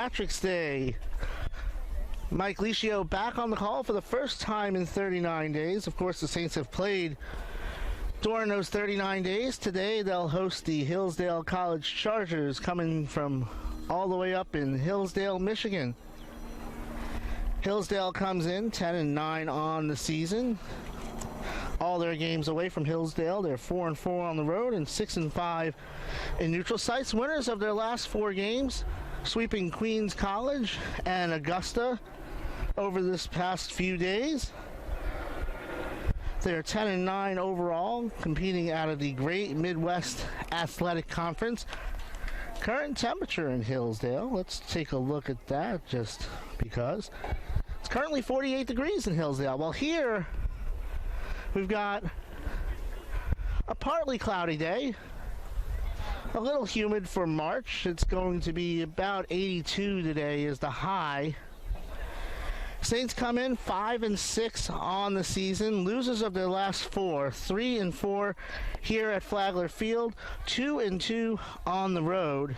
Patrick's Day. Mike Licio back on the call for the first time in 39 days. Of course, the Saints have played during those 39 days. Today, they'll host the Hillsdale College Chargers coming from all the way up in Hillsdale, Michigan. Hillsdale comes in 10-9 on the season. All their games away from Hillsdale. They're 4-4 on the road and 6-5 in neutral sites. Winners of their last 4 games, sweeping Queens College and Augusta over this past few days. They're 10-9 overall, competing out of the Great Midwest Athletic Conference. Current temperature in Hillsdale, let's take a look at that just because. It's currently 48 degrees in Hillsdale. Well, here we've got a partly cloudy day, a little humid for March. It's going to be about 82 today is the high. Saints come in 5-6 on the season. Losers of their last 4, 3-4 here at Flagler Field, 2-2 on the road.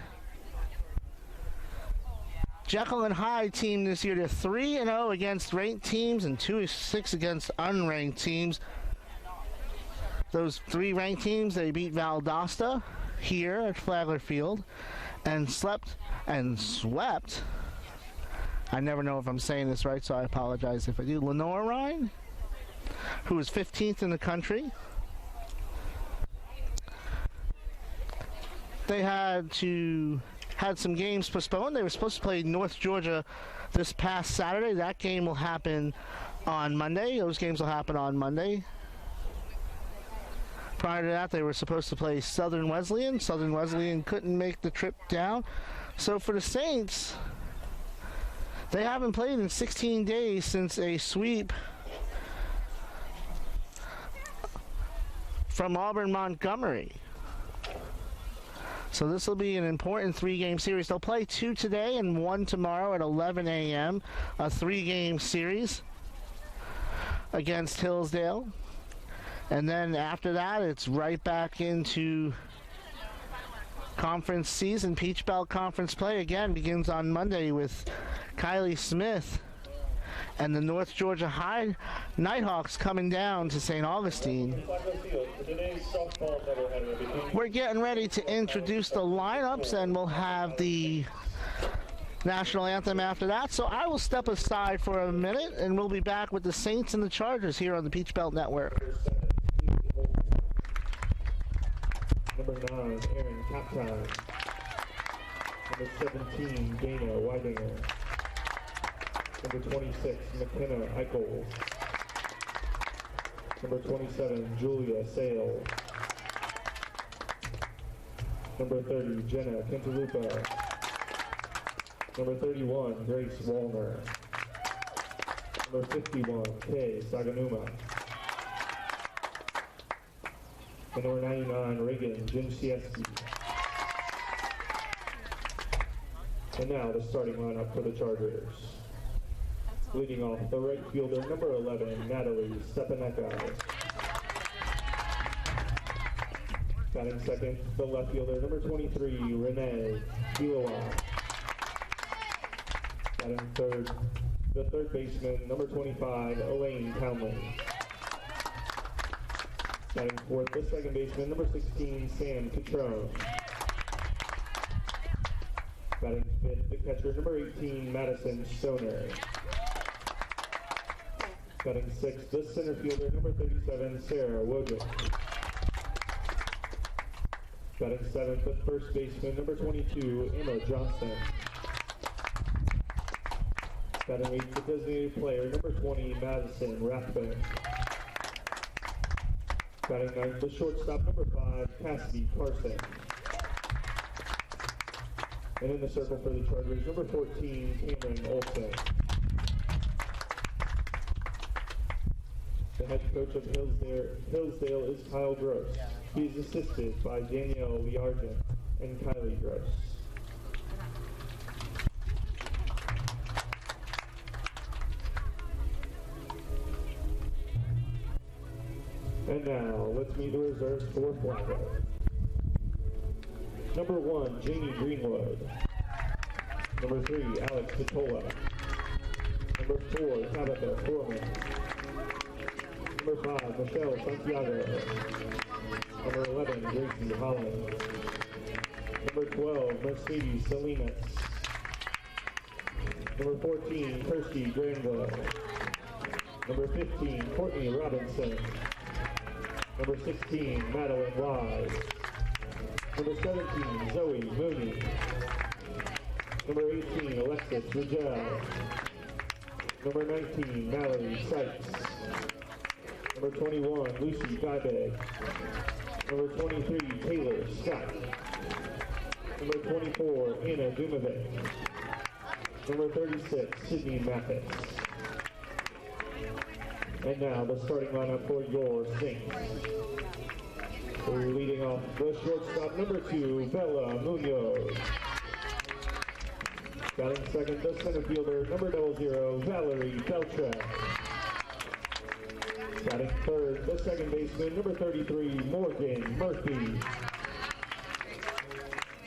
Jekyll and Hyde team this year, they're 3-0 against ranked teams and 2-6 against unranked teams. Those 3 ranked teams, they beat Valdosta here at Flagler Field and swept. I never know if I'm saying this right, so I apologize if I do. Lenore Rhine, who is 15th in the country. They had some games postponed. They were supposed to play North Georgia this past Saturday. That game will happen on Monday. Those games will happen on Monday. Prior to that, they were supposed to play Southern Wesleyan. Southern Wesleyan couldn't make the trip down. So for the Saints, they haven't played in 16 days since a sweep from Auburn Montgomery. So this will be an important 3-game series. They'll play 2 today and 1 tomorrow at 11 a.m. A 3-game series against Hillsdale. And then after that, it's right back into conference season. Peach Belt Conference play again begins on Monday with Kylie Smith and the North Georgia Nighthawks coming down to St. Augustine. We're getting ready to introduce the lineups, and we'll have the national anthem after that. So I will step aside for a minute, and we'll be back with the Saints and the Chargers here on the Peach Belt Network. Number 9, Aaron Kaptan. Number 17, Dana Weidinger. Number 26, McKenna Eichel. Number 27, Julia Sale. Number 30, Jenna Cantalupa. Number 31, Grace Wallner. Number 51, Kay Saganuma. And number 99, Reagan Jimsieski. And now the starting lineup for the Chargers. Leading off, the right fielder, number 11, Natalie Stepaneka. Batting second, the left fielder, number 23, Renee Kilowa. Batting third, the third baseman, number 25, Elaine Townley. Batting fourth, the second baseman, number 16, Sam Catrone. Batting fifth, the catcher, number 18, Madison Stoner. Batting sixth, the center fielder, number 37, Sarah Wojcik. Batting seventh, the first baseman, number 22, Emma Johnston. Batting eighth, the designated player, number 20, Madison Rathbun. Batting ninth, the shortstop, number 5, Cassidy Carson. And in the circle for the Chargers, number 14, Cameron Olsen. The head coach of Hillsdale is Kyle Gross. He is assisted by Danielle Liargent and Kylie Gross. And now, let's meet the reserves for Flagler. Number 1, Janie Greenwood. Number 3, Alex Patola. Number 4, Tabitha Foreman. Number 5, Michelle Santiago. Number 11, Gracie Holland. Number 12, Mercedes Salinas. Number 14, Kirsty Granville. Number 15, Courtney Robinson. Number 16, Madeline Wise. Number 17, Zoe Mooney. Number 18, Alexis Rigel. Number 19, Mallory Sykes. Number 21, Lucy Guybeg. Number 23, Taylor Scott. Number 24, Anna Dumovic. Number 36, Sydney Mathis. And now the starting lineup for your Saints. We're leading off the shortstop, number 2, Bella Munoz. Batting second, the center fielder, number 00, Valerie Beltrek. Batting third, the second baseman, number 33, Morgan Murphy.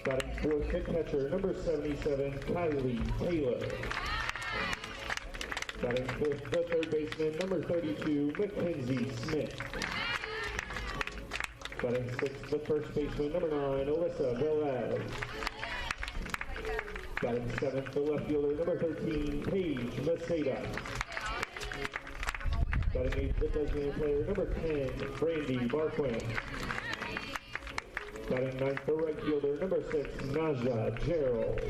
Batting fourth, the catcher, number 77, Kylie Taylor. Batting fifth, the third baseman, number 32, Mackenzie Smith. Batting sixth, the first baseman, number 9, Alyssa Velez. Batting seventh, the left fielder, number 13, Paige Maceda. Batting eighth, the designated player, number 10, Brandy Barquin. Batting ninth, the right fielder, number 6, Naja Gerald.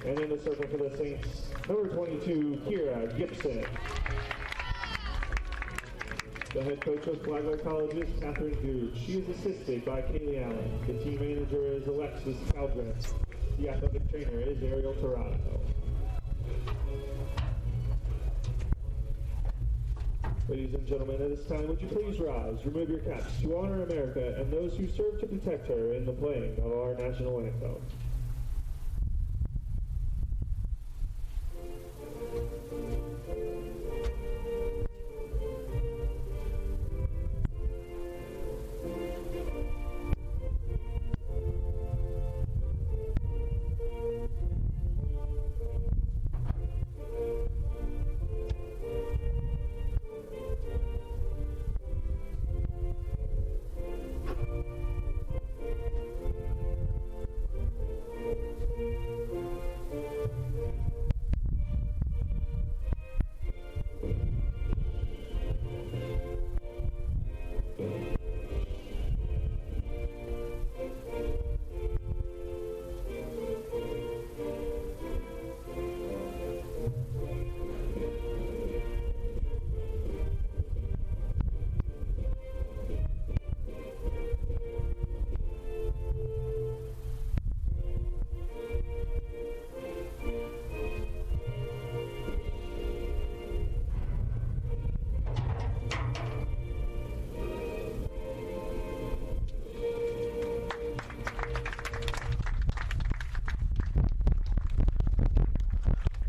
And in the circle for the Saints, number 22, Kira Gibson. The head coach of Flagler College is Catherine Gooch. She is assisted by Kaylee Allen. The team manager is Alexis Caldron. The athletic trainer is Ariel Torado. Ladies and gentlemen, at this time, would you please rise, remove your caps to honor America and those who serve to protect her in the playing of our national anthem.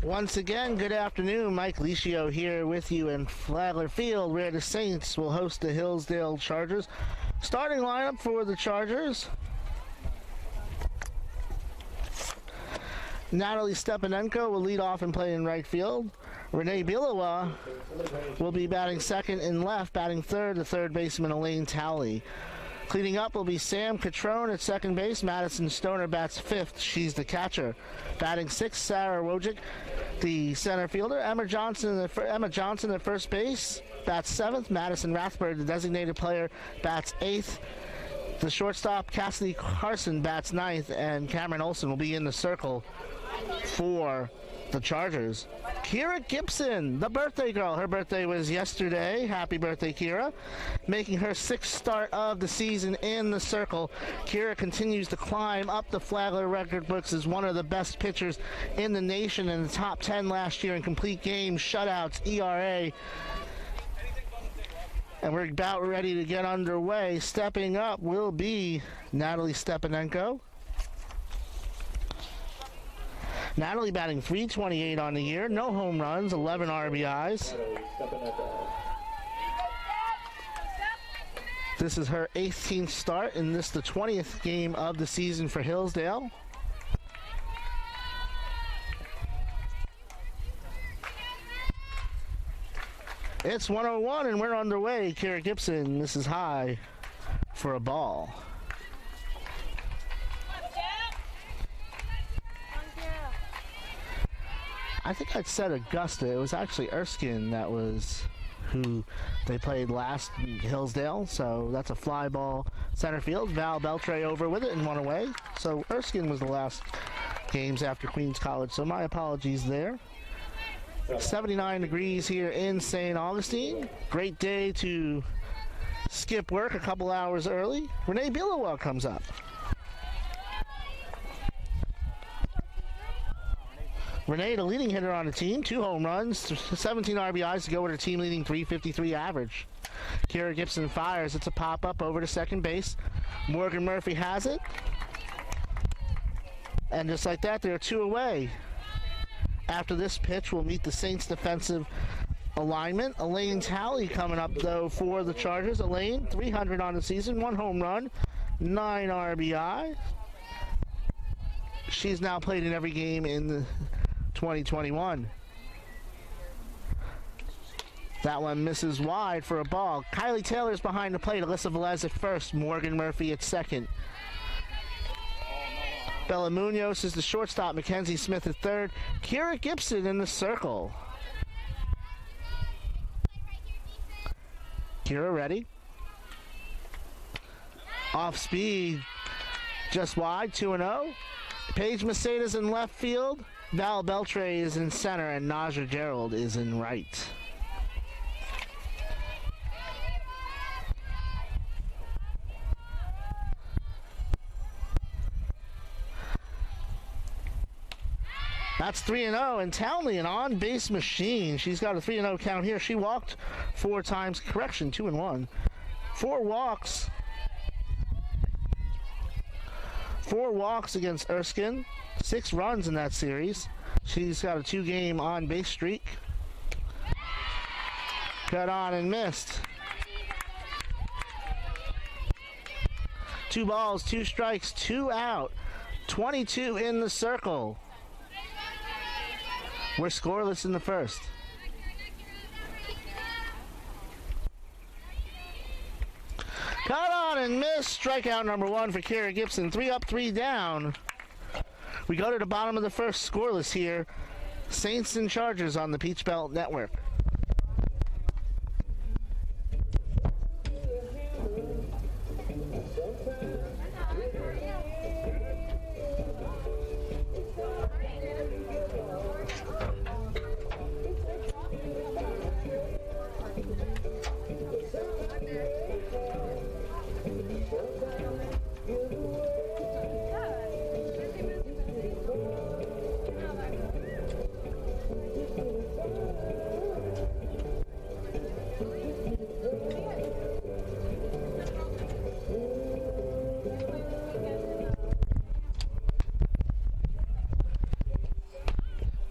Once again, good afternoon. Mike Licio here with you in Flagler Field, where the Saints will host the Hillsdale Chargers. Starting lineup for the Chargers: Natalie Stepanenko will lead off and play in right field. Renee Bilowa will be batting second in left. Batting third, the third baseman Elaine Talley. Cleaning up will be Sam Catrone at second base. Madison Stoner bats fifth. She's the catcher. Batting sixth, Sarah Wojcik, the center fielder. Emma Johnson at first base bats seventh. Madison Rathberg, the designated player, bats eighth. The shortstop, Cassidy Carson, bats ninth. And Cameron Olson will be in the circle for the Chargers. Kira Gibson, the birthday girl. Her birthday was yesterday. Happy birthday, Kira. Making her sixth start of the season in the circle. Kira continues to climb up the Flagler record books as one of the best pitchers in the nation, in the top 10 last year in complete games, shutouts, ERA. And we're about ready to get underway. Stepping up will be Natalie Stepanenko. Natalie batting .328 on the year, no home runs, 11 RBIs. This is her 18th start, and this the 20th game of the season for Hillsdale. It's 101 and we're underway. Kira Gibson, this is high for a ball. I think I'd said Augusta. It was actually Erskine that was who they played last in Hillsdale. So that's a fly ball center field. Val Beltre over with it and one away. So Erskine was the last games after Queens College. So my apologies there. 79 degrees here in St. Augustine. Great day to skip work a couple hours early. Renee Bilowa comes up. Renee, the leading hitter on the team, 2 home runs, 17 RBIs to go with her team leading 353 average. Kira Gibson fires. It's a pop-up over to second base. Morgan Murphy has it. And just like that, they're 2 away. After this pitch, we'll meet the Saints defensive alignment. Elaine Talley coming up, though, for the Chargers. Elaine, 300 on the season, 1 home run, 9 RBI. She's now played in every game in the 2021. That one misses wide for a ball. Kylie Taylor's behind the plate. Alyssa Velez at first. Morgan Murphy at second. Bella Munoz is the shortstop. Mackenzie Smith at third. Kira Gibson in the circle. Kira ready. Off speed. Just wide. 2-0. Paige Mercedes in left field. Val Beltre is in center, and Naja Gerald is in right. That's 3-0, and Townley, an on-base machine. She's got a 3-0 count here. She walked 4 times. Correction, 2-1. 4 walks. 4 walks against Erskine. 6 runs in that series. She's got a 2-game on-base streak. Cut on and missed. 2 balls, 2 strikes, 2 out. 22 in the circle. We're scoreless in the first. Cut on and missed. Strikeout number 1 for Kira Gibson. 3 up, 3 down. We go to the bottom of the first, scoreless here. Saints and Chargers on the Peach Belt Network.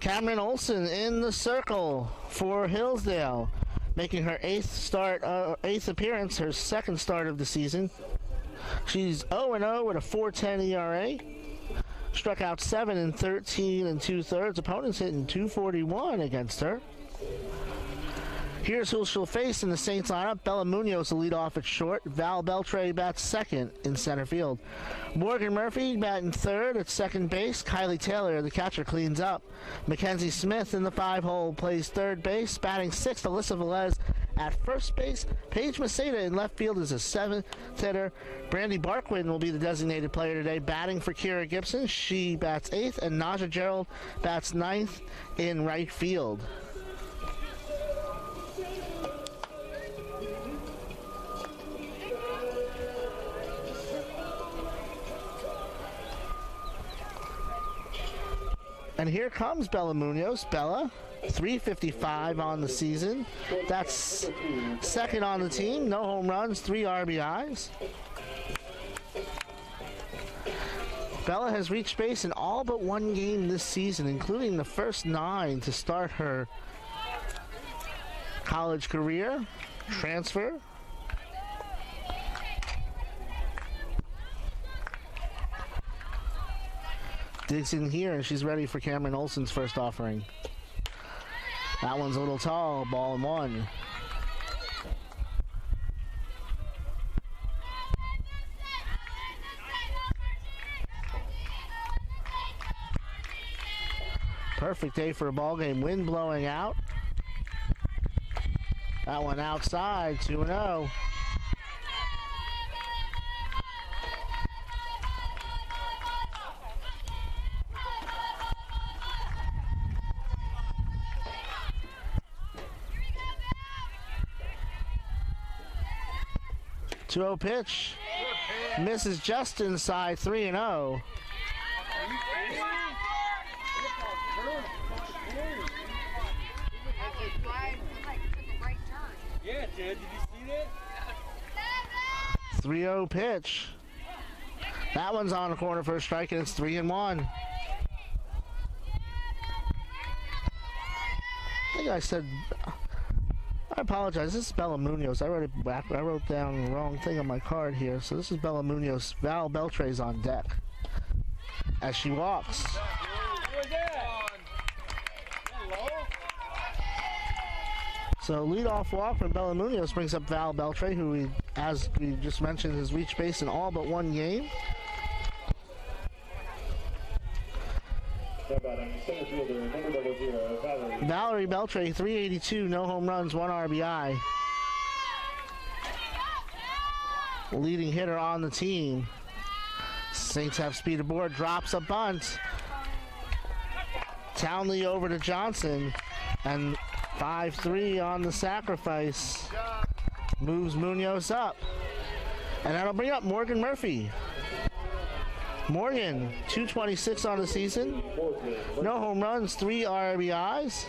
Cameron Olson in the circle for Hillsdale, making her 8th appearance, her 2nd start of the season. She's 0-0 with a 4.10 ERA. Struck out 7 in 13 2/3. Opponents hitting .241 against her. Here's who she'll face in the Saints lineup. Bella Munoz will lead off at short. Val Beltre bats second in center field. Morgan Murphy batting third at second base. Kylie Taylor, the catcher, cleans up. Mackenzie Smith in the 5-hole plays third base. Batting sixth, Alyssa Velez at first base. Paige Maceda in left field is a 7th hitter. Brandy Barquin will be the designated player today, batting for Kira Gibson. She bats 8th, and Naja Gerald bats 9th in right field. And here comes Bella Munoz. Bella, 355 on the season. That's 2nd on the team. No home runs, 3 RBIs. Bella has reached base in all but 1 game this season, including the first 9 to start her college career. Transfer. Digs in here, and she's ready for Cameron Olson's first offering. That one's a little tall, ball and 1. Perfect day for a ball game. Wind blowing out. That one outside, 2-0. Two-0 pitch. Misses just inside, 3-0. Yeah, it did. Did you see that? 3-0 pitch. That one's on the corner for a strike, and it's 3-1. I think I said, I apologize. This is Bella Munoz. I wrote it back. I wrote down the wrong thing on my card here. So this is Bella Munoz. Val Beltre's on deck as she walks. So leadoff walk from Bella Munoz brings up Val Beltre, who, as we just mentioned, has reached base in all but one game. Valerie Beltre, 382, no home runs, 1 RBI. Leading hitter on the team. Saints have speed aboard, drops a bunt. Townley over to Johnson, and 5-3 on the sacrifice. Moves Munoz up. And that'll bring up Morgan Murphy. Morgan, 226 on the season. No home runs, 3 RBIs.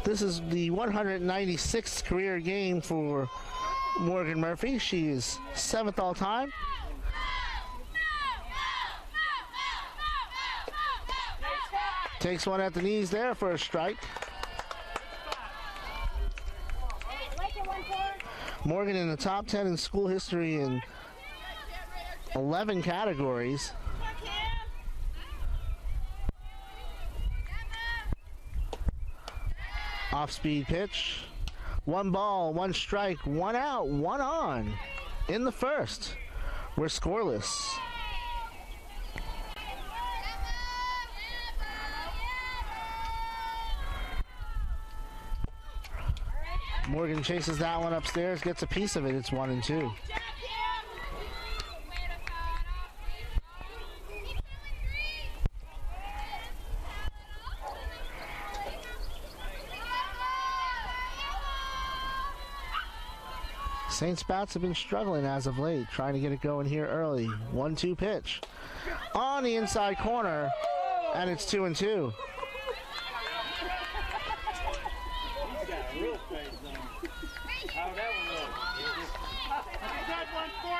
This is the 196th career game for Morgan Murphy. She is 7th all time. Takes one at the knees there for a strike. Morgan in the top 10 in school history in 11 categories. Off-speed pitch. 1 ball, 1 strike, 1 out, 1 on in the first. We're scoreless. Morgan chases that one upstairs, gets a piece of it. It's 1-2. Saints bats have been struggling as of late, trying to get it going here early. 1-2 pitch on the inside corner, and it's 2-2.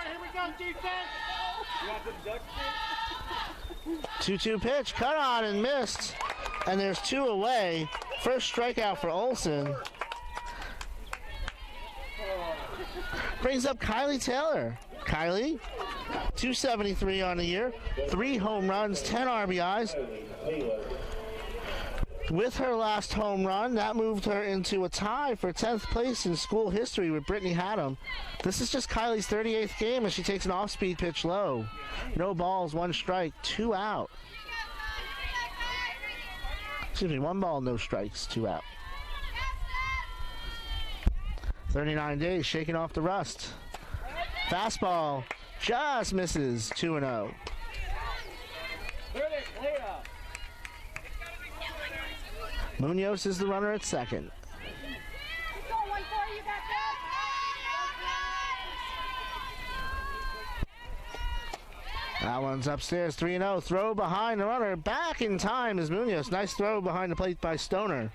Here we go, defense. 2-2 pitch, cut on and missed, and there's 2 away. First strikeout for Olsen. Brings up Kylie Taylor. Kylie, 273 on the year, 3 home runs, 10 RBIs. With her last home run, that moved her into a tie for 10th place in school history with Brittany Haddam. This is just Kylie's 38th game as she takes an off-speed pitch low. No balls, 1 strike, 2 out. Excuse me, 1 ball, no strikes, 2 out. 39 days, shaking off the rust. Fastball just misses, 2-0. Munoz is the runner at second. That one's upstairs, 3-0. Throw behind the runner. Back in time is Munoz. Nice throw behind the plate by Stoner.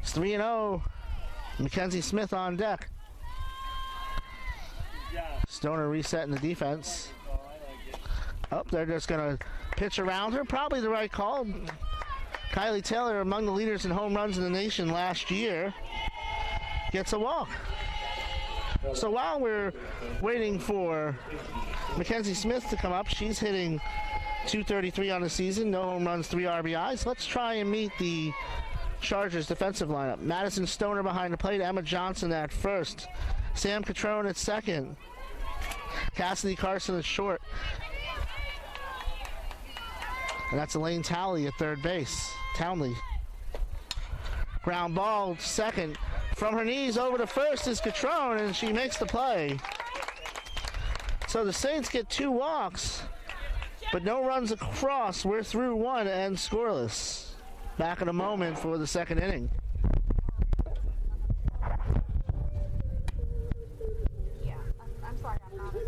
It's 3-0. Mackenzie Smith on deck. Stoner resetting the defense. Oh, they're just going to pitch around her. Probably the right call. Kylie Taylor, among the leaders in home runs in the nation last year, gets a walk. So while we're waiting for Mackenzie Smith to come up, she's hitting .233 on the season, no home runs, 3 RBIs. Let's try and meet the Chargers defensive lineup. Madison Stoner behind the plate, Emma Johnson at first, Sam Catrone at second, Cassidy Carson at short, And that's Elaine Talley at third base. Townley. Ground ball, second. From her knees over to first is Catrone, and she makes the play. So the Saints get 2 walks, but no runs across. We're through 1 and scoreless. Back in a moment for the second inning. Yeah, I'm sorry, I'm not young.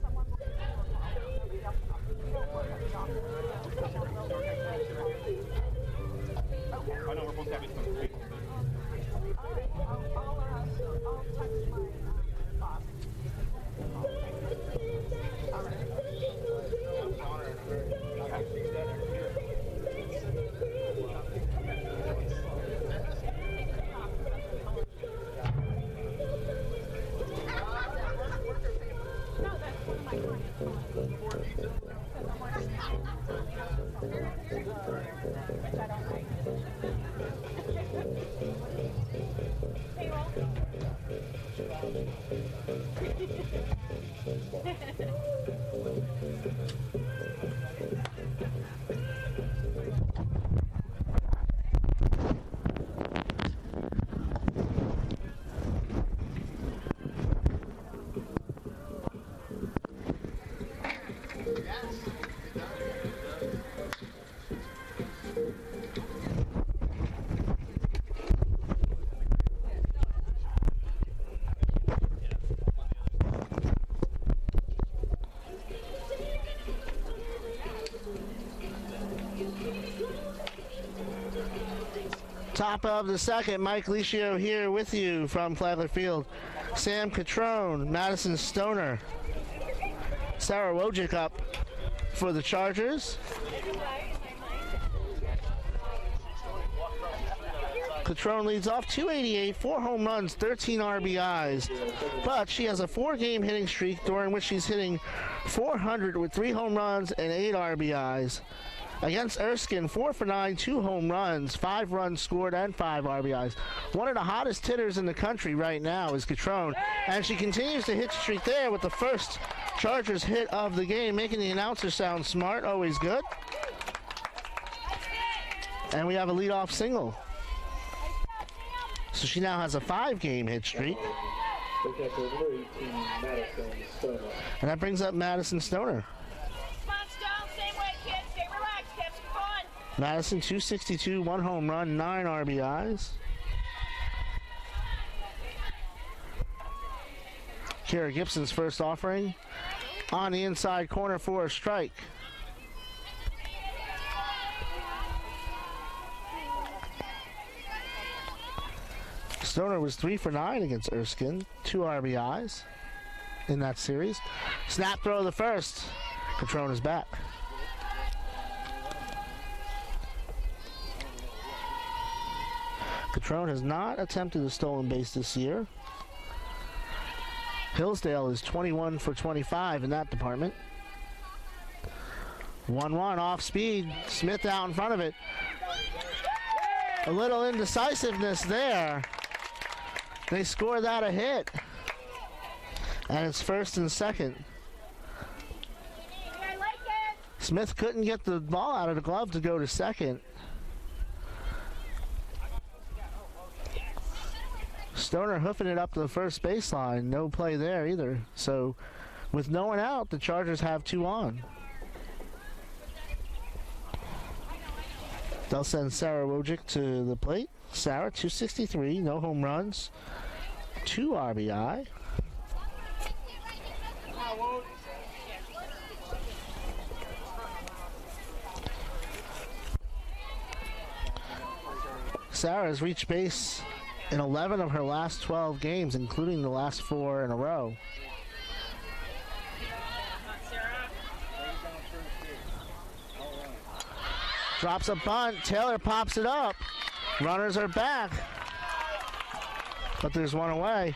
Someone will give you a call. Nobody else will. You don't work at the office. Someone will work at the office. Okay. I know we're supposed to have it from the people. All right, I'll text my boss. All right. No, that's one of my clients. Which I don't like. Top of the second, Mike Licio here with you from Flagler Field. Sam Catrone, Madison Stoner, Sarah Wojcik up for the Chargers. Catrone leads off 288, 4 home runs, 13 RBIs, but she has a 4-game hitting streak during which she's hitting 400 with 3 home runs and 8 RBIs. Against Erskine, 4 for 9, 2 home runs, 5 runs scored, and 5 RBIs. One of the hottest hitters in the country right now is Catrone, and she continues to hit streak there with the first Chargers hit of the game, making the announcer sound smart, always good. And we have a leadoff single. So she now has a 5-game hit streak. And that brings up Madison Stoner. Madison, 262, 1 home run, 9 RBIs. Kara Gibson's first offering on the inside corner for a strike. Stoner was 3 for 9 against Erskine, 2 RBIs in that series. Snap throw the first. Catrone is back. Catrone has not attempted a stolen base this year. Hillsdale is 21 for 25 in that department. 1-1 off speed. Smith out in front of it. A little indecisiveness there. They score that a hit. And it's first and second. Smith couldn't get the ball out of the glove to go to second. Stoner hoofing it up to the first baseline. No play there either. So with no one out, the Chargers have 2 on. They'll send Sarah Wojcik to the plate. Sarah, 263, no home runs, 2 RBI. Sarah has reached base in 11 of her last 12 games, including the last 4 in a row. Drops a bunt. Taylor pops it up. Runners are back. But there's one away.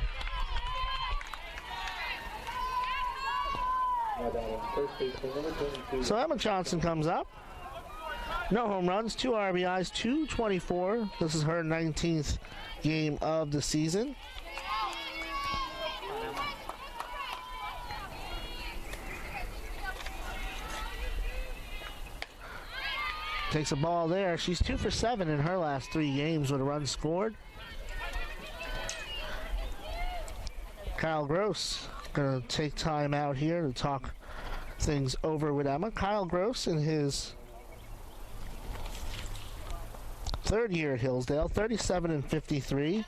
So Emma Johnson comes up. No home runs, 2 RBIs, 224. This is her 19th game of the season. takes a ball there. She's 2 for 7 in her last 3 games with a run scored. Kyle Gross going to take time out here to talk things over with Emma. Kyle Gross in his 3rd year at Hillsdale, 37 and 53.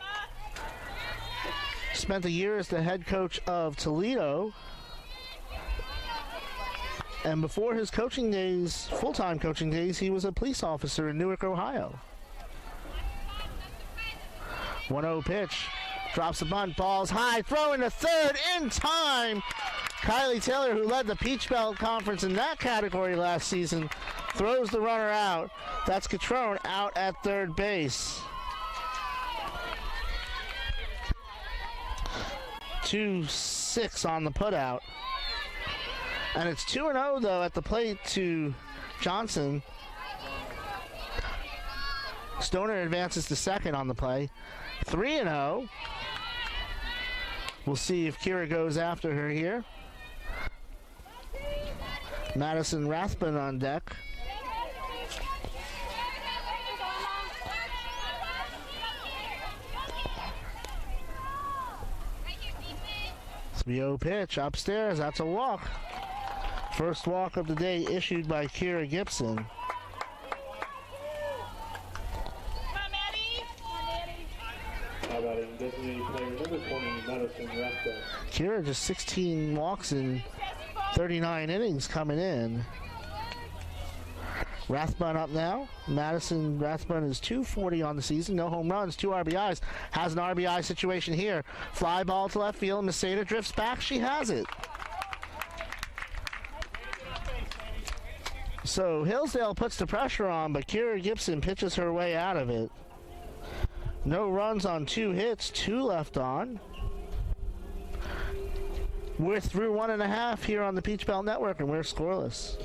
Spent a year as the head coach of Toledo. And before his coaching days, full-time coaching days, he was a police officer in Newark, Ohio. 1-0 pitch. Drops the bunt. Ball's high. Throwing to third in time. Kylie Taylor, who led the Peach Belt Conference in that category last season, throws the runner out. That's Catrone out at third base. 2-6 on the putout. And it's 2-0 though at the plate to Johnson. Stoner advances to second on the play. 3-0. We'll see if Kira goes after her here. Madison Rathbun on deck. Pitch upstairs. That's a walk. First walk of the day issued by Kira Gibson. Kira just 16 walks in 39 innings coming in. Rathbun up now. Madison Rathbun is 240 on the season. No home runs, 2 RBIs. Has an RBI situation here. Fly ball to left field. Maseda drifts back. She has it. So Hillsdale puts the pressure on, but Kira Gibson pitches her way out of it. No runs on 2 hits, 2 left on. We're through 1.5 here on the Peach Belt Network, and we're scoreless.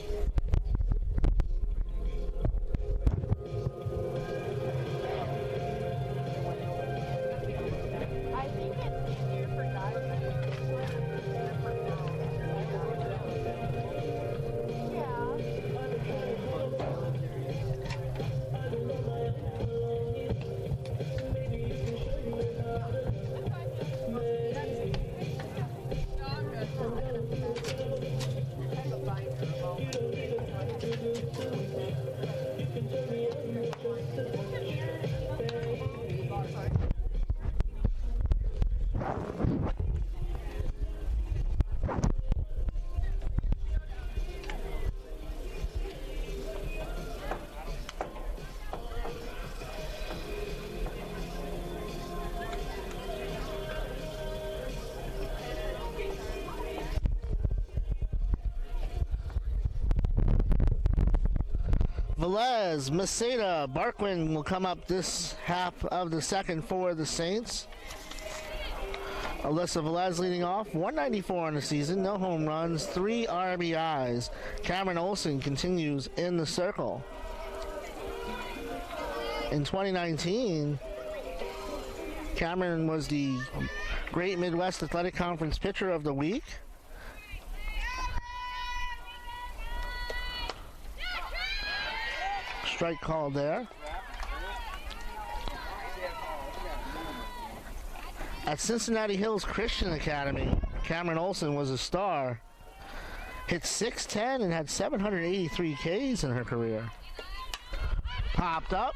Velez, Maseda, Barkwin will come up this half of the second for the Saints. Alyssa Velez leading off, 194 on the season, no home runs, 3 RBIs. Cameron Olson continues in the circle. In 2019, Cameron was the Great Midwest Athletic Conference Pitcher of the Week. Strike called there. At Cincinnati Hills Christian Academy, Cameron Olson was a star. Hit .610 and had 783 Ks in her career. Popped up.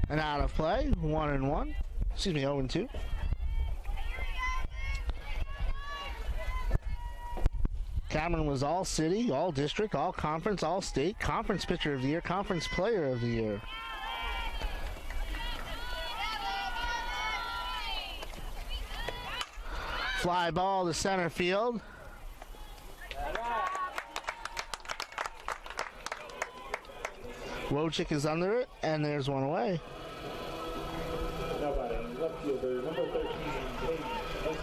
And out of play, 1-1. Excuse me, 0-2. Cameron was all city, all district, all conference, all state, conference pitcher of the year, conference player of the year. Fly ball to center field. Wojcik is under it, and there's one away.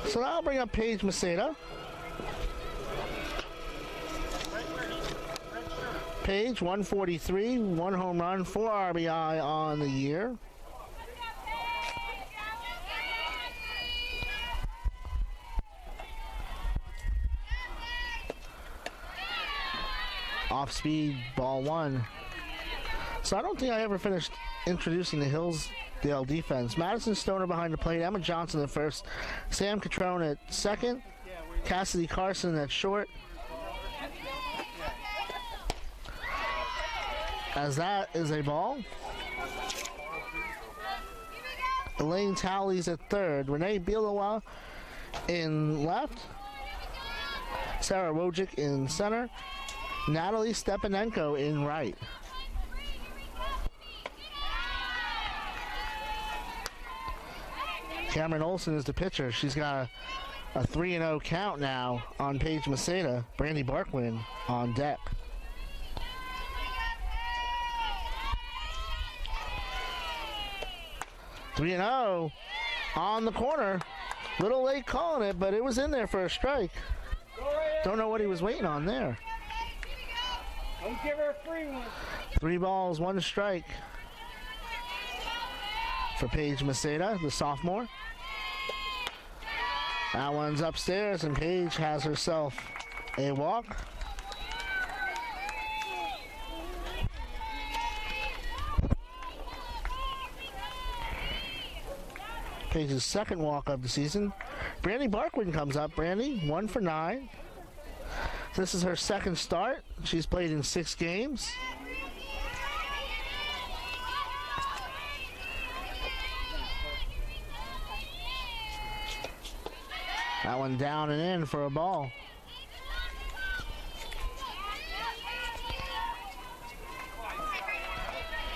So now I'll bring up Paige Maseda. Paige, 143, 1 home run, 4 RBI on the year. Off speed, ball one. So I don't think I ever finished introducing the Hillsdale defense. Madison Stoner behind the plate, Emma Johnson at first, Sam Catrone at second, Cassidy Carson at short. As that is a ball. Elaine Towley's at third, Renee Bielawa in left, Sarah Wojcik in center, Natalie Stepanenko in right. Cameron Olson is the pitcher. She's got a 3-0 count now on Paige Maceda. Brandy Barkwin on deck. (3-0) on the corner. Little late calling it, but it was in there for a strike. Don't know what he was waiting on there. Don't give her a free one. 3 balls, 1 strike for Paige Maceda, the sophomore. That one's upstairs, and Paige has herself a walk. Paige's second walk of the season. Brandy Barkwin comes up. Brandy, 1 for 9. This is her second start. She's played in 6 games. That one down and in for a ball.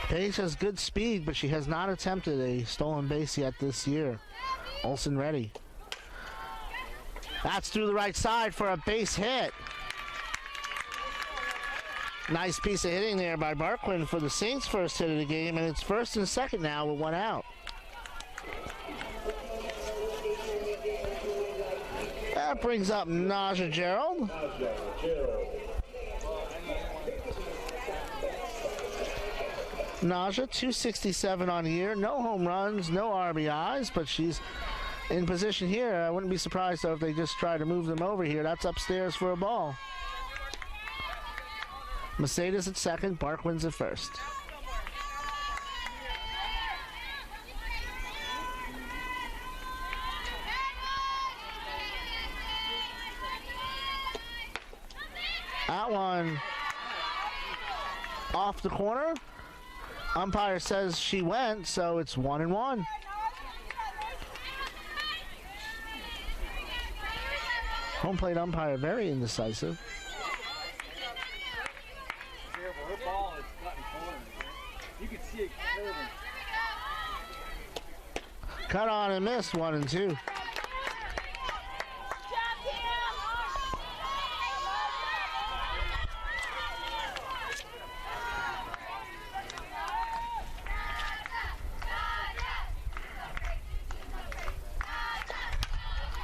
Paige has good speed, but she has not attempted a stolen base yet this year. Olsen ready. That's through the right side for a base hit. Nice piece of hitting there by Barkwin for the Saints' first hit of the game, and it's first and second now with 1 out. That brings up Naja Gerald. Naja, 267 on the year. No home runs, no RBIs, but she's in position here. I wouldn't be surprised though if they just try to move them over here. That's upstairs for a ball. Maceda's at second, Barkwin's at first. That one off the corner. Umpire says she went, so it's 1-1. Home plate umpire very indecisive. Her ball is cutting corners. You can see it curving. Cut on and missed, 1 and 2.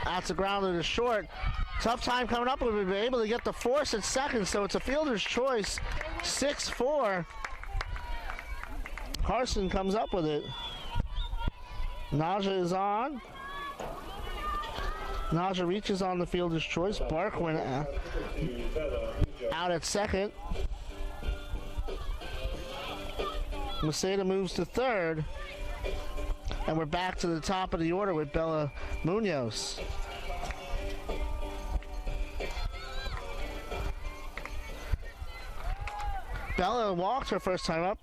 That's a grounder to short. Tough time coming up. We've been able to get the force at second, so it's a fielder's choice. 6-4. Carson comes up with it. Naja is on. Naja reaches on the fielder's choice. Barkwin out at second. Maceda moves to third. And we're back to the top of the order with Bella Munoz. Bella walked her first time up.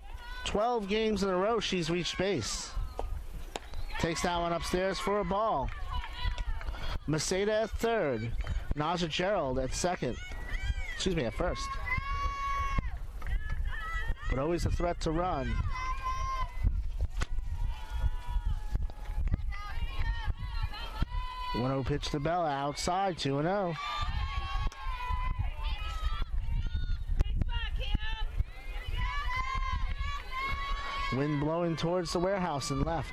12 games in a row she's reached base. Takes that one upstairs for a ball. Maceda at third. Naja Gerald at second. Excuse me, at first. But always a threat to run. 1-0 pitch to Bella, outside, 2-0. Wind blowing towards the warehouse and left.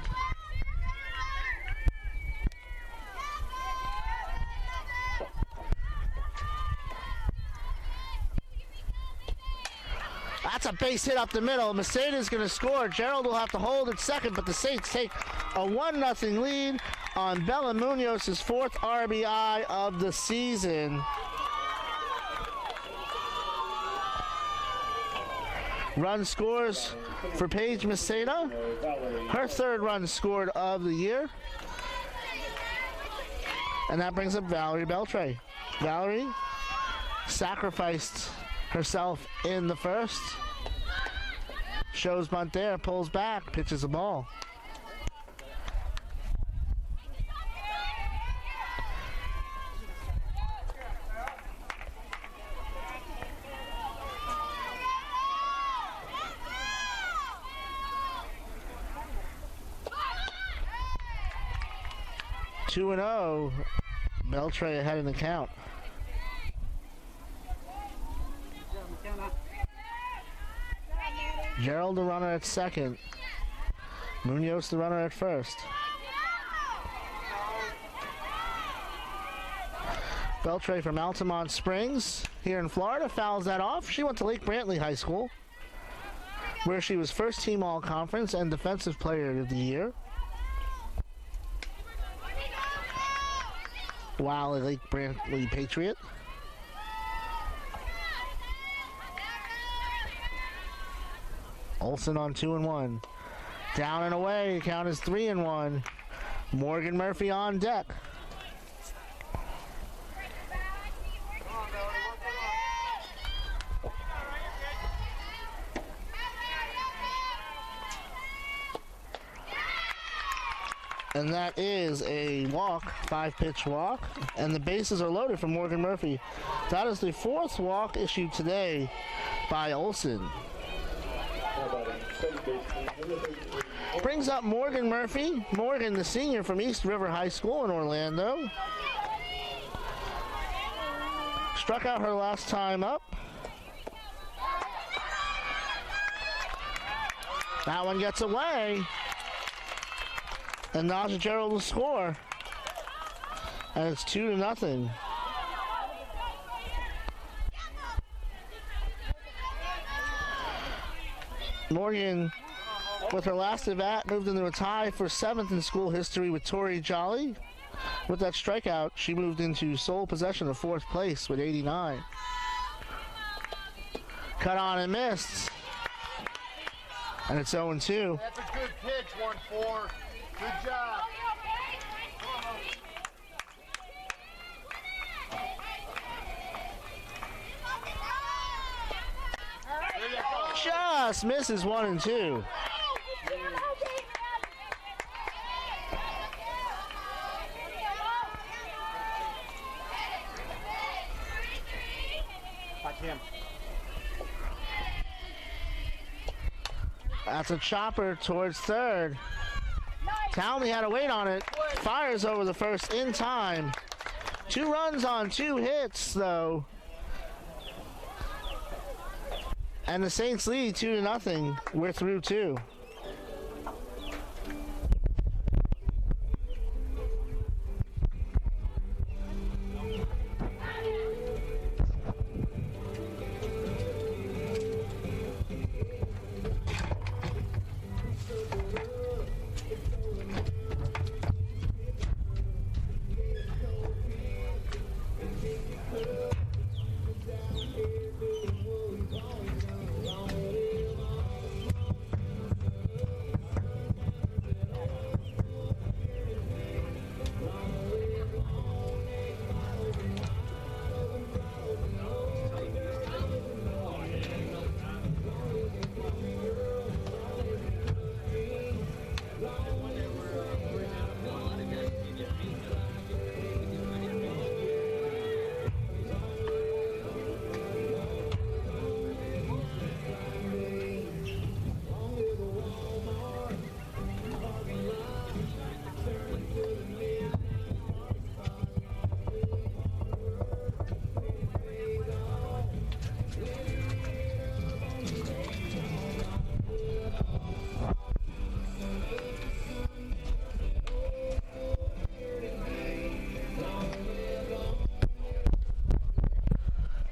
That's a base hit up the middle. Maceda's going to score. Gerald will have to hold at second, but the Saints take a 1-0 lead on Bella Munoz's 4th RBI of the season. Run scores for Paige Maceda. Her 3rd run scored of the year. And that brings up Valerie Beltray. Valerie sacrificed herself in the first. Shows bunt there, pulls back, pitches the ball. Two and 0. Beltray ahead in the count. Gerald the runner at second. Munoz the runner at first. Beltray from Altamont Springs here in Florida fouls that off. She went to Lake Brantley High School, where she was first team all-conference and defensive player of the year. While a Lake Brantley Patriot. Olsen on 2-1. Down and away, count is 3-1. Morgan Murphy on deck. And that is a walk, 5-pitch walk, and the bases are loaded for Morgan Murphy. That is the 4th walk issued today by Olsen. Brings up Morgan Murphy. Morgan, the senior from East River High School in Orlando. Struck out her last time up. That one gets away. And Naja Gerald will score. And it's 2-0. Morgan, with her last at bat, moved into a tie for 7th in school history with Tori Jolly. With that strikeout, she moved into sole possession of 4th place with 89. Cut on and missed. And it's 0-2. That's a good pitch, 1-4. Good job. Just misses 1 and 2. Watch him. That's a chopper towards third. Townley had to wait on it. Fires over the first in time. 2 runs on 2 hits, though. And the Saints lead 2-0. We're through 2.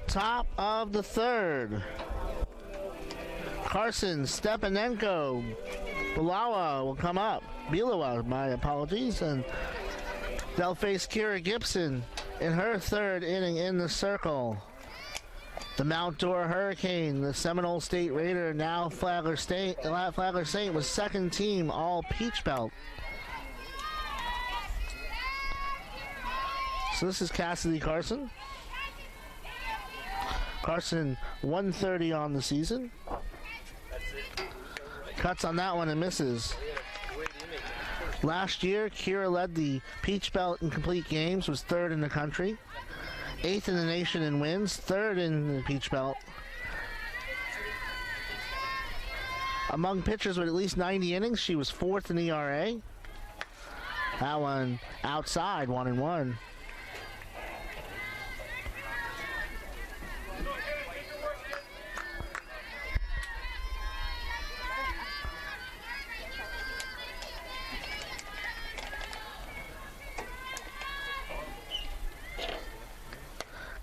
Top of the third. Carson Stepanenko. Bilawa will come up. Bilawa, my apologies. And they'll face Kira Gibson in her 3rd inning in the circle. The Mount Dora Hurricane, the Seminole State Raider, now Flagler Saint was second team all Peach Belt. So this is Cassidy Carson. Carson 130 on the season. Cuts on that one and misses. Last year, Kira led the Peach Belt in complete games, was third in the country. 8th in the nation in wins, 3rd in the Peach Belt. Among pitchers with at least 90 innings, she was 4th in ERA. That one outside, 1-1.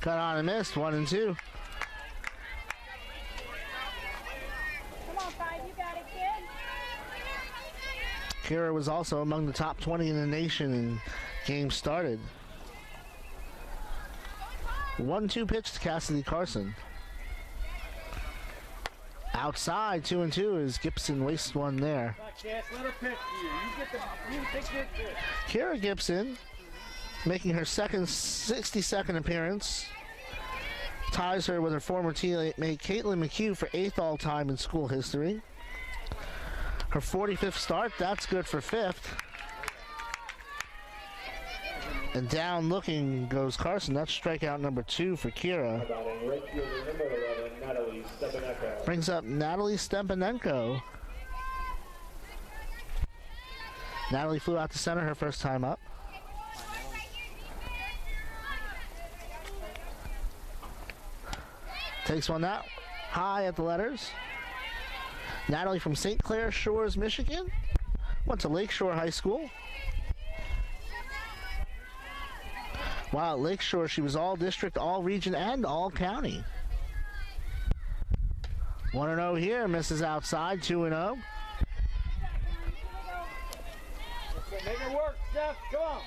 Cut on and missed, 1-2. Come on, Five, you got it, kid. Kira was also among the top 20 in the nation in games started. 1-2 pitch to Cassidy Carson. Outside, 2-2 as Gibson wastes one there. Cass, let her pitch you. You take your pitch. Kira Gibson making her second 62nd appearance. Ties her with her former teammate Caitlin McHugh for 8th all-time in school history. Her 45th start, that's good for 5th. And down looking goes Carson. That's strikeout number 2 for Kira. Brings up Natalie Stepanenko. Natalie flew out to center her first time up. Takes one out high at the letters. Natalie from St. Clair Shores, Michigan. Went to Lakeshore High School. While at Lakeshore, she was all district, all region, and all county. 1-0 here, misses outside, 2-0. Make it work, Steph. Come on.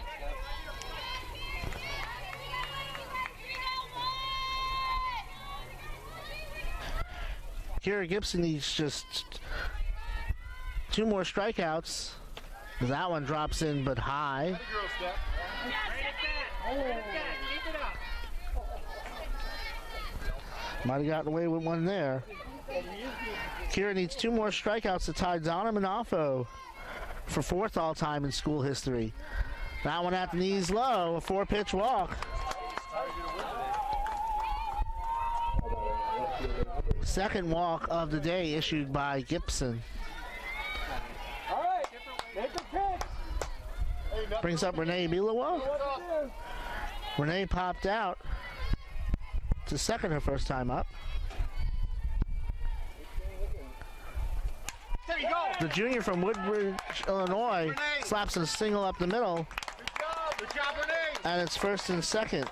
Kira Gibson needs just 2 more strikeouts. That one drops in, but high. Might have gotten away with one there. Kira needs 2 more strikeouts to tie Donna Manafo for 4th all-time in school history. That one at the knees low, a 4-pitch walk. Second walk of the day issued by Gibson. All right, make a pitch. Brings up Renee Bilawa. Renee popped out to second her first time up. There you go. The junior from Woodbridge, Illinois, slaps a single up the middle. Good job, Renee. And it's 1st and 2nd.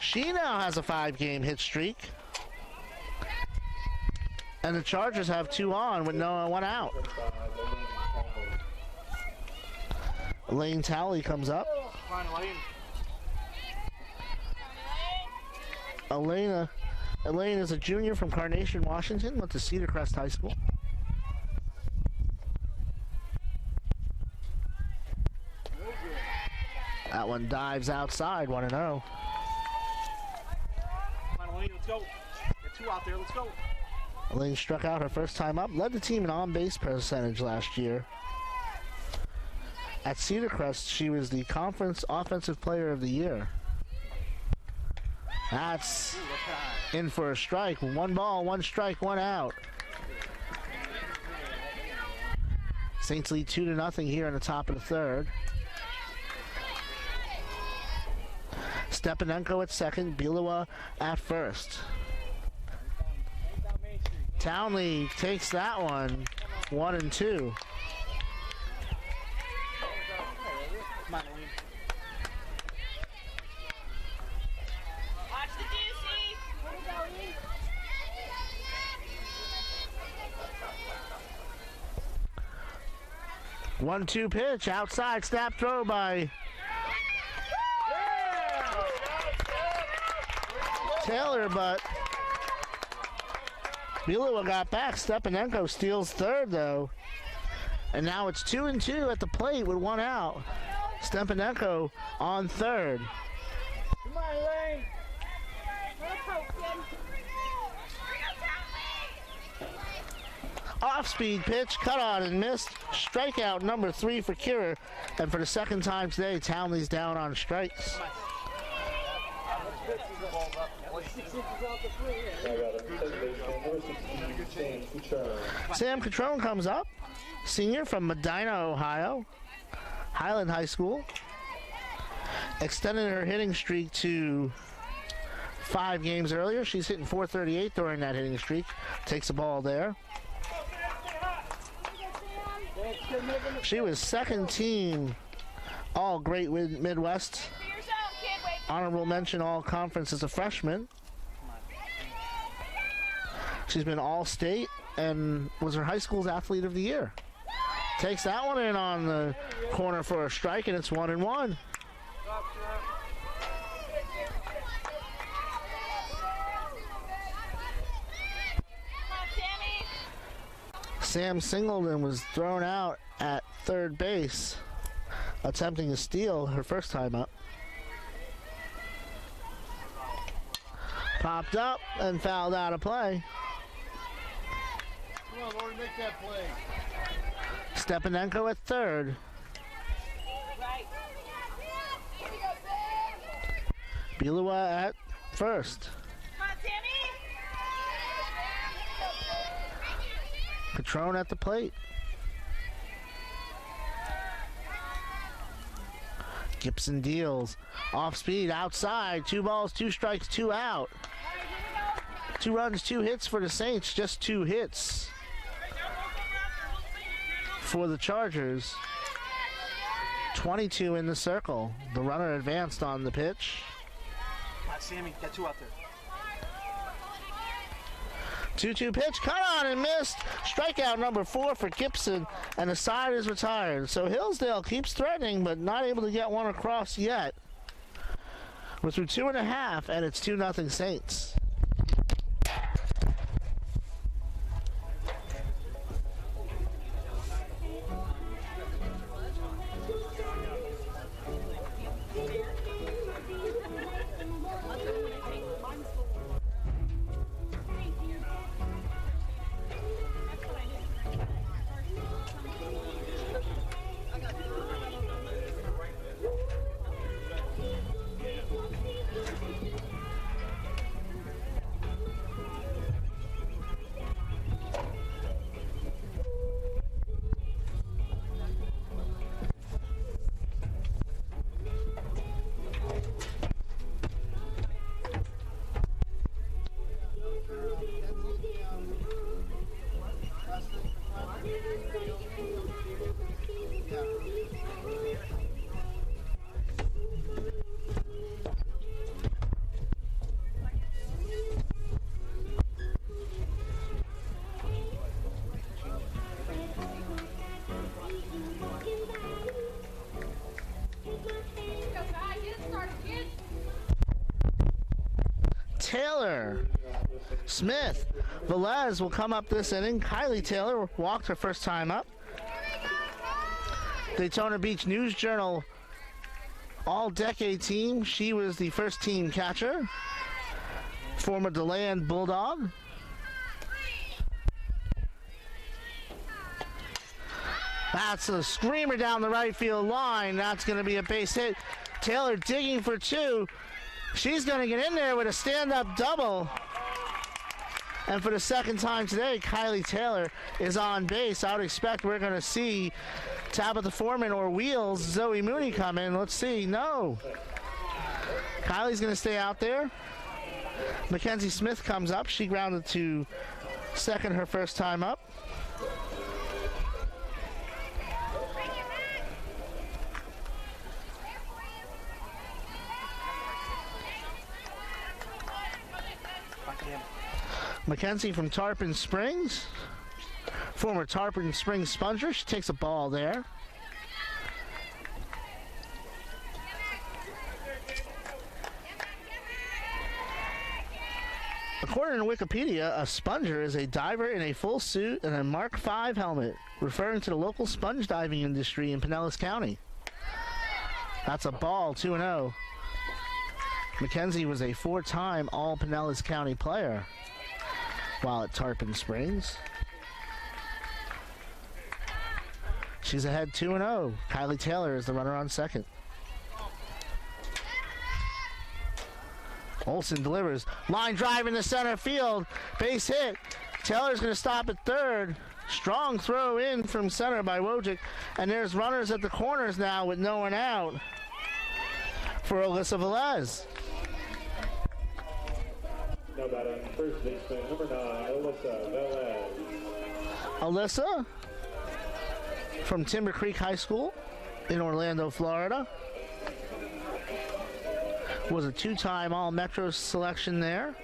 She now has a 5-game hit streak. And the Chargers have 2 on with no 1 out. Elaine Talley comes up. Come on, Elaine is a junior from Carnation, Washington, went to Cedar Crest High School. That one dives outside, 1-0. Come on, Elaine, let's go. Get 2 out there, let's go. Elaine struck out her first time up, led the team in on-base percentage last year. At Cedar Crest, she was the Conference Offensive Player of the Year. That's in for a strike. 1 ball, 1 strike, 1 out. Saints lead 2-0 here in the top of the 3rd. Stepanenko at second, Bilawa at first. Townley takes that one, 1-2. Come on, Elaine. Watch the juicy. 1-2 pitch, outside, snap throw by Taylor, but Bielua got back. Stepanenko steals third, though. And now it's 2-2 at the plate with one out. Stepanenko on third. Come on, Lane. Off-speed pitch, cut on and missed. Strikeout number 3 for Kira. And for the second time today, Townley's down on strikes. Sam Catrone comes up. Senior from Medina, Ohio. Highland High School. Extended her hitting streak to 5 games earlier. She's hitting .438 during that hitting streak. Takes the ball there. She was second team all Great Midwest. Honorable mention all conference as a freshman. She's been all state and was her high school's athlete of the year. Takes that one in on the corner for a strike, and it's 1-1. Sam Singleton was thrown out at third base, attempting to steal her first time up. Popped up and fouled out of play. Come on, Lori, make that play. Stepanenko at third. Bielua at first. Catrone at the plate. Gibson deals. Off speed, outside. 2 balls, 2 strikes, 2 out. 2 runs, 2 hits for the Saints. Just 2 hits for the Chargers. 22 in the circle. The runner advanced on the pitch. Come on, Sammy, got 2 out there. 2-2 pitch, cut on and missed. Strikeout number 4 for Gibson, and the side is retired. So Hillsdale keeps threatening, but not able to get one across yet. We're through 2.5, and it's 2-0 Saints. Taylor, Smith, Velez will come up this inning. Kylie Taylor walked her first time up. Daytona Beach News Journal All-Decade Team. She was the first team catcher. Former DeLand Bulldog. That's a screamer down the right field line. That's going to be a base hit. Taylor digging for 2. She's going to get in there with a stand-up double. And for the second time today, Kylie Taylor is on base. I would expect we're going to see Tabitha Foreman or Wheels Zoe Mooney come in. Let's see. No. Kylie's going to stay out there. Mackenzie Smith comes up. She grounded to second her first time up. Mackenzie from Tarpon Springs, former Tarpon Springs Sponger. She takes a ball there. According to Wikipedia, a sponger is a diver in a full suit and a Mark V helmet, referring to the local sponge diving industry in Pinellas County. That's a ball, 2-0. Mackenzie was a 4-time All-Pinellas County player while at Tarpon Springs. She's ahead 2-0. Kylie Taylor is the runner on second. Olsen delivers. Line drive into center field. Base hit. Taylor's going to stop at third. Strong throw in from center by Wojcik. And there's runners at the corners now with no one out for Alyssa Velez. Now batting first baseman, number 9, Alyssa Velez. Alyssa from Timber Creek High School in Orlando, Florida. Was a 2-time All-Metro selection there.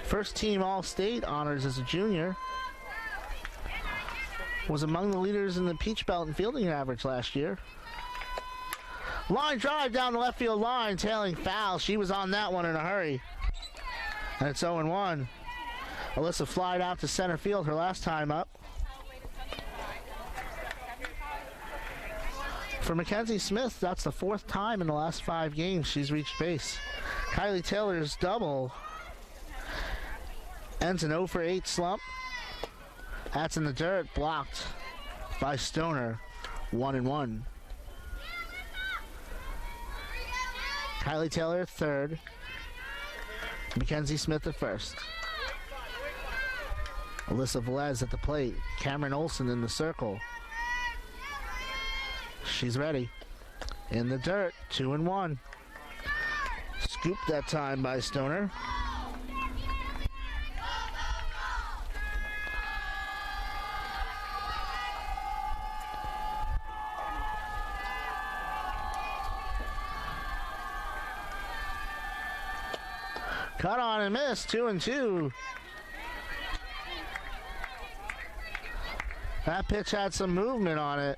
First team All-State honors as a junior. Was among the leaders in the Peach Belt in fielding average last year. Line drive down the left field line, tailing foul. She was on that one in a hurry. And it's 0-1. Alyssa flied out to center field her last time up. For Mackenzie Smith, that's the 4th time in the last 5 games she's reached base. Kylie Taylor's double ends an 0-for-8 slump. That's in the dirt, blocked by Stoner, 1-1. Kylie Taylor, third. Mackenzie Smith at first. Alyssa Velez at the plate. Cameron Olsen in the circle. She's ready. In the dirt, 2-1. Scooped that time by Stoner. Cut on and miss, 2-2. That pitch had some movement on it.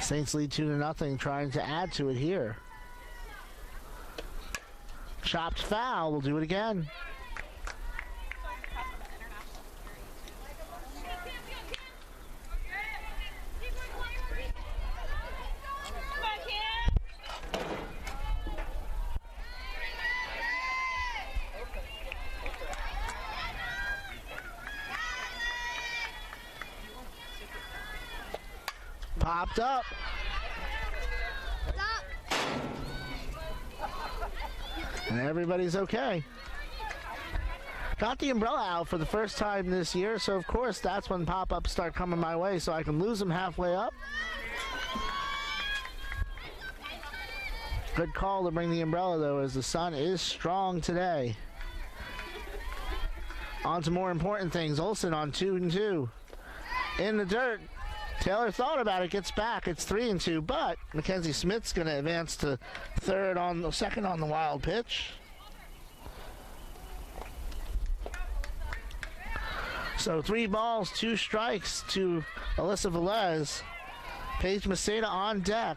Saints lead 2-0, trying to add to it here. Chopped foul, we'll do it again. Popped up. And everybody's okay. Got the umbrella out for the first time this year, so of course that's when pop-ups start coming my way, so I can lose them halfway up. Good call to bring the umbrella, though, as the sun is strong today. On to more important things. Olsen on 2-2. In the dirt. Taylor thought about it, gets back. It's 3-2, but Mackenzie Smith's going to advance to second on the wild pitch. So 3 balls, 2 strikes to Alyssa Velez. Paige Maceda on deck.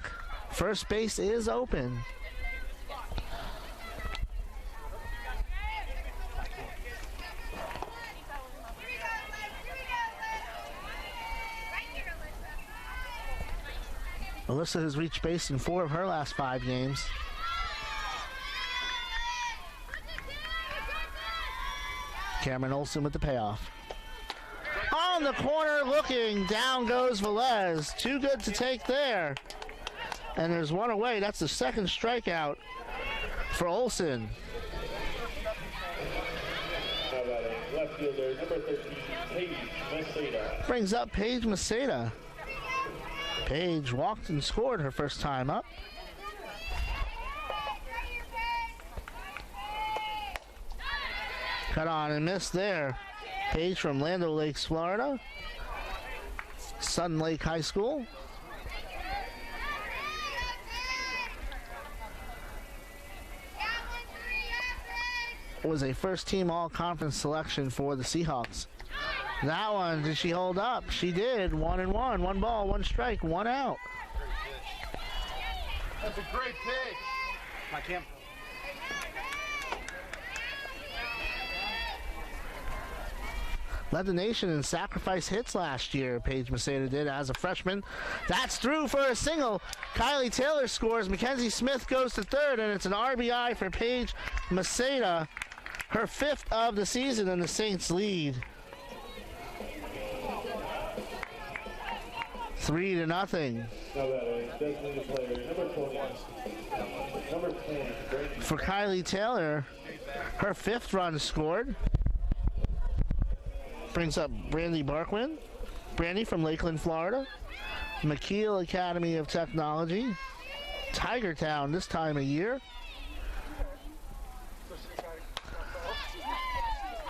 First base is open. Alyssa has reached base in 4 of her last 5 games. Cameron Olsen with the payoff. On the corner looking, down goes Velez. Too good to take there. And there's one away. That's the second strikeout for Olsen. How about a left fielder, number 13, Paige Maceda. Brings up Paige Maceda. Paige walked and scored her first time up. Cut on and missed there. Paige from Land O'Lakes, Florida. Sun Lake High School. Was a first-team all-conference selection for the Seahawks. That one, did she hold up? She did. 1-1. 1 ball, 1 strike, 1 out. That's a great pitch. My Cam. Led the nation in sacrifice hits last year, Paige Maceda did as a freshman. That's through for a single. Kylie Taylor scores. Mackenzie Smith goes to third, and it's an RBI for Paige Maceda, her 5th of the season, and the Saints lead 3-0. Now batting, designated player number 21. Number 10, Brandy. For Kylie Taylor, her 5th run scored. Brings up Brandy Barkwin. Brandy from Lakeland, Florida. McKeel Academy of Technology. Tiger Town this time of year.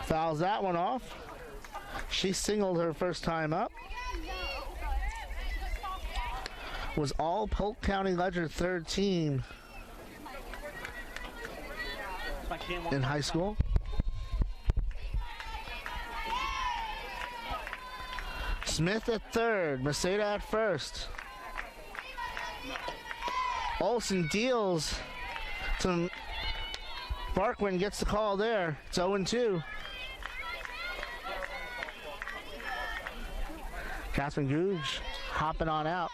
Fouls that one off. She singled her first time up. Was all Polk County Ledger 3rd team in high school. Smith at third, Maceda at first. Olsen deals to Barkwin, gets the call there. It's 0-2. Catherine Googe hopping on out.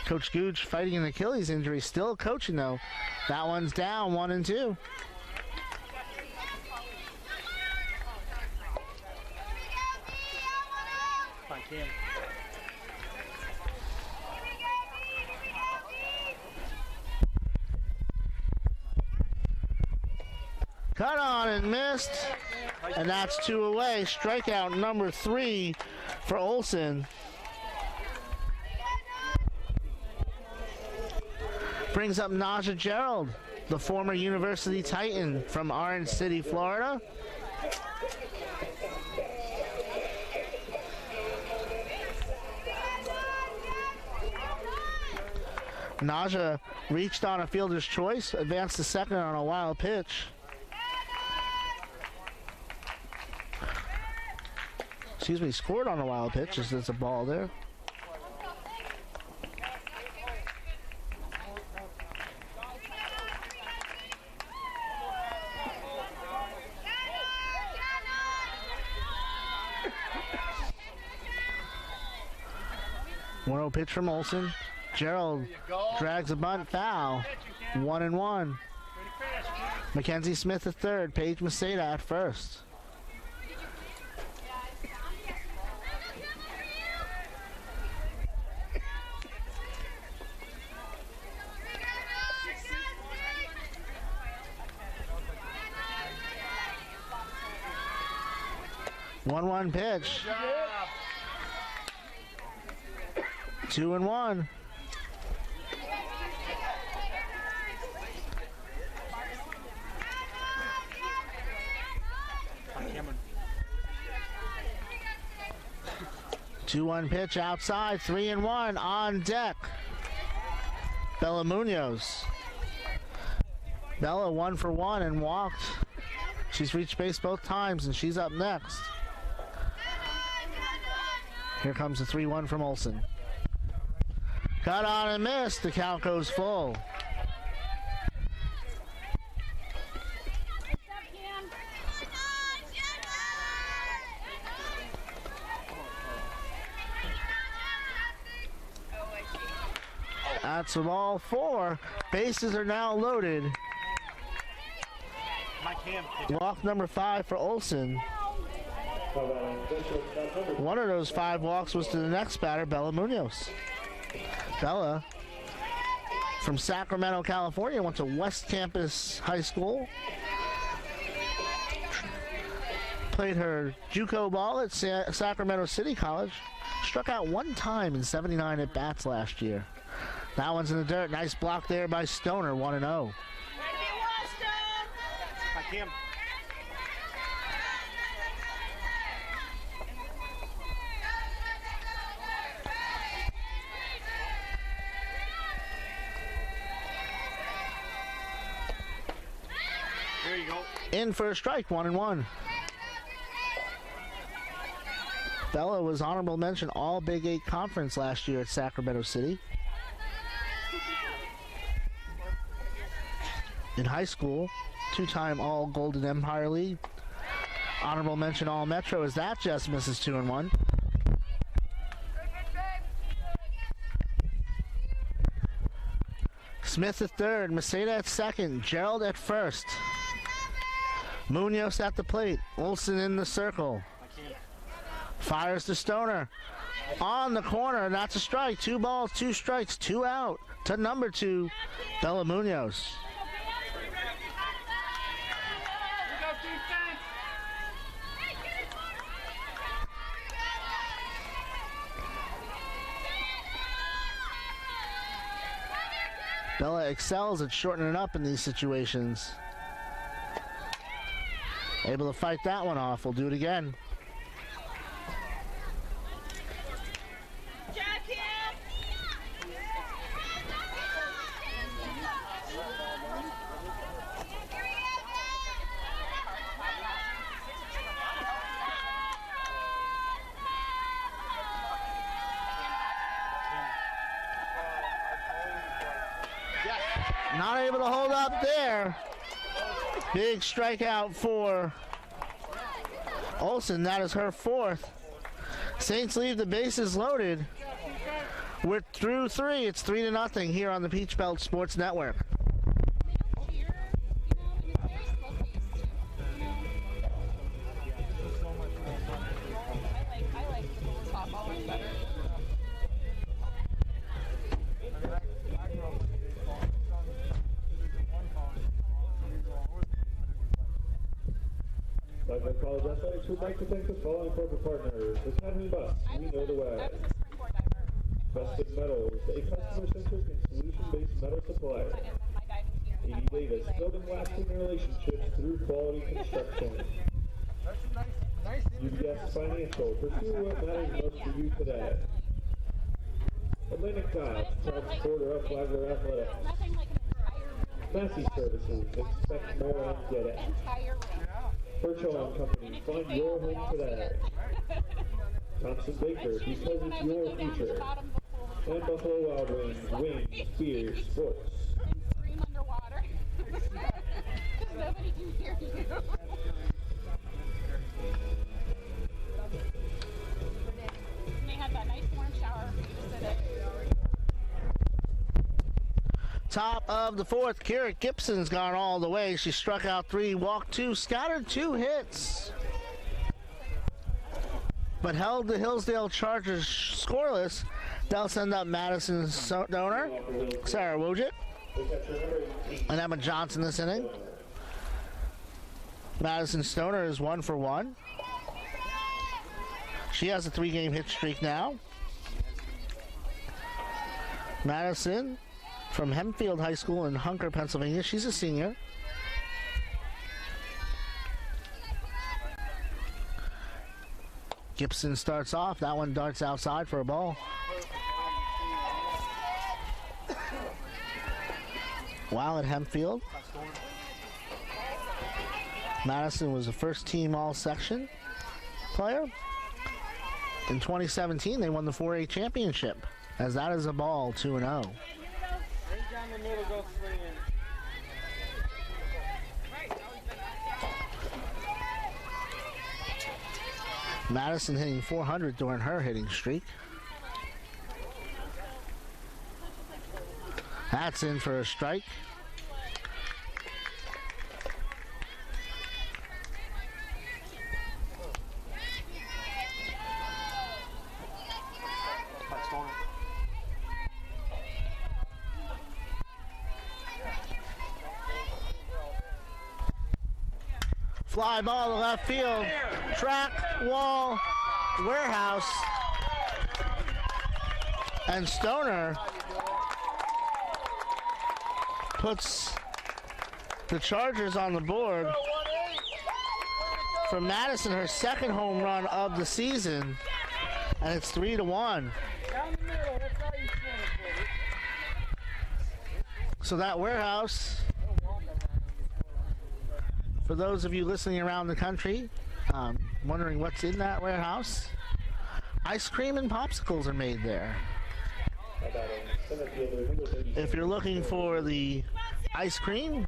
Coach Googe fighting an Achilles injury, still coaching though. That one's down, 1-2. Cut on and missed, and that's 2 away. Strikeout number 3 for Olsen. Brings up Naja Gerald, the former University Titan from Orange City, Florida. Naja reached on a fielder's choice, advanced to second on a wild pitch. Excuse me, scored on a wild pitch as there's a ball there. One-0 pitch from Olsen. Gerald drags a bunt, foul. 1-1. Mackenzie Smith at third. Paige Maceda at first. One pitch. 2-1. Two-one pitch outside. 3-1 on deck. Bella Munoz. Bella 1 for 1 and walked. She's reached base both times, and she's up next. Here comes the 3-1 from Olsen. Cut on and missed. The count goes full. That's a ball 4. Bases are now loaded. Walk number 5 for Olsen. One of those 5 walks was to the next batter, Bella Munoz. Bella from Sacramento, California, went to West Campus High School. Played her JUCO ball at Sacramento City College. Struck out 1 time in 79 at-bats last year. That one's in the dirt. Nice block there by Stoner, 1-0. There you go. In for a strike, 1-1. Bella was honorable mention all Big 8 conference last year at Sacramento City. In high school, two-time all Golden Empire League. Honorable mention all Metro as that just misses 2-1. Smith at third, Maceda at second, Gerald at first. Munoz at the plate, Olsen in the circle. Fires to Stoner. On the corner, that's a strike. 2 balls, 2 strikes, 2 out to number 2, Bella Munoz. Bella excels at shortening up in these situations. Able to fight that one off. We'll do it again. Not able to hold up there. Big strikeout for Olsen. That is her 4th. Saints leave the bases loaded. We're through 3. It's 3-0 here on the Peach Belt Sports Network. Flagler College Athletics would like to thank the following corporate partners: Academy Bus, we know the way. Vested Metals, a customer-centric and solution-based metal supplier. E.D. Davis, building lasting relationships through quality construction. UBS Financial, pursue what matters most to you today. Atlantic Dodge, proud supporter of Flagler Athletics. Massey Services, expect more and get it. Churchill and Company, find your home today. Thompson Baker, because it's your future. And Buffalo Wild Wings, wings, beer, sports. And scream underwater. Because nobody can hear you. And they had that nice warm shower for you to sit in. Top of the 4th, Kira Gibson's gone all the way. She struck out 3, walked 2, scattered 2 hits, but held the Hillsdale Chargers scoreless. They'll send up Madison Stoner, Sarah Wojcik, and Emma Johnson this inning. Madison Stoner is 1 for 1. She has a 3-game hit streak now. Madison from Hempfield High School in Hunker, Pennsylvania. She's a senior. Gibson starts off. That one darts outside for a ball. While at Hempfield, Madison was a first-team all-section player. In 2017, they won the 4A championship, as that is a ball 2-0. Madison hitting 400 during her hitting streak. That's in for a strike. Fly ball to left field. Track, wall, warehouse. And Stoner puts the Chargers on the board. For Madison, her 2nd home run of the season. And it's 3-1. So that warehouse, for those of you listening around the country, wondering what's in that warehouse, Ice cream and popsicles are made there. How about a center fielder, number 37. If you're looking for the ice cream,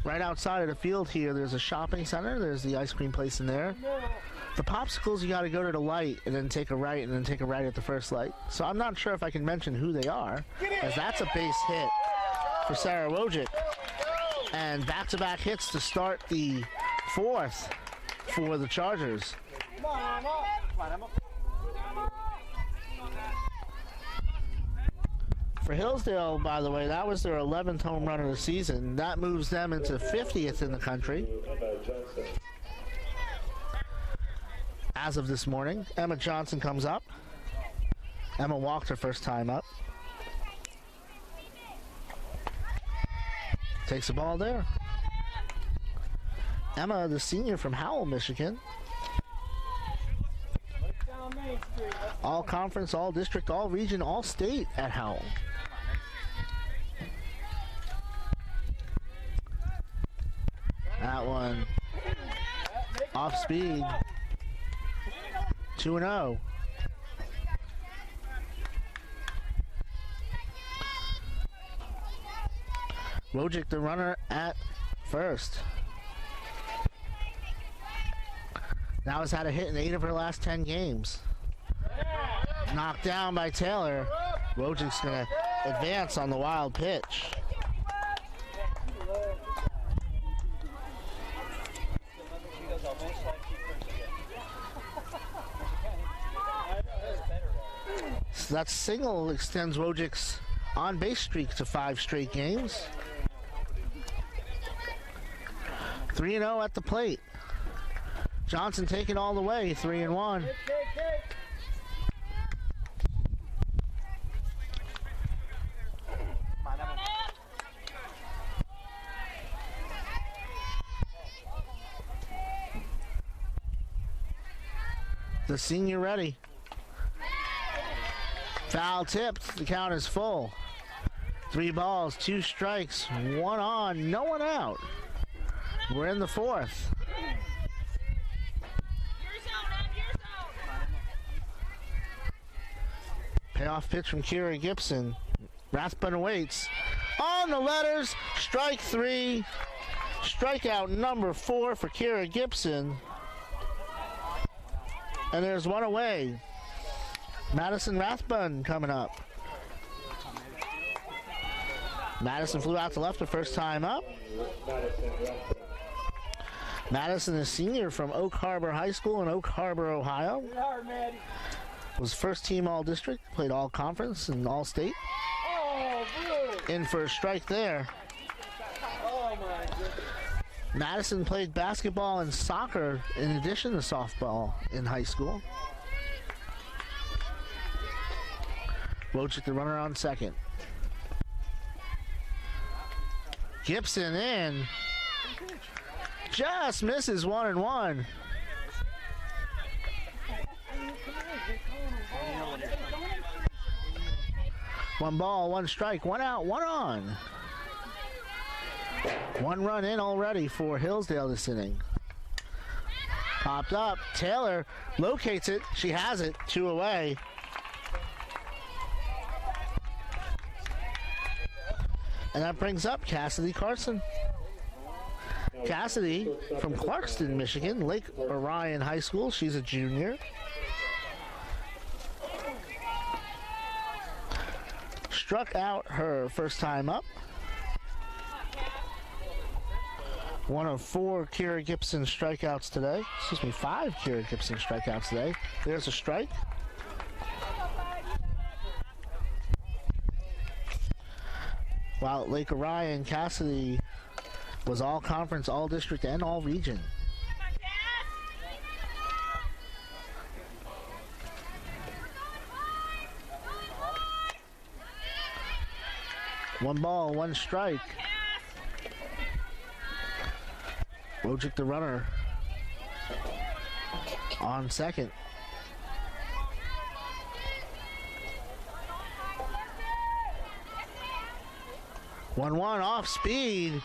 right outside of the field here, there's a shopping center. There's the ice cream place in there. The popsicles, you got to go to the light and then take a right and then take a right at the first light. So I'm not sure if I can mention who they are, as that's a base hit for Sarah Wojcik. And back-to-back hits to start the fourth for the Chargers. For Hillsdale, by the way, that was their 11th home run of the season. That moves them into 50th in the country. As of this morning, Emma Johnson comes up. Emma walked her first time up. Takes the ball there. Emma, the senior from Howell, Michigan. All conference, all district, all region, all state at Howell. That one off speed. 2-0. Wojcik, the runner at first. Now has had a hit in 8 of her last 10 games. Knocked down by Taylor. Wojcik's going to advance on the wild pitch. So that single extends Wojcik's on-base streak to 5 straight games. 3-0 at the plate. Johnson taking all the way, 3-1. The senior ready. Foul tipped. The count is full. 3 balls, 2 strikes, 1 on, no one out. We're in the 4th. Payoff pitch from Kira Gibson. Rathbun awaits. On the letters, strike 3. Strikeout number 4 for Kira Gibson. And there's one away. Madison Rathbun coming up. Madison flew out to left the first time up. Madison is senior from Oak Harbor High School in Oak Harbor, Ohio. Was first team all-district, played all-conference and all-state. In for a strike there. Madison played basketball and soccer in addition to softball in high school. Wojcik, the runner, on second. Gibson in. Just misses 1-1. One ball, 1 strike, 1 out, 1 on. 1 run in already for Hillsdale this inning. Popped up. Taylor locates it. She has it. 2 away. And that brings up Cassidy Carson. Cassidy from Clarkston, Michigan, Lake Orion High School. She's a junior. Struck out her first time up. 1 of 4 Kira Gibson strikeouts today. Excuse me, 5 Kira Gibson strikeouts today. There's a strike. While at Lake Orion, Cassidy was all conference, all district, and all region. One ball, 1 strike. Wojcik, the runner, on second. One off speed.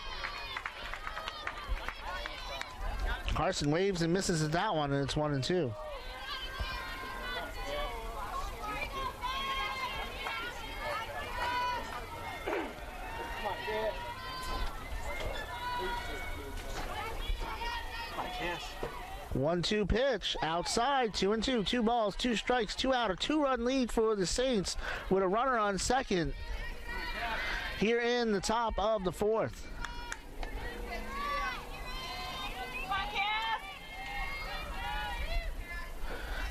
Carson waves and misses at that one, and it's 1-2. 1-2 pitch outside, 2-2, 2 balls, 2 strikes, 2 out, a 2-run lead for the Saints with a runner on second here in the top of the 4th.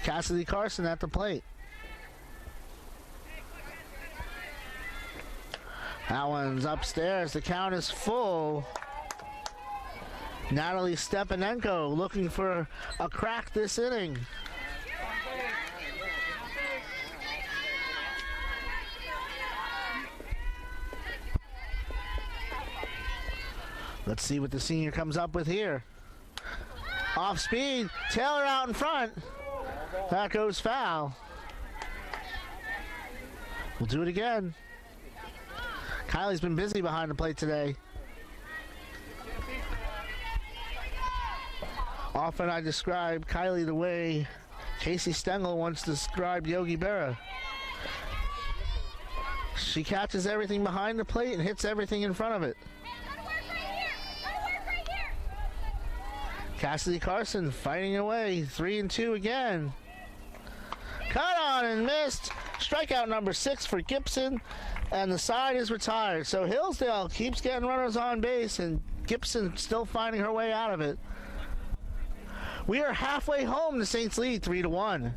Cassidy Carson at the plate. That one's upstairs. The count is full. Natalie Stepanenko looking for a crack this inning. Let's see what the senior comes up with here. Off speed. Taylor out in front. That goes foul. We'll do it again. Kylie's been busy behind the plate today. Often I describe Kylie the way Casey Stengel once described Yogi Berra. She catches everything behind the plate and hits everything in front of it. Cassidy Carson fighting away, 3-2 again. Cut on and missed. Strikeout number 6 for Gibson, and the side is retired. So Hillsdale keeps getting runners on base, and Gibson still finding her way out of it. We are halfway home. The Saints lead 3-1.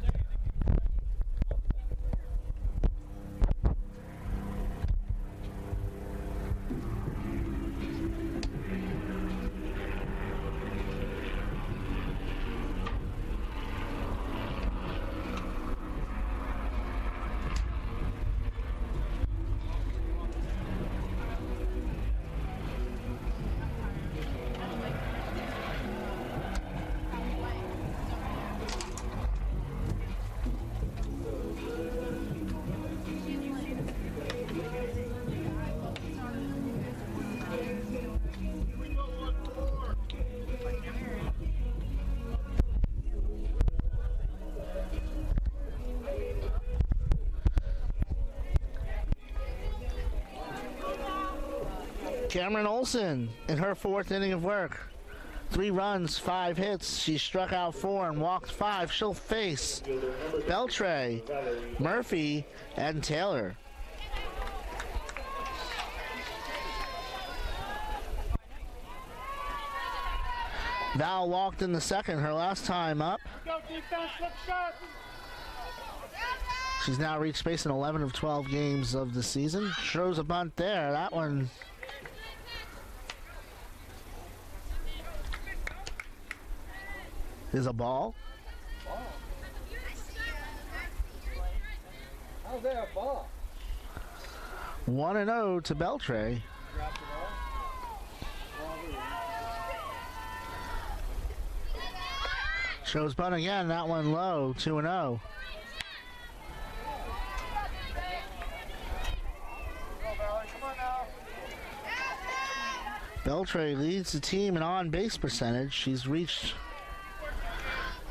Cameron Olson in her 4th inning of work. 3 runs, 5 hits. She struck out 4 and walked 5. She'll face Beltray, Murphy, and Taylor. Val walked in the 2nd, her last time up. She's now reached base in 11 of 12 games of the season. Throws a bunt there. That one is a ball. How's that a ball? 1-0 to Beltray. Shows bunt again. That one low. 2-0. Beltray leads the team in on-base percentage. She's reached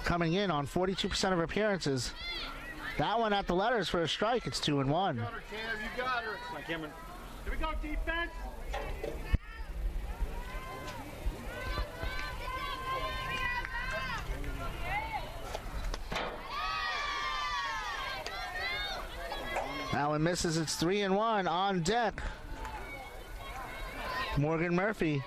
coming in on 42% of her appearances. That one at the letters for a strike. It's 2-1. You got her, Cam. You got her. Come on, Cameron. Here we go, defense. That one misses. It's 3-1 on deck. Morgan Murphy.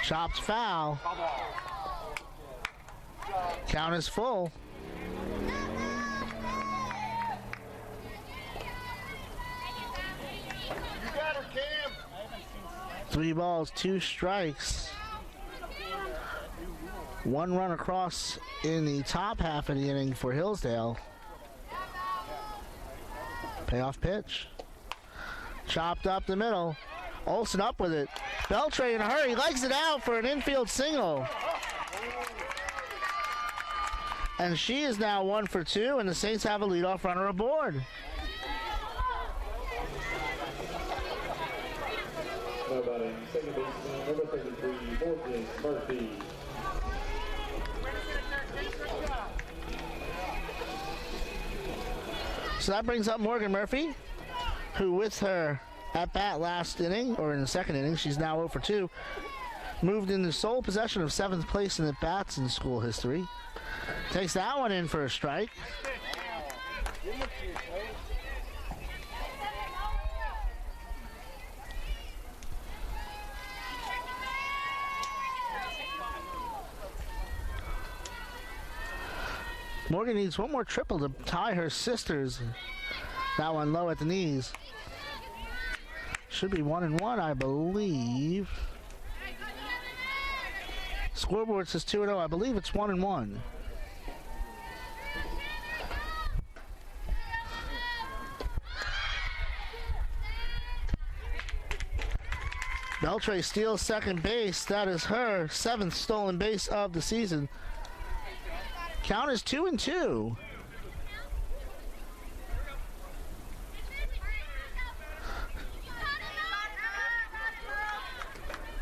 Chopped foul. Count is full. You got her, Cam. 3 balls, 2 strikes. 1 run across in the top half of the inning for Hillsdale. Payoff pitch. Chopped up the middle. Olsen up with it. Beltray in a hurry. Legs it out for an infield single. And she is now 1 for 2, and the Saints have a leadoff runner aboard. Now batting second baseman, number 33, Morgan Murphy. So that brings up Morgan Murphy, who with her at bat last inning, or in the second inning. She's now 0 for 2. Moved into sole possession of 7th place in at bats in school history. Takes that one in for a strike. Morgan needs one more triple to tie her sisters. That one low at the knees. Should be 1-1, I believe. Scoreboard says 2-0. I believe it's 1-1. Beltray steals second base. That is her 7th stolen base of the season. Count is 2-2.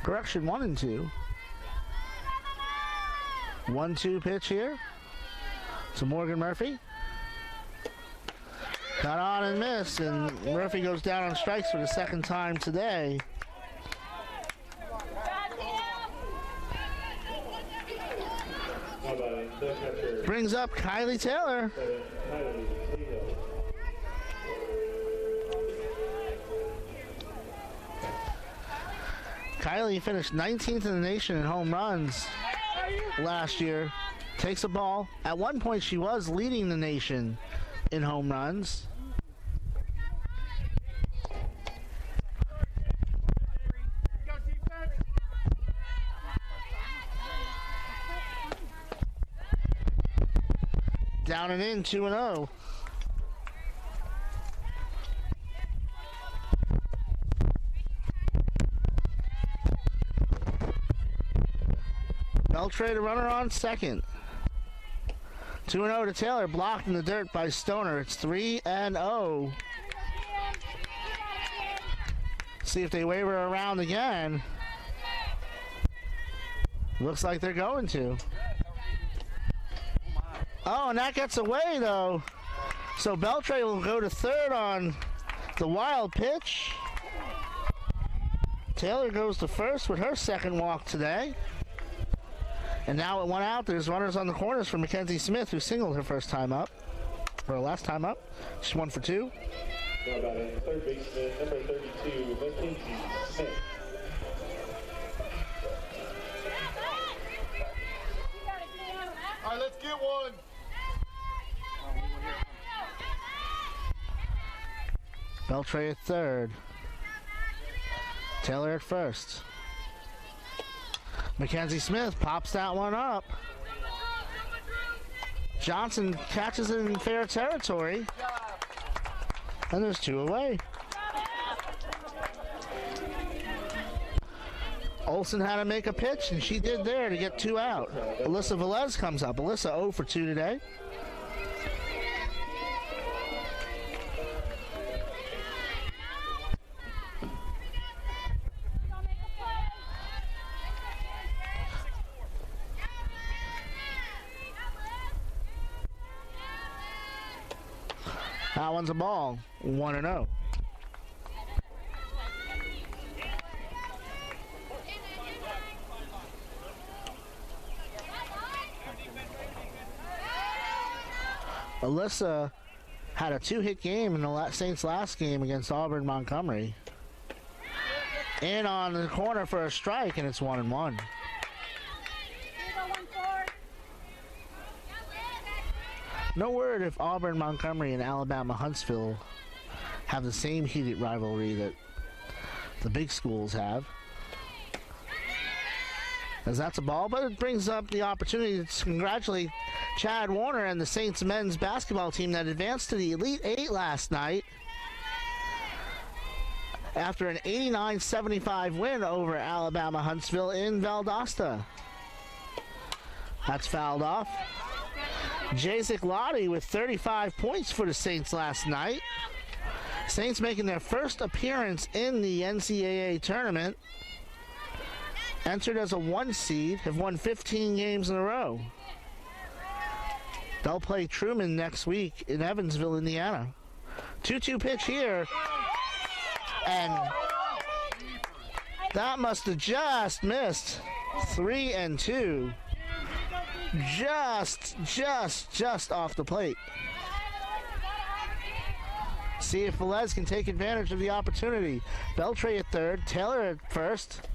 Correction, 1-2. 1-2 pitch here to Morgan Murphy. Got on and missed, and Murphy goes down on strikes for the second time today. Brings up Kylie Taylor. Kylie finished 19th in the nation in home runs last year. Takes a ball. At one point, she was leading the nation in home runs. Down and in, 2-0. Beltray to runner on second. 2-0 to Taylor, blocked in the dirt by Stoner. It's 3-0. See if they wave her around again. Looks like they're going to. Oh, and that gets away, though. So Beltray will go to third on the wild pitch. Taylor goes to first with her second walk today. And now at 1 out, there's runners on the corners for Mackenzie Smith, who singled her first time up. Or last time up. She's 1 for 2. Now batting third baseman, number 32, Mackenzie Smith. All right, let's get one. Beltray at third. Taylor at first. Mackenzie Smith pops that one up. Johnson catches it in fair territory. And there's 2 away. Olsen had to make a pitch, and she did there to get 2 out. Alyssa Velez comes up. Alyssa 0 for 2 today. That one's a ball. 1-0. Alyssa had a 2-hit game in the Saints' last game against Auburn Montgomery. In on the corner for a strike, and it's 1-1. No word if Auburn Montgomery and Alabama Huntsville have the same heated rivalry that the big schools have. As that's a ball, but it brings up the opportunity to congratulate Chad Warner and the Saints men's basketball team that advanced to the Elite Eight last night after an 89-75 win over Alabama Huntsville in Valdosta. That's fouled off. Jacek Lottie with 35 points for the Saints last night. Saints making their first appearance in the NCAA tournament. Entered as a 1 seed, have won 15 games in a row. They'll play Truman next week in Evansville, Indiana. 2-2 pitch here. And that must have just missed. 3 and 2. Just off the plate. See if Velez can take advantage of the opportunity. Beltray at third, Taylor at first.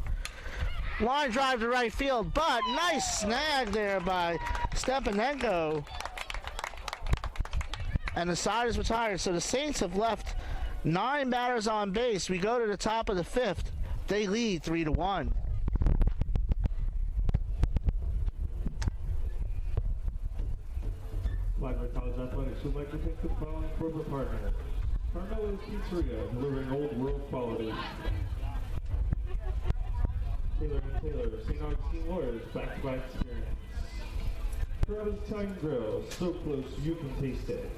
Line drive to right field, but nice snag there by Stepanenko. And the side is retired. So the Saints have left 9 batters on base. We go to the top of the 5th. They lead 3-1. Flagler College Athletics would like to thank the following corporate partner. Carmelo's Pizzeria, delivering old world quality. Taylor & Taylor, St. Augustine Lawyers, back-to-back experience. Travis Time Grill, so close you can taste it.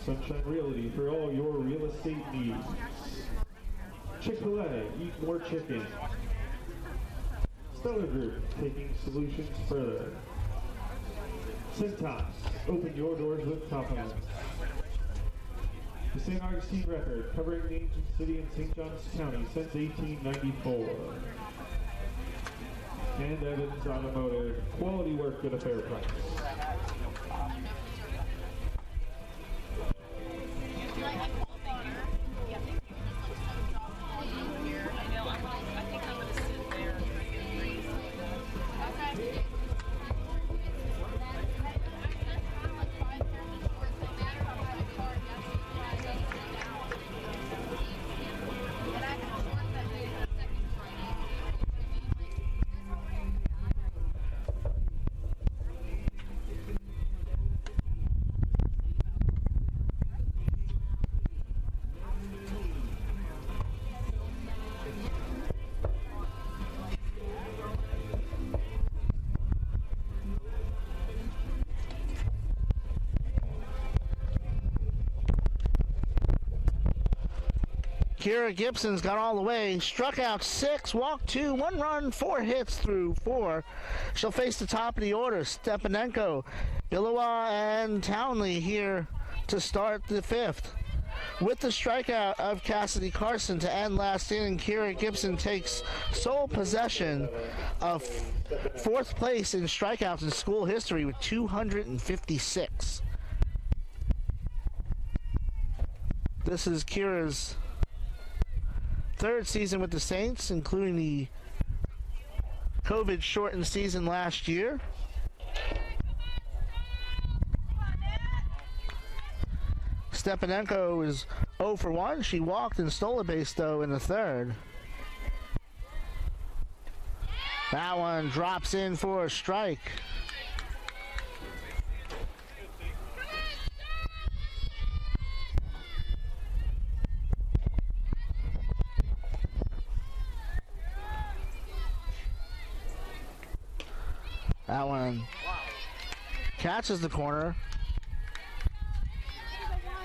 Sunshine Realty for all your real estate needs. Chick-fil-A, eat more chicken. Stellar Group, taking solutions further. Cintas, open your doors with confidence. The St. Augustine Record, covering the ancient city in St. Johns County since 1894. And Evans Automotive, quality work at a fair price. Kira Gibson's got all the way, struck out 6, walked 2, 1 run, 4 hits through 4. She'll face the top of the order, Stepanenko, Bilowa, and Townley here to start the 5th. With the strikeout of Cassidy Carson to end last inning, Kira Gibson takes sole possession of 4th place in strikeouts in school history with 256. This is Kira's 3rd season with the Saints, including the COVID-shortened season last year. Stepanenko is 0 for 1. She walked and stole a base, though, in the 3rd. That one drops in for a strike. That one catches the corner.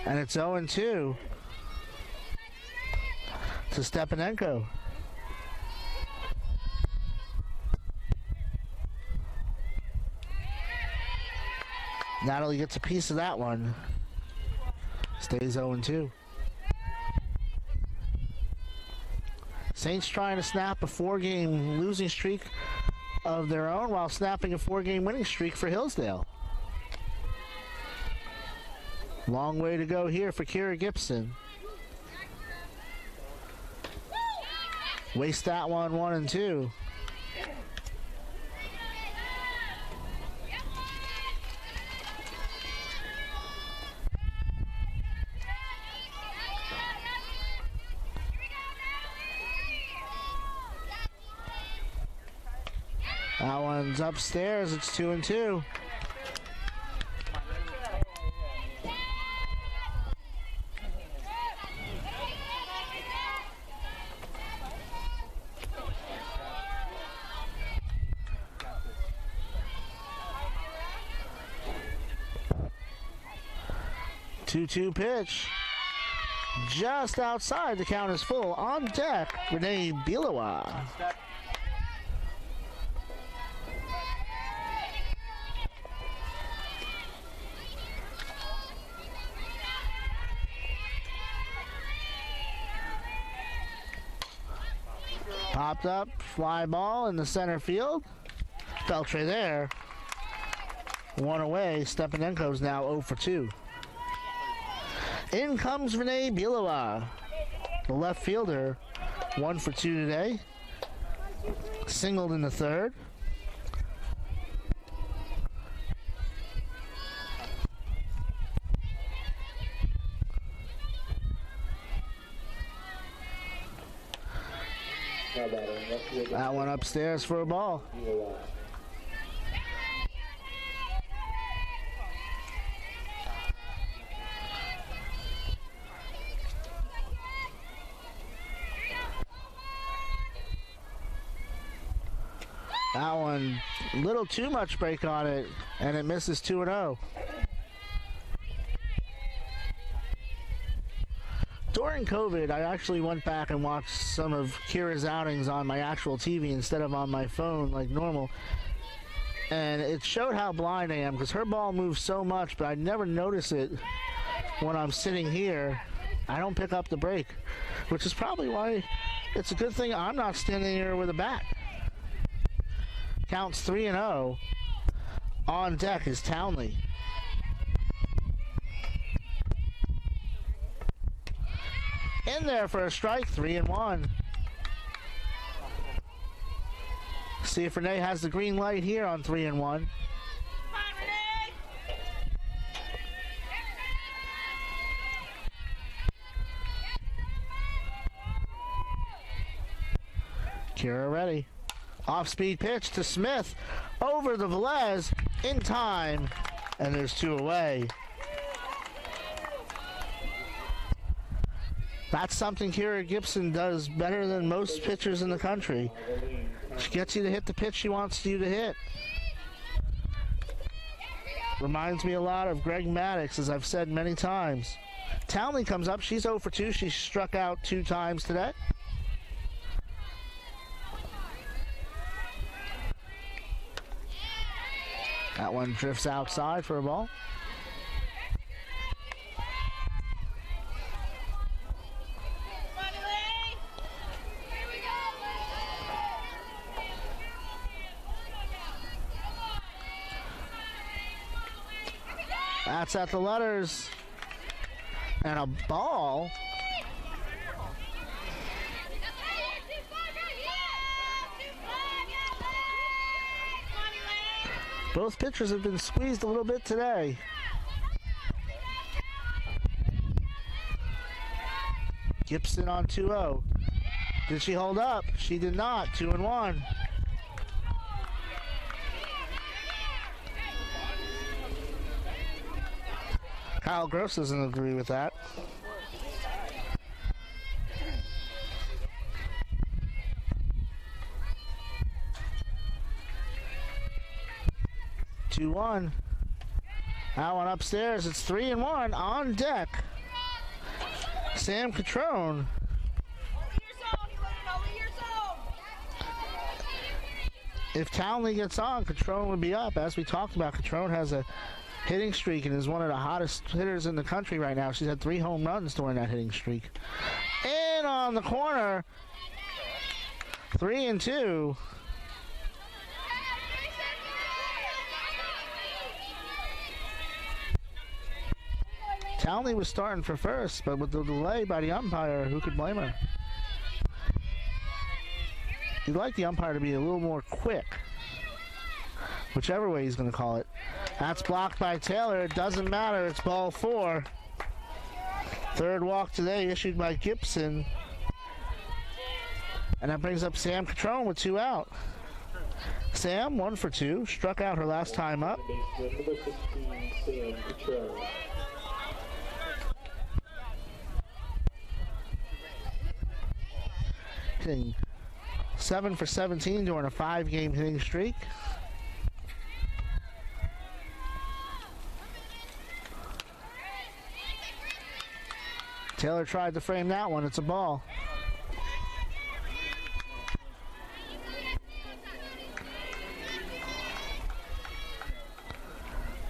And it's 0-2 to Stepanenko. Natalie gets a piece of that one. Stays 0-2. Saints trying to snap a 4-game losing streak of their own while snapping a 4-game winning streak for Hillsdale. Long way to go here for Kira Gibson. Waste that one, 1-2. That one's upstairs. It's 2-2. Two-two pitch. Just outside. The count is full. On deck, Renee Bilowa. Popped up, fly ball in the center field. Beltre there. One away. Stepanenko's now 0 for 2. In comes Renee Bilowa, the left fielder. 1 for 2 today. Singled in the third. That one upstairs for a ball. That one, a little too much break on it, and it misses 2-0. During COVID, I actually went back and watched some of Kira's outings on my actual TV instead of on my phone like normal. And it showed how blind I am because her ball moves so much, but I never notice it when I'm sitting here. I don't pick up the break, which is probably why it's a good thing I'm not standing here with a bat. Counts 3-0. On deck is Townley. In there for a strike, 3-1. See if Renee has the green light here on 3-1. Kira ready. Off-speed pitch to Smith. Over the Velez. In time. And there's 2 away. That's something Kira Gibson does better than most pitchers in the country. She gets you to hit the pitch she wants you to hit. Reminds me a lot of Greg Maddux, as I've said many times. Townley comes up. She's 0 for 2. She struck out 2 times today. That one drifts outside for a ball. That's at the letters. And a ball. Both pitchers have been squeezed a little bit today. Gibson on 2-0. Did she hold up? She did not. 2-1. Kyle Gross doesn't agree with that. That one upstairs. It's 3-1 on deck. Sam Catrone. If Townley gets on, Catrone would be up. As we talked about, Catrone has a hitting streak and is one of the hottest hitters in the country right now. She's had 3 home runs during that hitting streak. In on the corner. 3-2. Townley was starting for first, but with the delay by the umpire, who could blame her? You'd like the umpire to be a little more quick, whichever way he's going to call it. That's blocked by Taylor. It doesn't matter. It's ball 4. Third walk today issued by Gibson. And that brings up Sam Catrone with 2 out. Sam, 1 for 2. Struck out her last time up. Number 16, Sam Catrone. Hitting 7 for 17 during a 5-game hitting streak. Taylor tried to frame that one. It's a ball.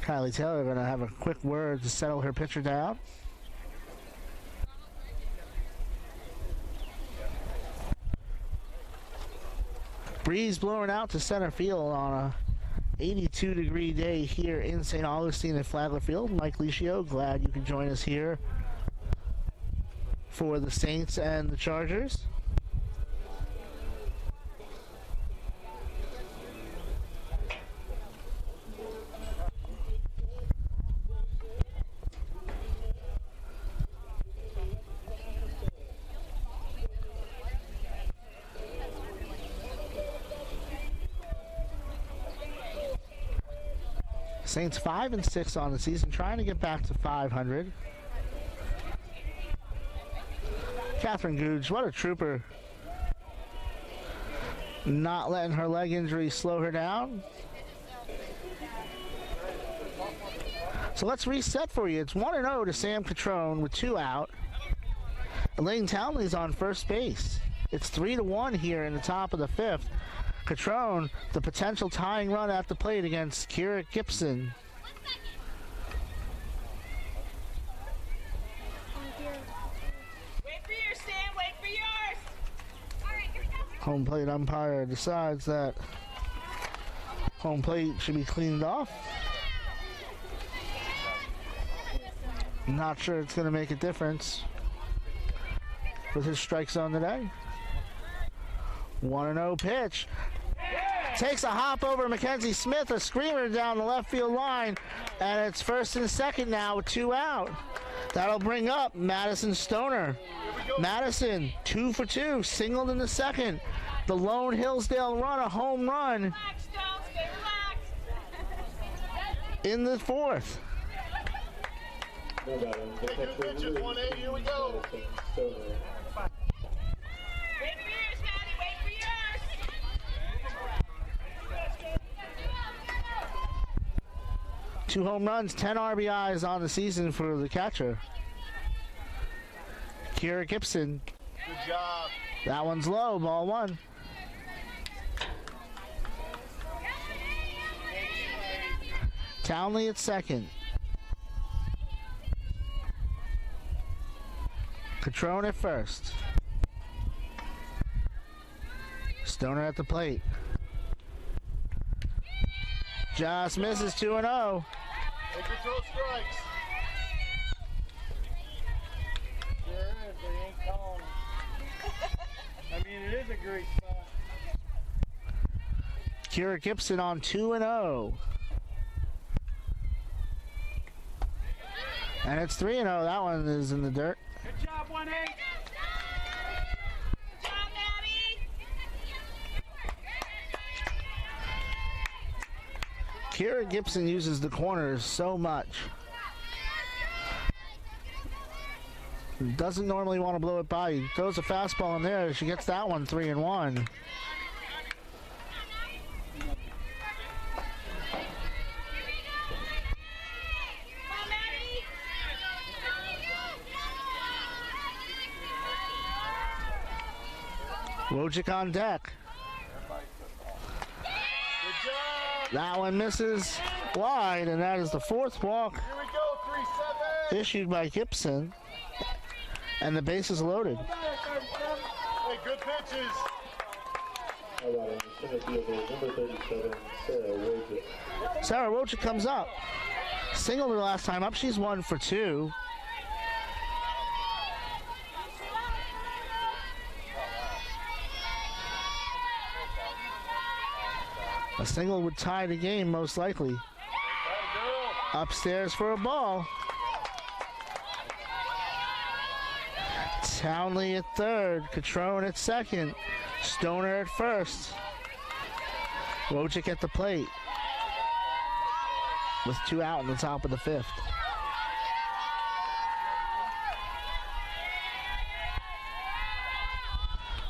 Kylie Taylor going to have a quick word to settle her pitcher down. Breeze blowing out to center field on a 82-degree day here in St. Augustine at Flagler Field. Mike Licio, glad you could join us here for the Saints and the Chargers. Saints 5-6 on the season, trying to get back to 500. Catherine Googe, what a trooper. Not letting her leg injury slow her down. So let's reset for you. It's 1-0 to Sam Catrone with 2 out. Elaine Townley's on first base. It's 3-1 here in the top of the 5th. Catrone, the potential tying run at the plate against Kira Gibson. Wait for yours, Sam. Wait for yours. All right, here we go. Home plate umpire decides that home plate should be cleaned off. Not sure it's going to make a difference with his strike zone today. 1-0 pitch. Takes a hop over Mackenzie Smith, a screamer down the left field line, and it's first and second now with 2 out. That'll bring up Madison Stoner. Madison, 2 for 2, singled in the second. The lone Hillsdale run, a home run Relax, Jones. Stay relaxed. in the 4th. No matter. Taking pitches, 1-8, here we go. Wait for yours, Maddie. Wait for yours. 2 home runs, 10 RBIs on the season for the catcher. Kira Gibson. Good job. That one's low, ball 1. Townley at second. Catrone at first. Stoner at the plate. Just misses 2-0. Take your throw strikes. Sure is, but he ain't calling. I mean, it is a great spot. Kira Gibson on 2-0. And it's 3-0. That one is in the dirt. Good job, 1-8. Good job, Maddie. Kira Gibson uses the corners so much. Doesn't normally want to blow it by. He throws a fastball in there. She gets that one 3-1. Wojcik on deck. Good job. That one misses wide, and that is the 4th walk Here we go, 3-7. issued by Gibson. And the base is loaded. Hey, good pitches. How about it? Center fielder, number 37, Sarah Wojcik. Sarah Wojcik comes up. Singled her last time up. She's 1 for 2. A single would tie the game, most likely. Upstairs for a ball. Townley at third. Catrone at second. Stoner at first. Wojcik at the plate. With 2 out in the top of the 5th.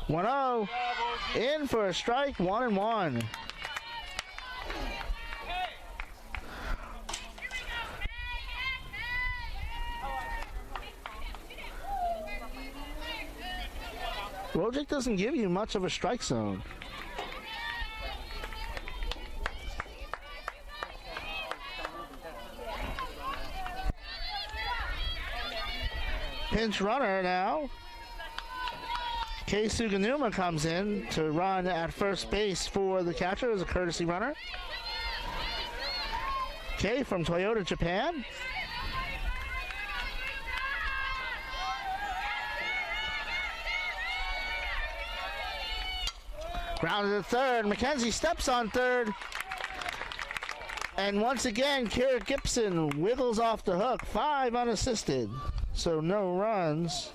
One-0. In for a strike. 1-1. Wojcik doesn't give you much of a strike zone. Pinch runner now. Kei Suganuma comes in to run at first base for the catcher as a courtesy runner. Kei from Toyota, Japan. Grounded to third. McKenzie steps on third. And once again, Kara Gibson wiggles off the hook. 5 unassisted. So no runs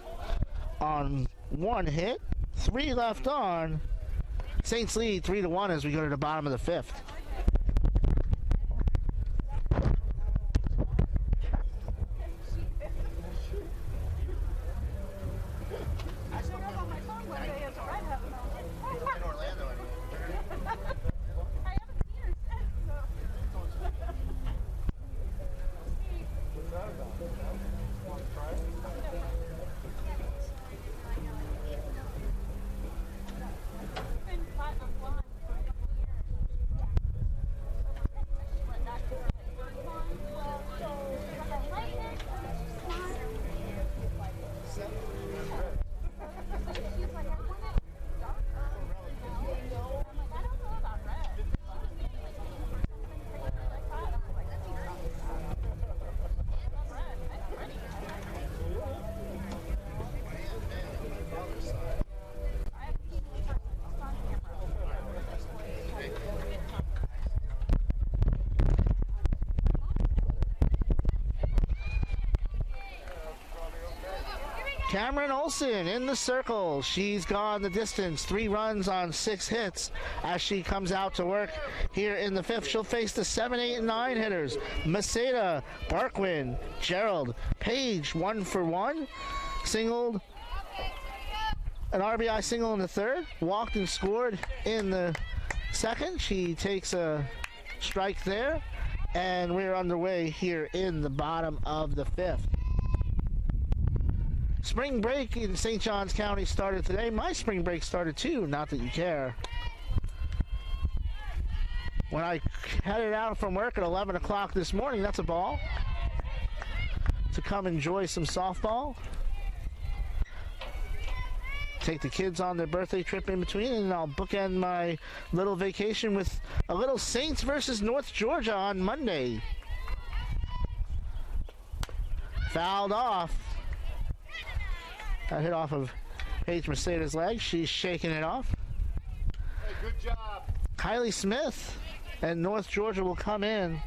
on 1 hit. 3 left on. Saints lead 3-1 as we go to the bottom of the 5th. Cameron Olsen in the circle. She's gone the distance. 3 runs on 6 hits as she comes out to work here in the 5th. She'll face the 7, 8, and 9 hitters. Maceda, Barkwin, Gerald, Page, 1 for 1. Singled. An RBI single in the 3rd. Walked and scored in the 2nd. She takes a strike there. And we're underway here in the bottom of the 5th. Spring break in St. Johns County started today. My spring break started too, not that you care. When I headed out from work at 11 o'clock this morning, that's a ball, to come enjoy some softball. Take the kids on their birthday trip in between, and I'll bookend my little vacation with a little Saints versus North Georgia on Monday. Fouled off. That hit off of Paige Maceda's leg. She's shaking it off. Hey, good job. Kylie Smith and North Georgia will come in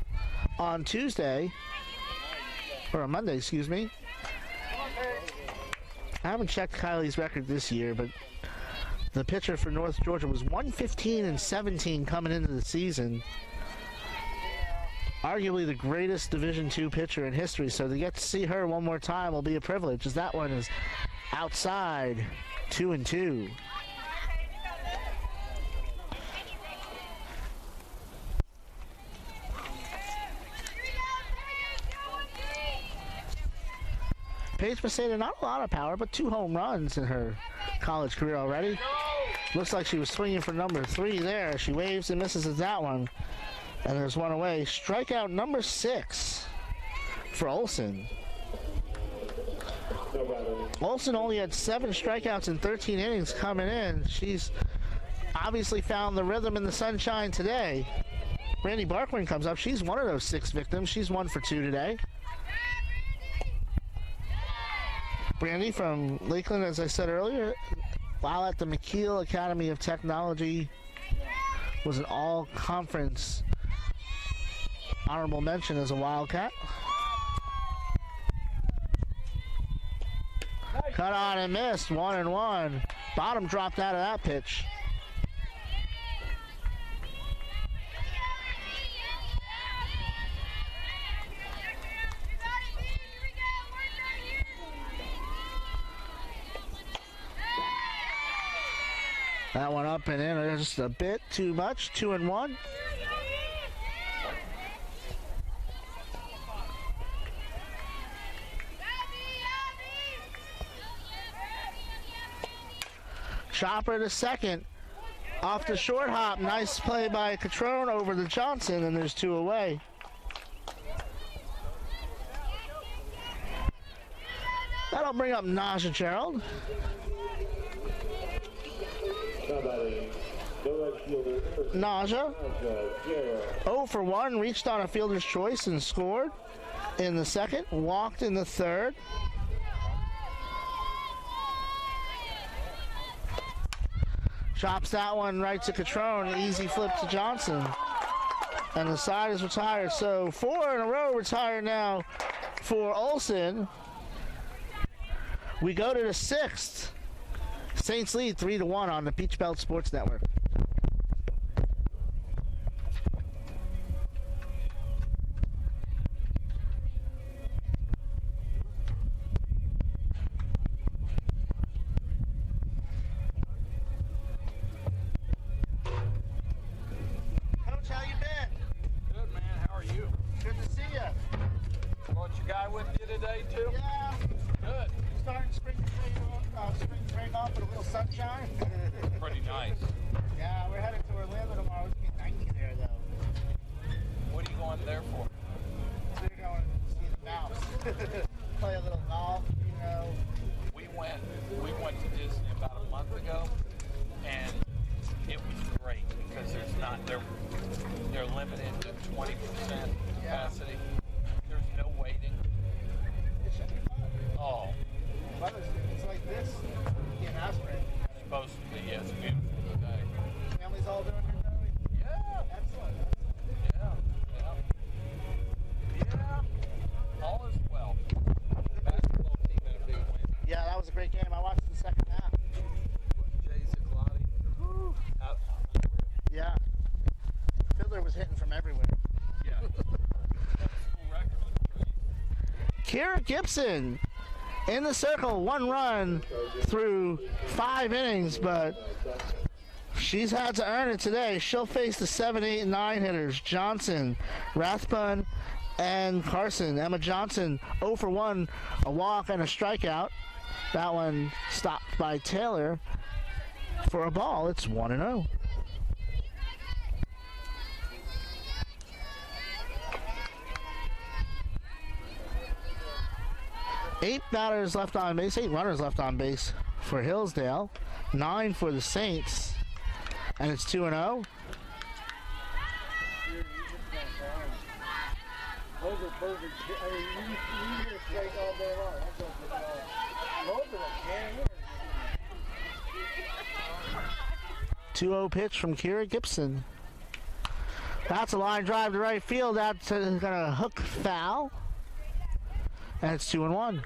on Tuesday, or on Monday, excuse me. I haven't checked Kylie's record this year, but the pitcher for North Georgia was 115-17 coming into the season. Arguably the greatest Division II pitcher in history, so to get to see her one more time will be a privilege, as that one is outside 2-2. Paige Maceda, not a lot of power, but 2 home runs in her college career already. Looks like she was swinging for number 3 there. She waves and misses at that one. And there's one away. Strikeout number 6 for Olsen. Olsen only had 7 strikeouts in 13 innings coming in. She's obviously found the rhythm in the sunshine today. Brandy Barkwin comes up. She's one of those 6 victims. She's 1 for 2 today. Brandy from Lakeland, as I said earlier, while at the McKeel Academy of Technology, was an all-conference honorable mention as a Wildcat. Cut on and missed, 1-1. Bottom dropped out of that pitch. That one up and in just a bit too much, 2-1. Chopper to second. Off the short hop. Nice play by Catrone over to Johnson, and there's 2 away. That'll bring up Naja Gerald. Now batting, the right fielder, Naja. Guerra. 0 for 1, reached on a fielder's choice and scored in the second, walked in the third. Chops that one right to Catrone, easy flip to Johnson. And the side is retired, so 4 in a row retired now for Olsen. We go to the 6th. Saints lead 3-1 on the Peach Belt Sports Network. Coach, how you been? Good, man. How are you? Good to see you. Brought your guy with you today, too? Yeah, Good. starting spring break off with a little sunshine. Pretty nice. Yeah, we're headed to Orlando tomorrow. It's gonna be 90 there, though. What are you going there for? We're going to see the mouse. Play a little golf, you know. We went to Disney about a month ago, and it was great because they're limited to 20% capacity. There's no waiting. It should be fun. Oh, It's like this in Aspen. supposed to be. Yeah, it's beautiful today. Families all doing their thing. Yeah, Excellent. yeah. All is well. Basketball team had a big win. Yeah, that was a great game. I watched the second half. Jay Ziclotti. Out. Yeah. Fiddler was hitting from everywhere. Yeah. Full record. Kira Gibson in the circle, 1 run through 5 innings, but she's had to earn it today. She'll face the 7, 8, and 9 hitters, Johnson, Rathbun, and Carson. Emma Johnson, 0 for 1, a walk and a strikeout. That one stopped by Taylor for a ball. It's 1-0. Eight runners left on base for Hillsdale, 9 for the Saints, and it's 2-0. Those are perfect. I mean, you get a strike all day long. That's what it's all. Those are like 2-0 pitch from Kira Gibson. That's a line drive to right field. That's going to hook foul. And it's 2-1.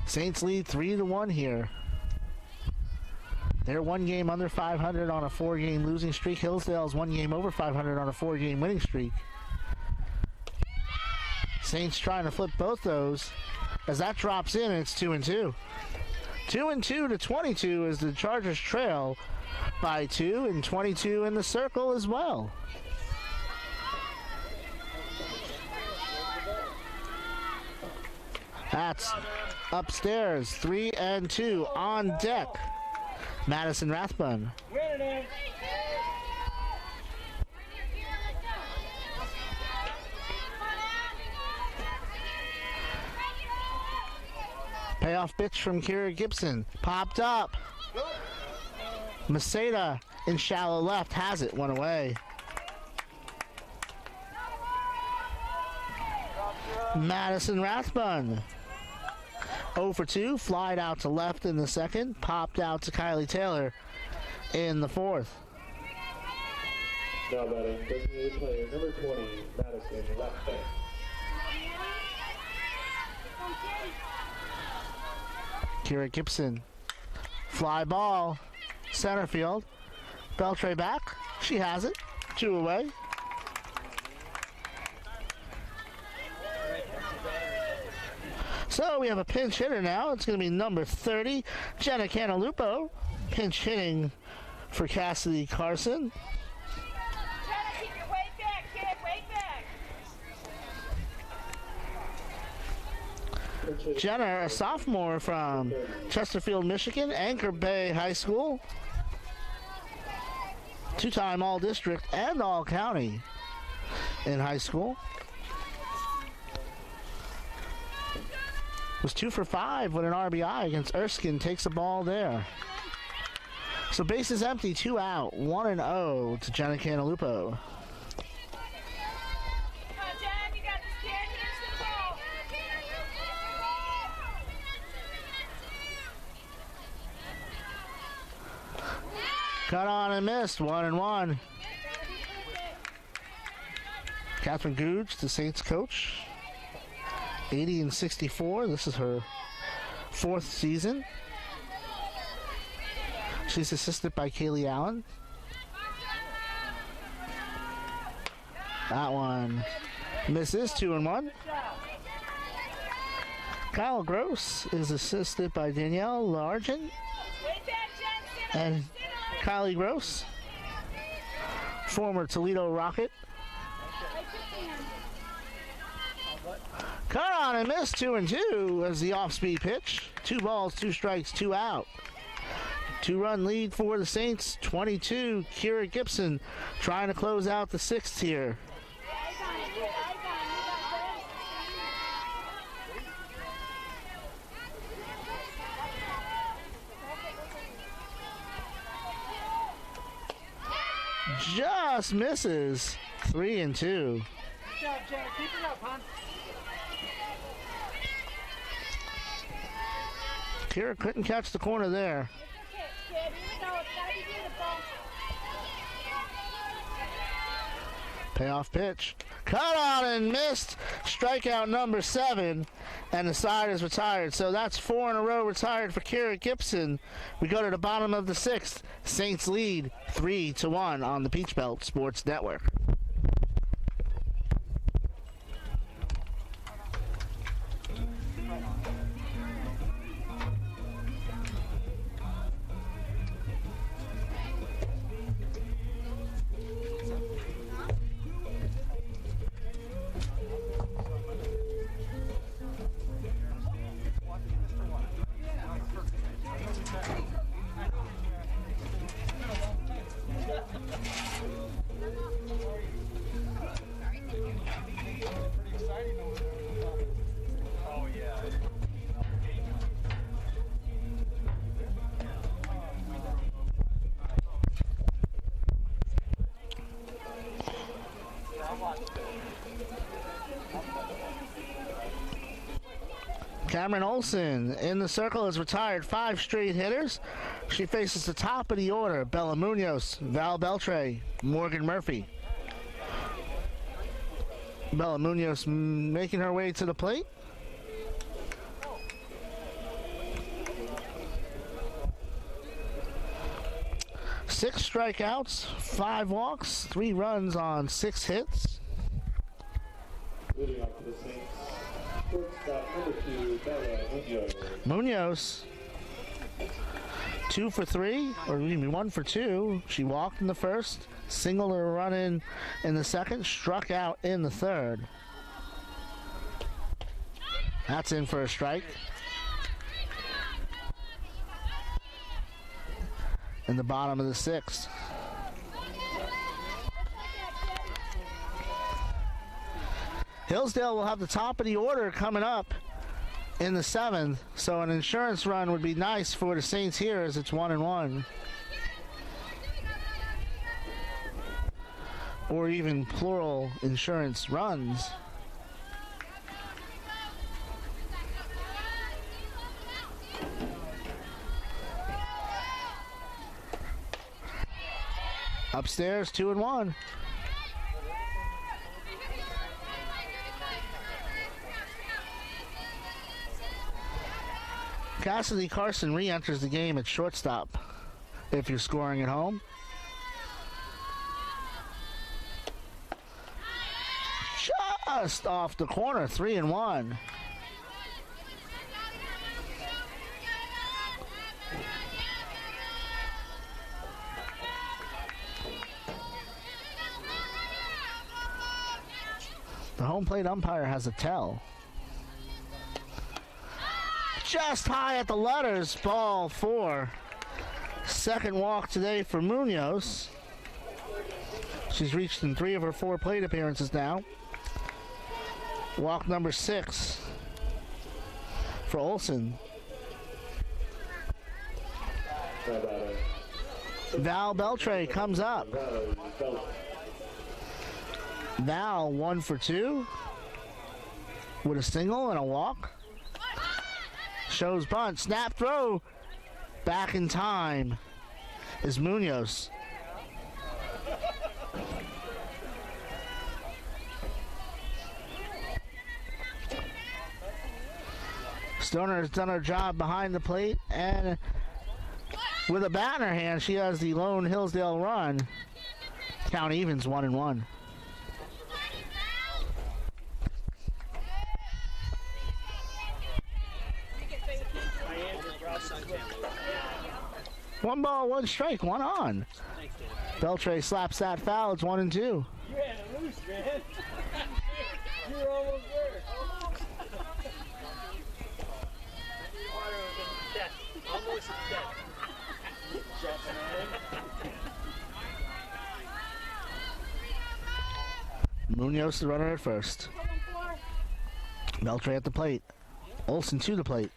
Saints lead 3-1 here. They're 1 game under 500 on a 4-game losing streak. Hillsdale's 1 game over 500 on a 4-game winning streak. Saints trying to flip both those. As that drops in, it's 2-2. 2-2 to 22 as the Chargers trail by 2, and 22 in the circle as well. That's upstairs. 3-2 on deck. Madison Rathbun. Payoff pitch from Kira Gibson. Popped up. Maceda in shallow left has it. 1 away. Madison Rathbun. 0 for 2. Flied out to left in the second. Popped out to Kylie Taylor in the fourth. Now batting, designated player number 20, Madison Rathbun. Kira Gibson. Fly ball. Center field. Beltre back. She has it. 2 away. So we have a pinch hitter now. It's going to be number 30, Jenna Cantalupo. Pinch hitting for Cassidy Carson. Jenna, keep your weight back, kid. Weight back. Jenna, a sophomore from Chesterfield, Michigan, Anchor Bay High School. 2-time All-District and All-County. in high school. Was 2 for 5 with an RBI against Erskine. Takes the ball there. So bases empty, 2 out, 1-0 to Jenna Cantalupo. Cut on and missed, 1-1. Catherine Googe, the Saints coach. 80-64. This is her 4th season. She's assisted by Kaylee Allen. That one misses, 2-1. Kyle Gross is assisted by Danielle Largent and Kylie Gross, former Toledo Rocket. Cut on and missed, 2-2 as the off-speed pitch. 2 balls, 2 strikes, 2 out. 2-run lead for the Saints, 22. Kira Gibson trying to close out the 6th here. Just misses, 3-2. Good job, Jenna. Keep it up, hon. Kira couldn't catch the corner there. Payoff pitch. Cut on and missed. Strikeout number 7. And the side is retired. So that's 4 in a row retired for Kira Gibson. We go to the bottom of the 6th. Saints lead 3-1 on the Peach Belt Sports Network. Cameron Olson in the circle has retired 5 straight hitters. She faces the top of the order: Bella Munoz, Val Beltre, Morgan Murphy. Bella Munoz making her way to the plate. Six strikeouts, 5 walks, 3 runs on 6 hits. Moving on to the Saints. Shortstop number 2, Bella Munoz. Munoz, 2 for 3, or 1 for 2. She walked in the first, singled her run in the second, struck out in the third. That's in for a strike. In the bottom of the 6th. Hillsdale will have the top of the order coming up in the 7th, so an insurance run would be nice for the Saints here as it's 1-1. Or even plural insurance runs. Upstairs, 2-1. Cassidy Carson re-enters the game at shortstop if you're scoring at home. Just off the corner, 3-1. The home plate umpire has a tell. Just high at the letters, ball 4. Second walk today for Munoz. She's reached in 3 of her 4 plate appearances now. Walk number 6 for Olsen. Val Beltray comes up. Val 1 for 2 with a single and a walk. Shows bunt, snap throw. Back in time is Munoz. Stoner has done her job behind the plate, and with a bat in her hand, she has the lone Hillsdale run. Count evens 1-1. One ball, one strike, one on. Beltray slaps that foul. It's 1-2. You had it loose, man. You were almost there. Almost Munoz the runner at first. Beltray at the plate. Olsen to the plate.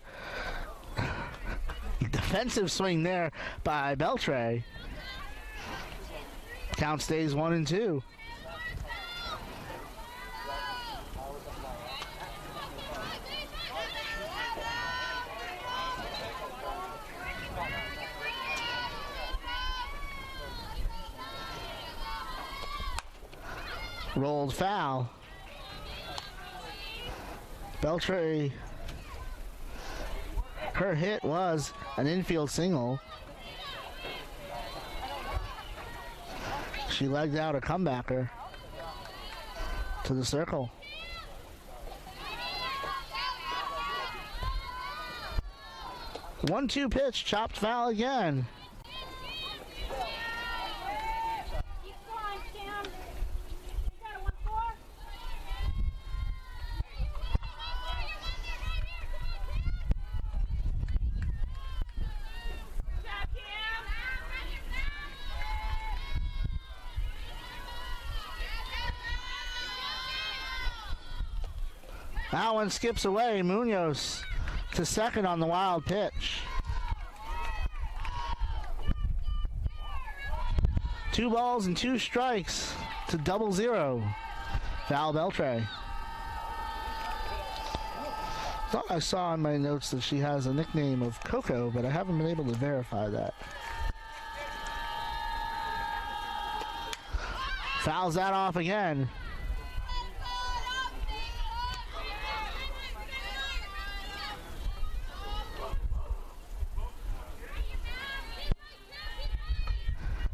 Defensive swing there by Beltray. Count stays 1-2. Rolled foul. Beltray, her hit was an infield single. She legged out a comebacker to the circle. One-two pitch, chopped foul again. That one skips away. Munoz to second on the wild pitch. 2 balls and 2 strikes to 0-0. Val Beltray. Thought I saw in my notes that she has a nickname of Coco, but I haven't been able to verify that. Fouls that off again.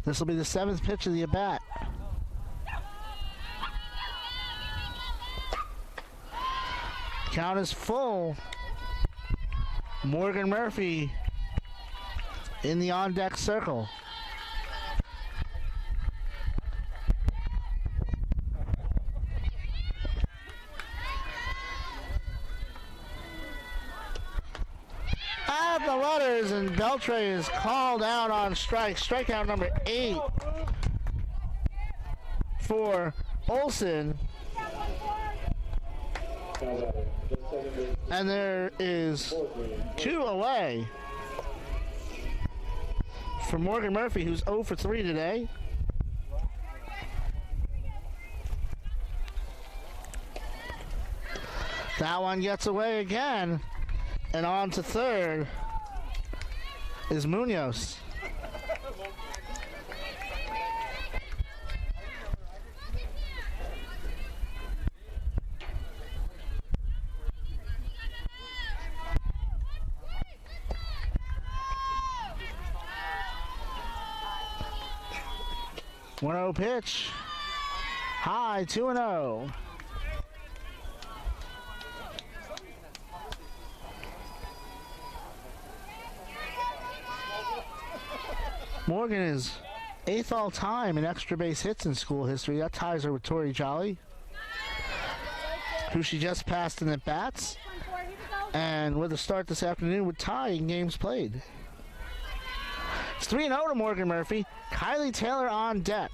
This will be the 7th pitch of the at-bat. Count is full. Morgan Murphy in the on-deck circle. At the runners, and Beltray is called out on strike. Strikeout number 8 for Olsen. And there is 2 away for Morgan Murphy, who's 0 for 3 today. That one gets away again. And on to third is Munoz. One 0 pitch. High, 2-0. Morgan is 8th all-time in extra base hits in school history. That ties her with Tori Jolly, who she just passed in at-bats. And with a start this afternoon with tie in games played. It's 3-0 to Morgan Murphy. Kylie Taylor on deck.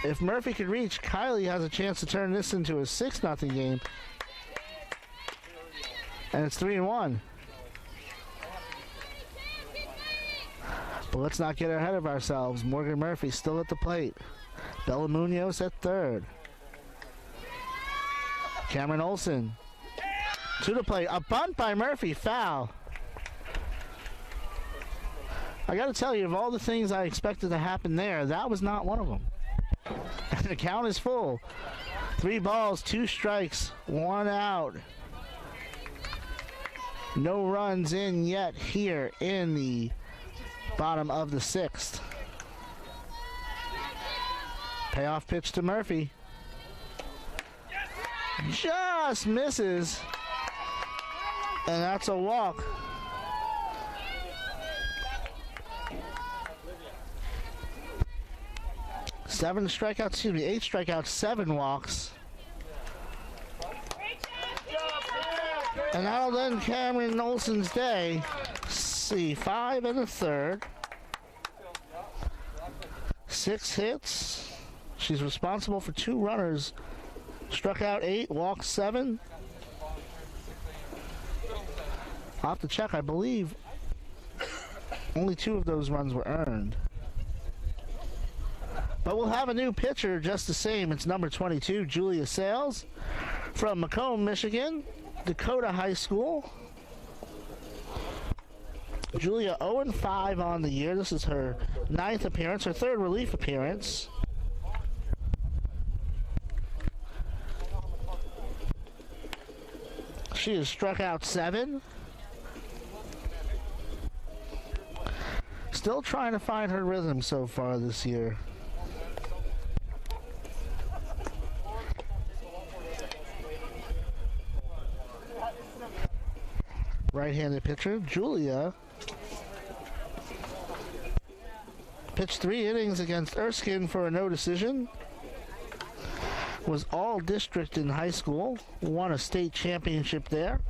If Murphy could reach, Kylie has a chance to turn this into a 6-0 game. And it's 3-1. But let's not get ahead of ourselves. Morgan Murphy still at the plate. Bella Munoz at third. Cameron Olson to the plate. A bunt by Murphy, foul. I got to tell you, of all the things I expected to happen there, that was not one of them. And the count is full. 3 balls, 2 strikes, 1 out. No runs in yet here in the bottom of the 6th. Payoff pitch to Murphy. Just misses. And that's a walk. Eight strikeouts, 7 walks. And that'll end Cameron Olson's day. Let's see, 5 and a third. 6 hits. She's responsible for 2 runners. Struck out 8, walked 7. I'll have to check. I believe only 2 of those runs were earned. But we'll have a new pitcher just the same. It's number 22, Julia Sales from Macomb, Michigan, Dakota High School. Julia 0-5 on the year. This is her 9th appearance, her 3rd relief appearance. She has struck out 7. Still trying to find her rhythm so far this year. Right-handed pitcher, Julia, pitched 3 innings against Erskine for a no decision. Was all district in high school, won a state championship there.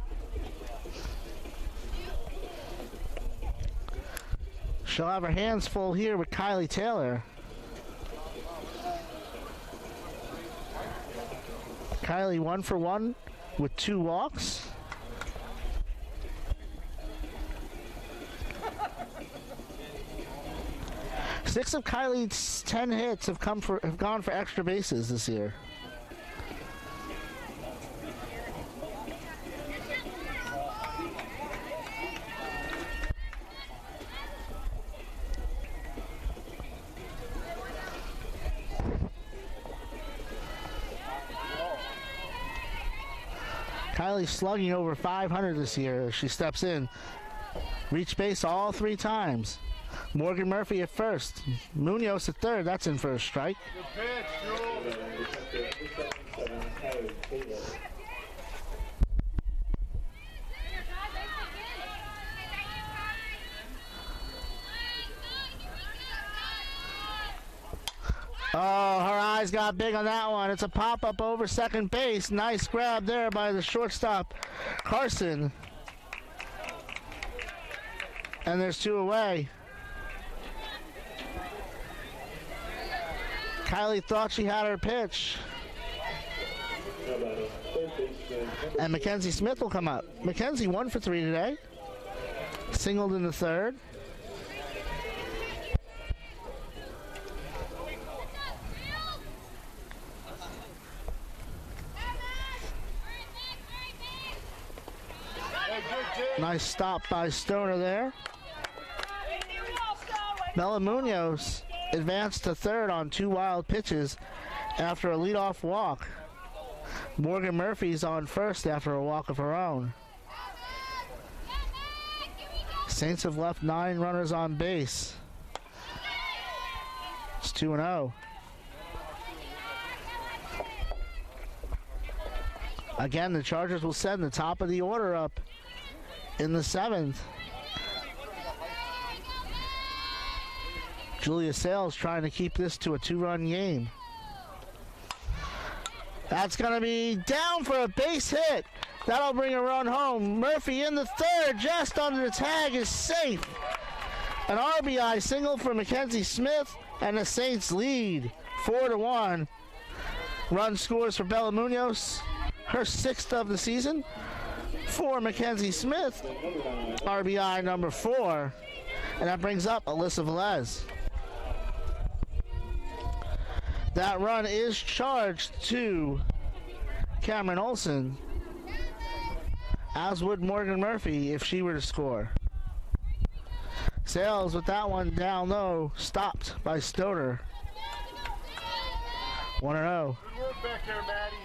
She'll have her hands full here with Kylie Taylor. Kylie 1 for 1 with 2 walks. Six of Kylie's 10 hits have gone for extra bases this year. Kylie's slugging over 500 this year as she steps in. Reached base all 3 times. Morgan Murphy at first. Munoz at third. That's in for a strike. Oh, her eyes got big on that one. It's a pop-up over second base. Nice grab there by the shortstop, Carson. And there's 2 away. Kylie thought she had her pitch. And Mackenzie Smith will come up. Mackenzie 1 for 3 today. Singled in the 3rd. Nice stop by Stoner there. Bella Munoz advanced to 3rd on 2 wild pitches after a leadoff walk. Morgan Murphy's on 1st after a walk of her own. Saints have left 9 runners on base. It's 2-0. Again, the Chargers will send the top of the order up in the 7th. Julia Sales trying to keep this to a 2-run game. That's going to be down for a base hit. That'll bring a run home. Murphy in the 3rd, just under the tag, is safe. An RBI single for Mackenzie Smith, and the Saints lead 4-1. Run scores for Bella Munoz, her 6th of the season. For Mackenzie Smith, RBI number 4. And that brings up Alyssa Velez. That run is charged to Cameron Olson, as would Morgan Murphy if she were to score. Sales with that one down low, stopped by Stoner. 1-0. Good work back there, Maddie.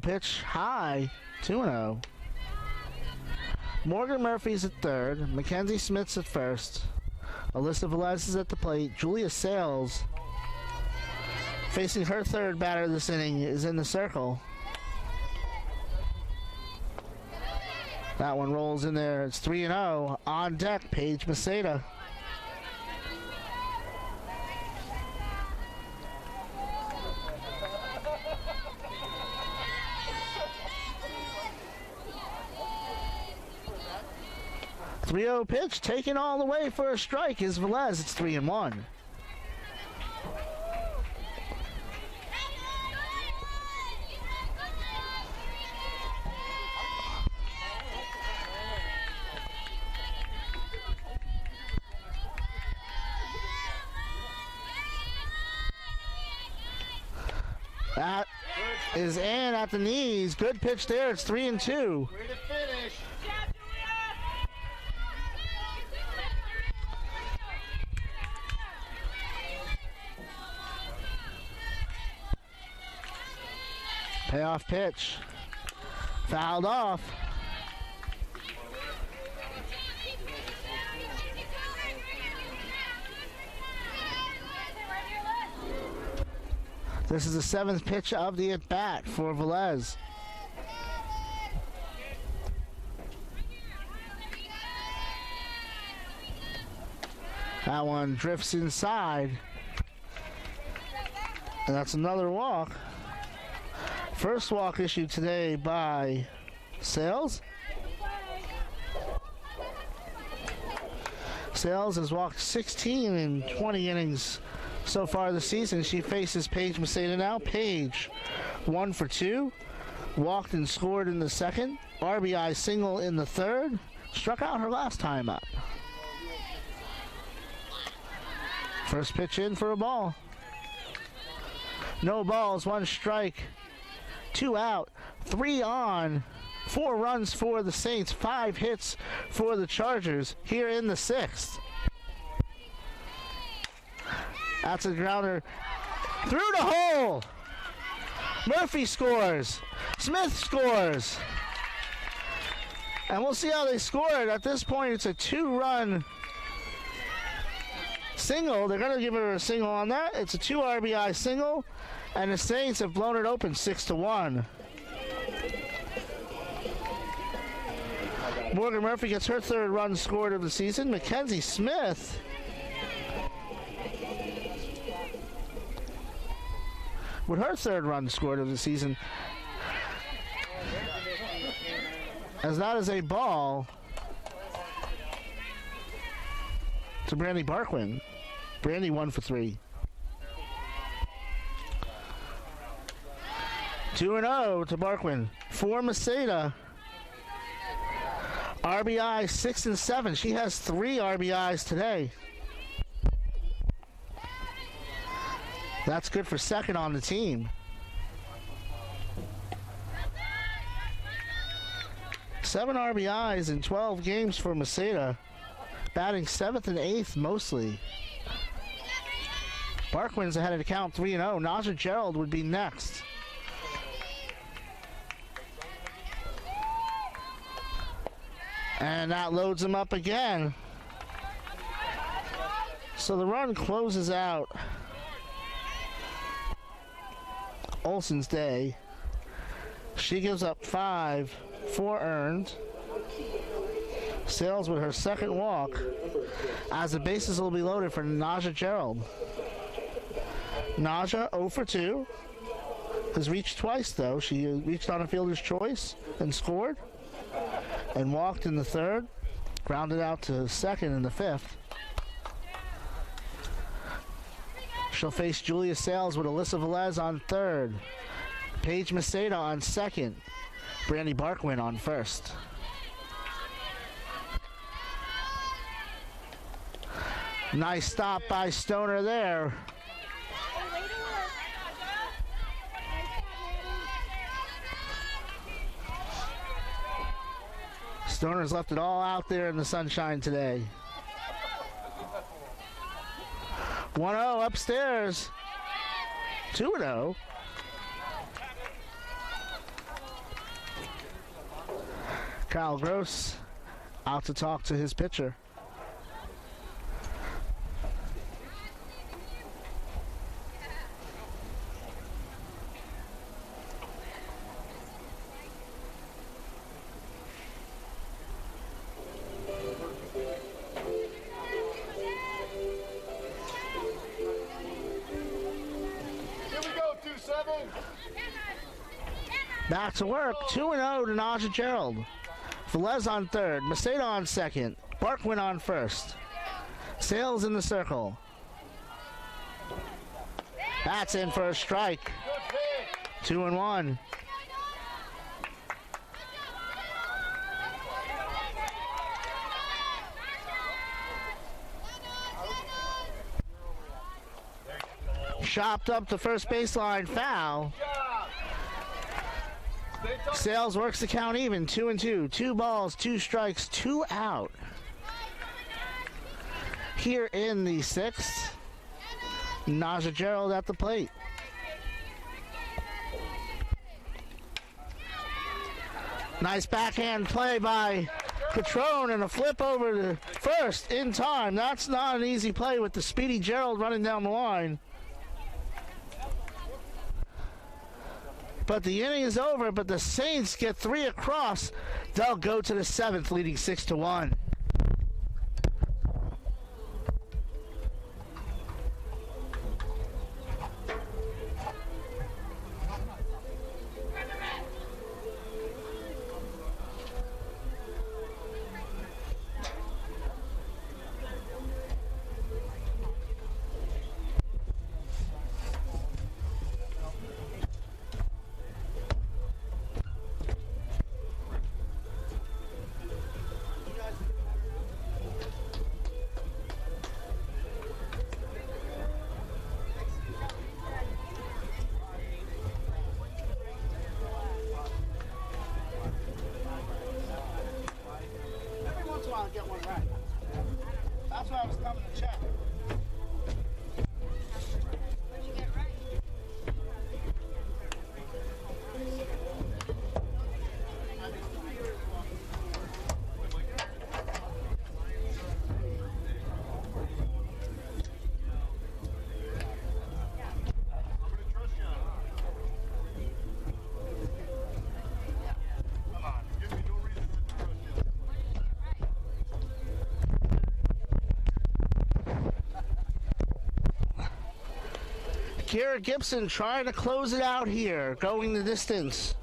Pitch high, 2-0. Morgan Murphy's at third, Mackenzie Smith's at first, Alyssa Velez is at the plate, Julia Sales, facing her third batter this inning, is in the circle. That one rolls in there, it's 3-0. On deck, Paige Maceda. Pitch taken all the way for a strike is Velez. It's 3-1. That is in at the knees. Good pitch there. It's 3-2. Way to finish. Payoff pitch. Fouled off. This is the 7th pitch of the at-bat for Velez. That one drifts inside. And that's another walk. First walk issued today by Sales. Sales has walked 16 in 20 innings so far this season. She faces Paige Maceda now. Paige, 1 for 2. Walked and scored in the second. RBI single in the third. Struck out her last time up. First pitch in for a ball. No balls, 1 strike. 2 out, 3 on, 4 runs for the Saints, 5 hits for the Chargers here in the 6th. That's a grounder through the hole. Murphy scores. Smith scores. And we'll see how they scored. At this point, it's a 2-run single. They're going to give her a single on that. It's a 2 RBI single. And the Saints have blown it open 6-1. Morgan Murphy gets her 3rd run scored of the season. Mackenzie Smith with her 3rd run scored of the season. As that is a ball to Brandy Barquin. Brandy 1 for 3. 2-0 to Barquin. For Maceda. RBI 6 and 7. She has 3 RBIs today. That's good for 2nd on the team. 7 RBIs in 12 games for Maceda. Batting 7th and 8th mostly. Barquin's ahead of the count 3-0. Naja Gerald would be next. And that loads him up again. So the run closes out Olson's day. She gives up 5, 4 earned. Sales with her 2nd walk, as the bases will be loaded for Naja Gerald. Naja 0 for 2. has reached twice, though. She reached on a fielder's choice and scored, and walked in the third, grounded out to second in the fifth. She'll face Julia Sales with Alyssa Velez on third, Paige Maceda on second, Brandy Barkwin on first. Nice stop by Stoner there. Stoner's left it all out there in the sunshine today. 1-0 upstairs. 2-0. Kyle Gross out to talk to his pitcher. Back to work, 2-0 to Naja Gerald. Velez on third, Maceda on second, Barkwin on first. Sales in the circle. That's in for a strike. 2-1. Chopped up the first baseline foul. Sales works the count even, 2-2. 2 balls, 2 strikes, 2 out. Here in the sixth, Naja Gerald at the plate. Nice backhand play by Catrone and a flip over to first in time. That's not an easy play with the speedy Gerald running down the line. But the inning is over, but the Saints get 3 across. They'll go to the 7th, leading 6-1. Get one right. That's why I was coming to check. What'd you get right? Kira Gibson trying to close it out here, going the distance.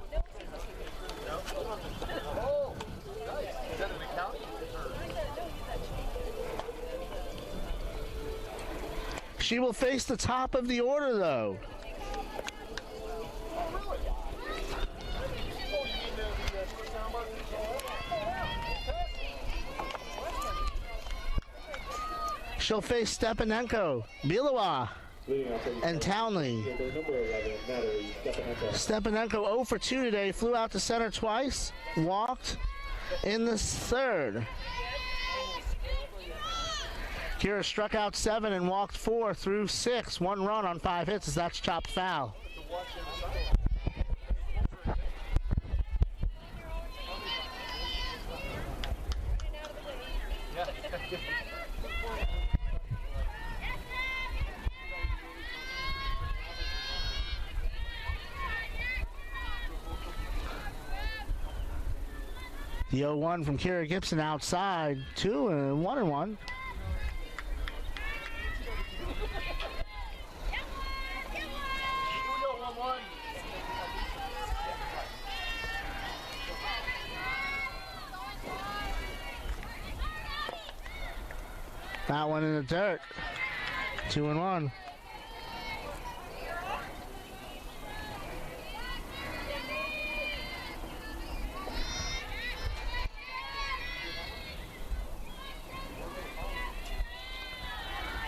She will face the top of the order, though. She'll face Stepanenko, Bilawa, and Townley. Stepanenko 0 for 2 today, flew out to center twice, walked in the third. Kira struck out 7 and walked 4 through 6. 1 run on 5 hits as that's chopped foul. The 0-1 from Kira Gibson outside, 2 and 1-1. That one in the dirt. 2-1.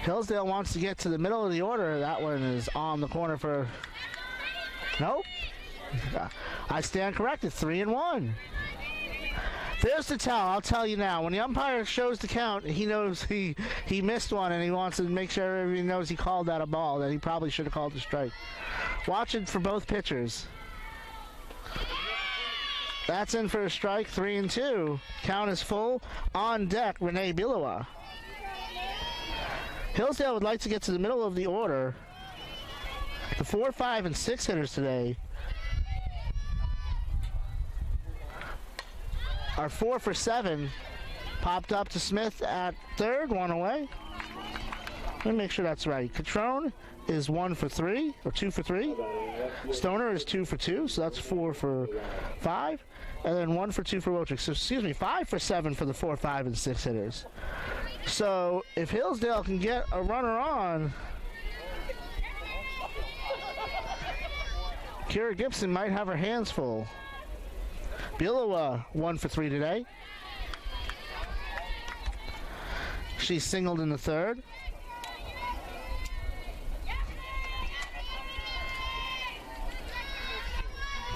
Hillsdale wants to get to the middle of the order. That one is on the corner for... Nope. I stand corrected. 3-1. There's the tell. I'll tell you now. When the umpire shows the count, he knows he missed one, and he wants to make sure everybody knows he called that a ball, that he probably should have called the strike. Watch it for both pitchers. That's in for a strike. 3-2. Count is full. On deck, Renee Bilowa. Hillsdale would like to get to the middle of the order. The 4, 5, and 6 hitters today are 4 for 7. Popped up to Smith at third, 1 away. Let me make sure that's right. Catrone is 1 for 3, or 2 for 3. Stoner is 2 for 2, so that's 4 for 5. And then 1 for 2 for Wotrick. So, excuse me, 5 for 7 for the 4, 5, and 6 hitters. So, if Hillsdale can get a runner on, Kira Gibson might have her hands full. Bilowa 1 for 3 today. She's singled in the third.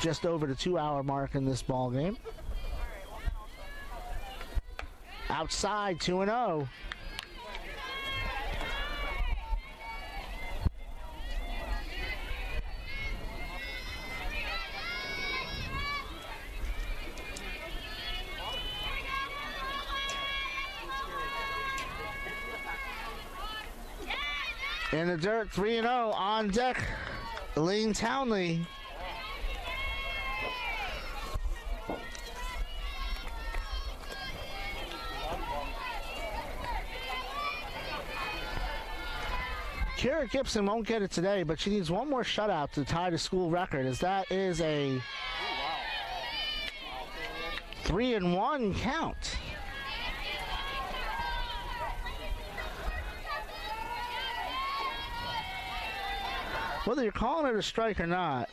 Just over the 2-hour mark in this ball game. Outside, 2-0. In the dirt, 3-0. On deck, Elaine Townley. Kira Gibson won't get it today, but she needs one more shutout to tie the school record, as that is a 3-1 count. Whether you're calling it a strike or not,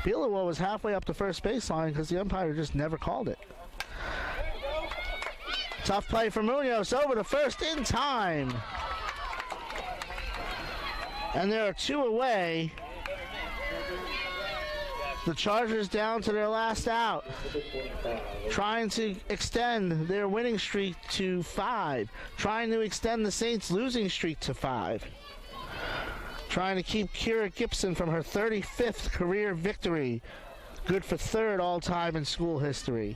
Bilowa was halfway up the first baseline because the umpire just never called it. Tough play for Munoz, over to first in time. And there are 2 away. The Chargers down to their last out, trying to extend their winning streak to 5, trying to extend the Saints' losing streak to 5, trying to keep Kira Gibson from her 35th career victory, good for 3rd all-time in school history.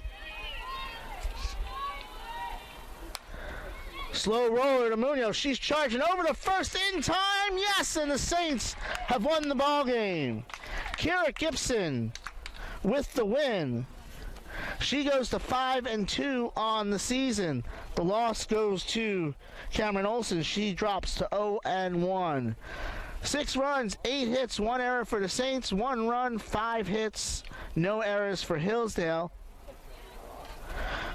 Slow roller to Munoz. She's charging over to first in time. Yes, and the Saints have won the ball game. Kira Gibson with the win. She goes to 5-2 on the season. The loss goes to Cameron Olson. She drops to 0-1. 6 runs, 8 hits, 1 error for the Saints. 1 run, 5 hits, no errors for Hillsdale.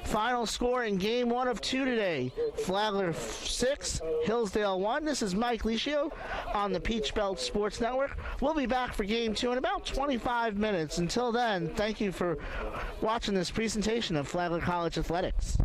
Final score in game 1 of 2 today. Flagler 6, Hillsdale 1. This is Mike Licio on the Peach Belt Sports Network. We'll be back for game 2 in about 25 minutes. Until then, thank you for watching this presentation of Flagler College Athletics.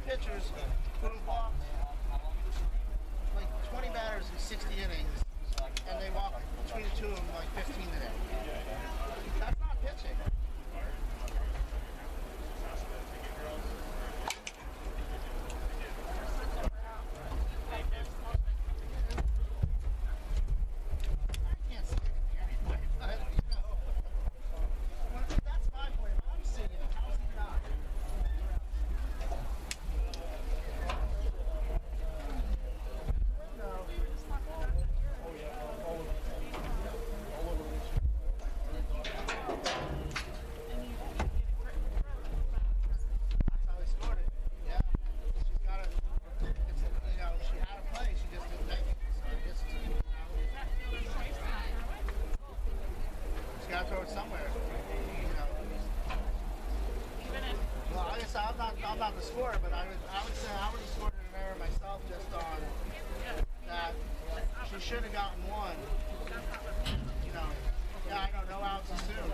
Pitchers who walked like 20 batters in 60 innings, and they walked between the two of them like 15 today. That's not pitching. throw it somewhere. You know. Well, like I said, I'm not the scorer, but I would say I would have scored an error myself just on that. She should have gotten one. You know. Yeah, I don't know how to assume.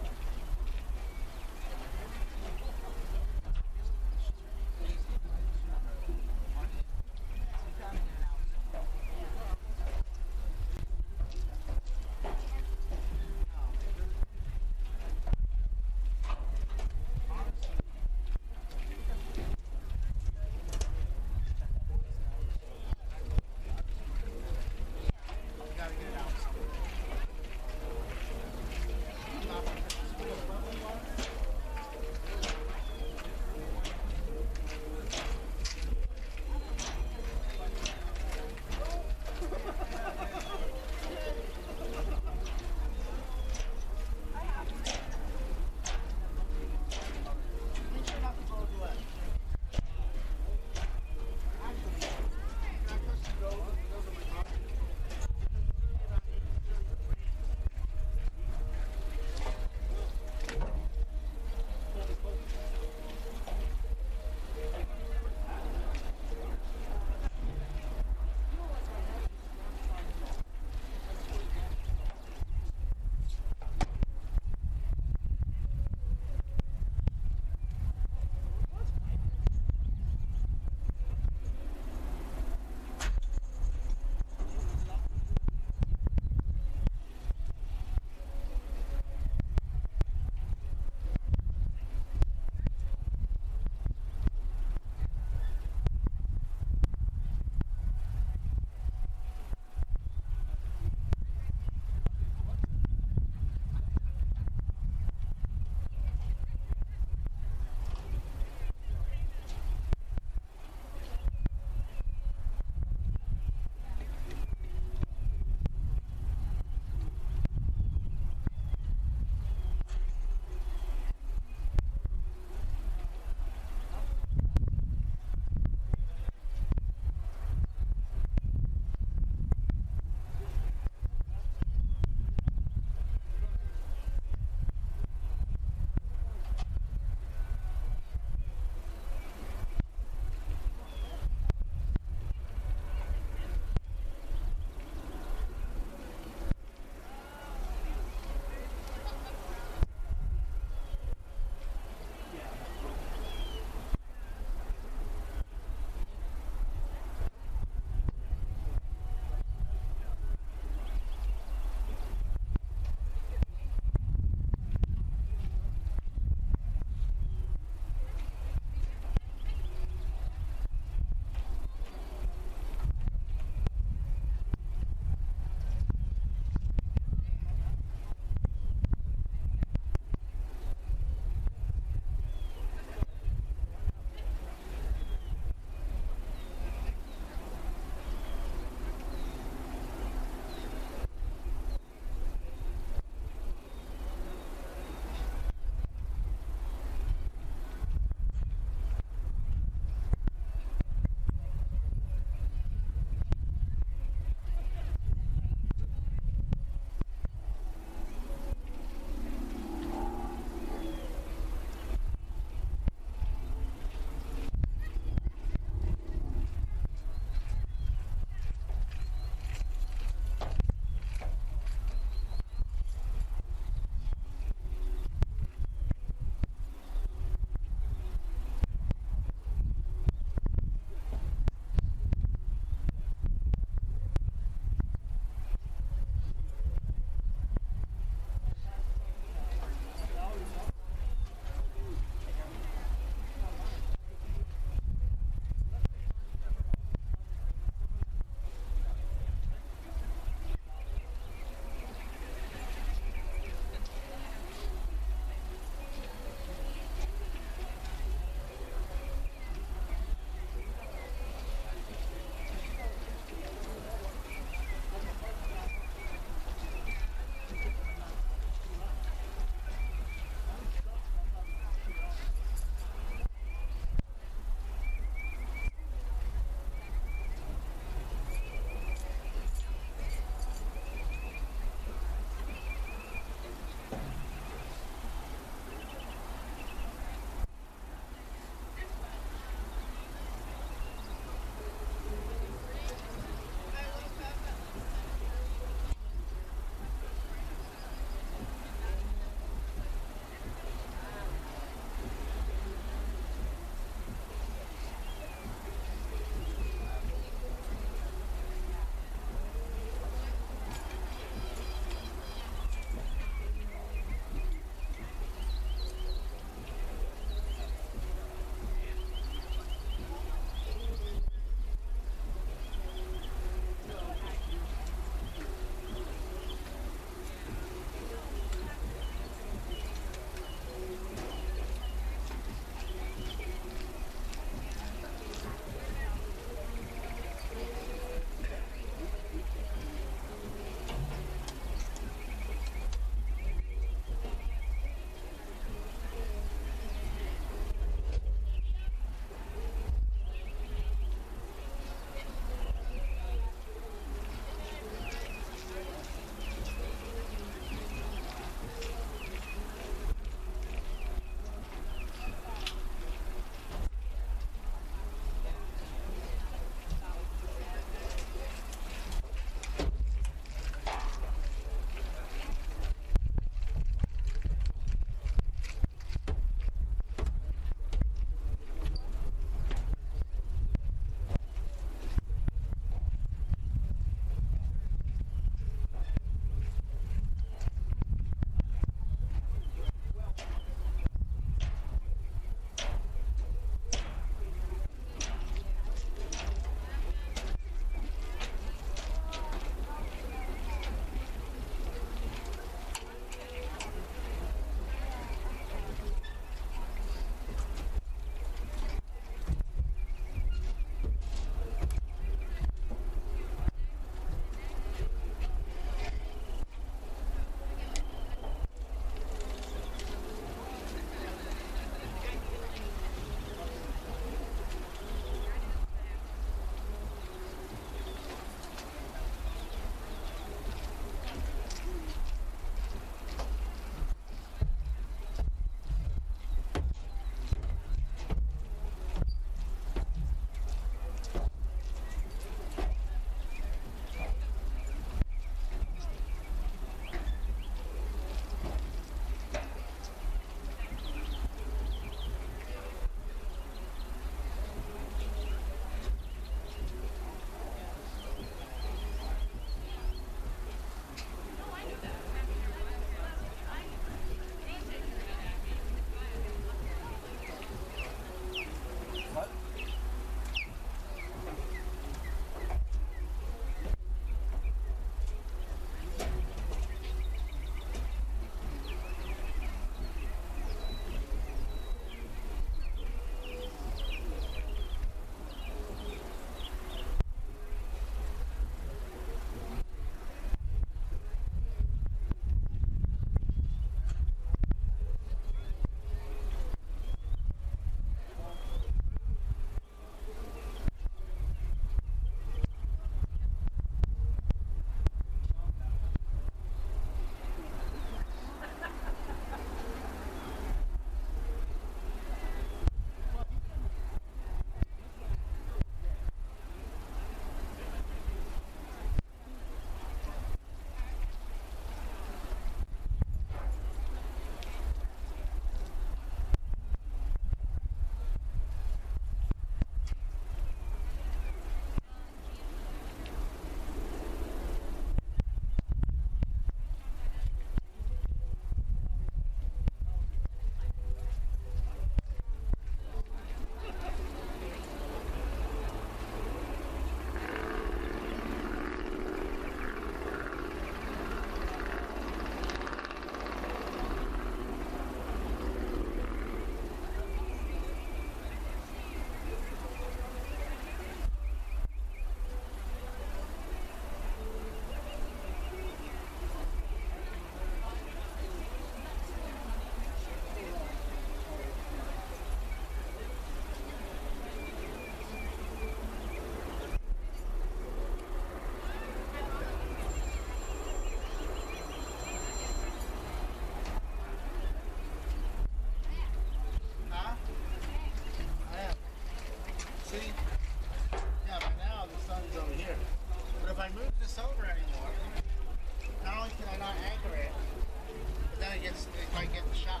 might get shot.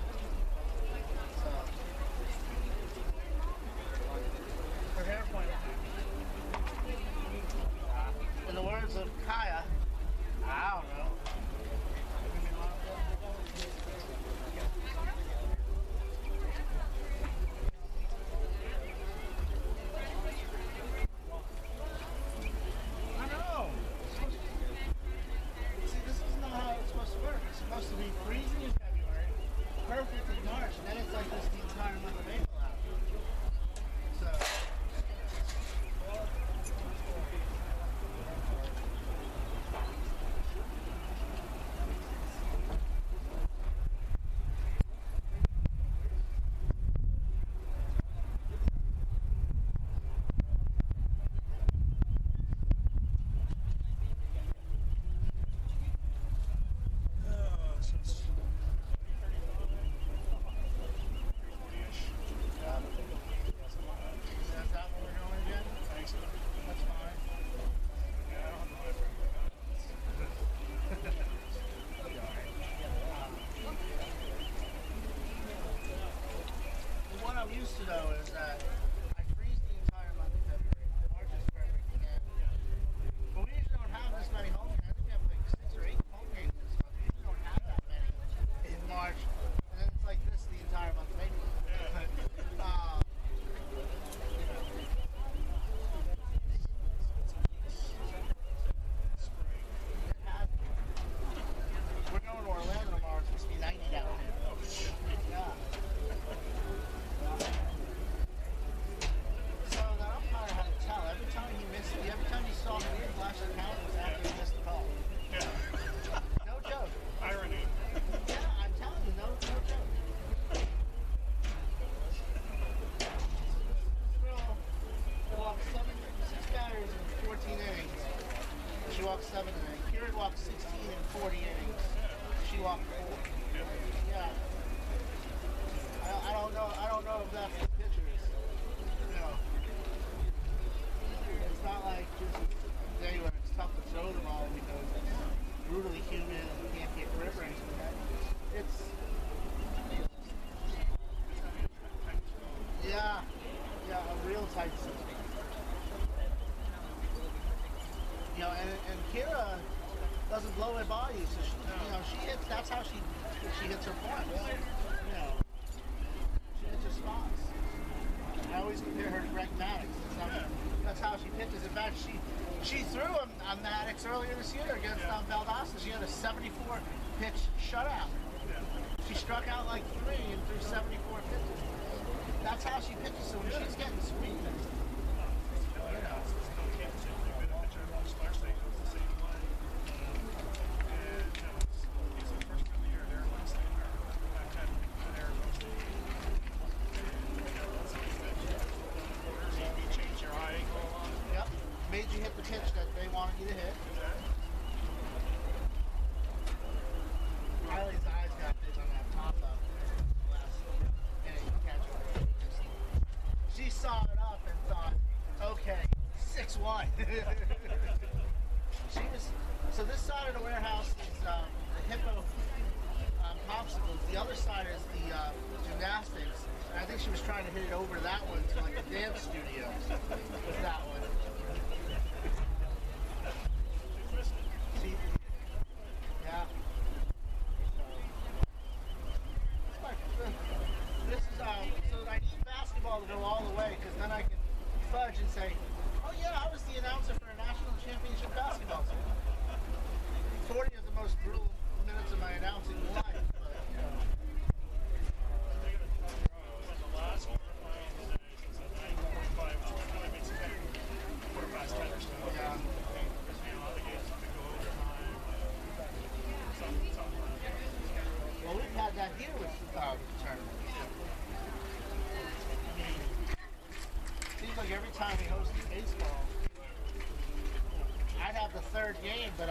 So, her hair point. In the words of Kaya, I don't know. I know. See, this is not how it's supposed to work. It's supposed to be freezing in February, perfect in March, and then it's like this the entire month of April out. So. Though is that I freeze the entire month of February. March is perfect again. But we usually don't have this many home games. I think we have like 6 or 8 home games this month. We usually don't have that many in March. And then it's like this the entire month of April. We're going to Orlando tomorrow. It's supposed to be 90 down here. Yeah. Every time you saw him flash the count, it was after he missed the call. No joke. Irony. Yeah, I'm telling you, no joke. This girl walked 6 batters in 14 innings. She walked 7 innings. Kieran walked 16 in 40 innings. She walked 4. Yeah. I don't know if that's the pitchers. You know. It's not like just a day where it's tough to throw the ball because it's brutally humid and you can't get grip or anything like that. It's a real tight system. You know, and Kira doesn't blow away bodies, so she hits. That's how she hits her points. You know, she hits her spots. I always compare her to Greg Maddox. That's how she pitches. In fact, she threw on Maddox earlier this year against Valdosta. She had a 74 pitch shutout. She struck out like 3 and threw 74 pitches. That's how she pitches. So when she's getting sweet, made you hit the pitch that they wanted you to hit. Riley's eyes got big on that pop-up last inning catch. She saw it up and thought, okay, 6-1. So this side of the warehouse is the hippo popsicles. The other side is the gymnastics. And I think she was trying to hit it over that one to like a dance studio with that one. Yeah. This is so I need basketball to go all the way because then I can fudge and say, oh yeah, I was the announcer for a national championship basketball team. 40 is the most brutal minutes of my announcing life, but you know. Yeah. Well, we've had that here with the tournament. I mean, seems like every time we hosted baseball, I'd have the third game, but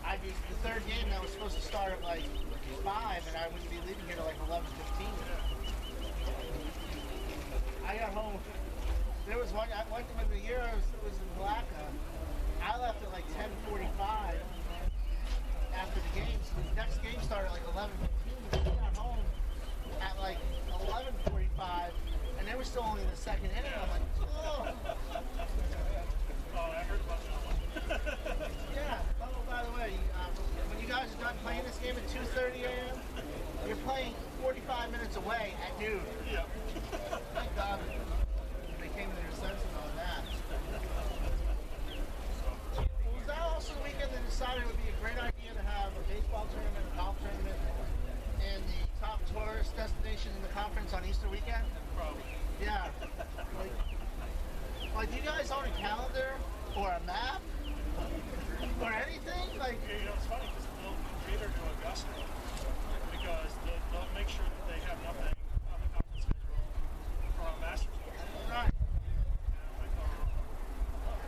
I'd be the third game that was supposed to start at like 5, and I wouldn't be leaving here till like 11:15. I got home. There was one when the year was in Blaca. I left at like 10:45 after the game. So the next game started at like 11:15. were still only in the second inning. I'm like, oh. Oh, I heard about that one. Yeah. Oh, by the way, when you guys are done playing this game at 2:30 a.m., you're playing 45 minutes away at noon. Yeah. Thank God they came to their senses on that. Well, was that also the weekend they decided it would be a great idea to have a baseball tournament, a golf tournament, and the top tourist destination in the conference on Easter weekend? Probably. Yeah. Like, do you guys own a calendar or a map or anything? Like, Yeah, you know, it's funny because they'll cater to Augusta because they'll make sure that they have nothing on the conference schedule or on Masters. right. Like,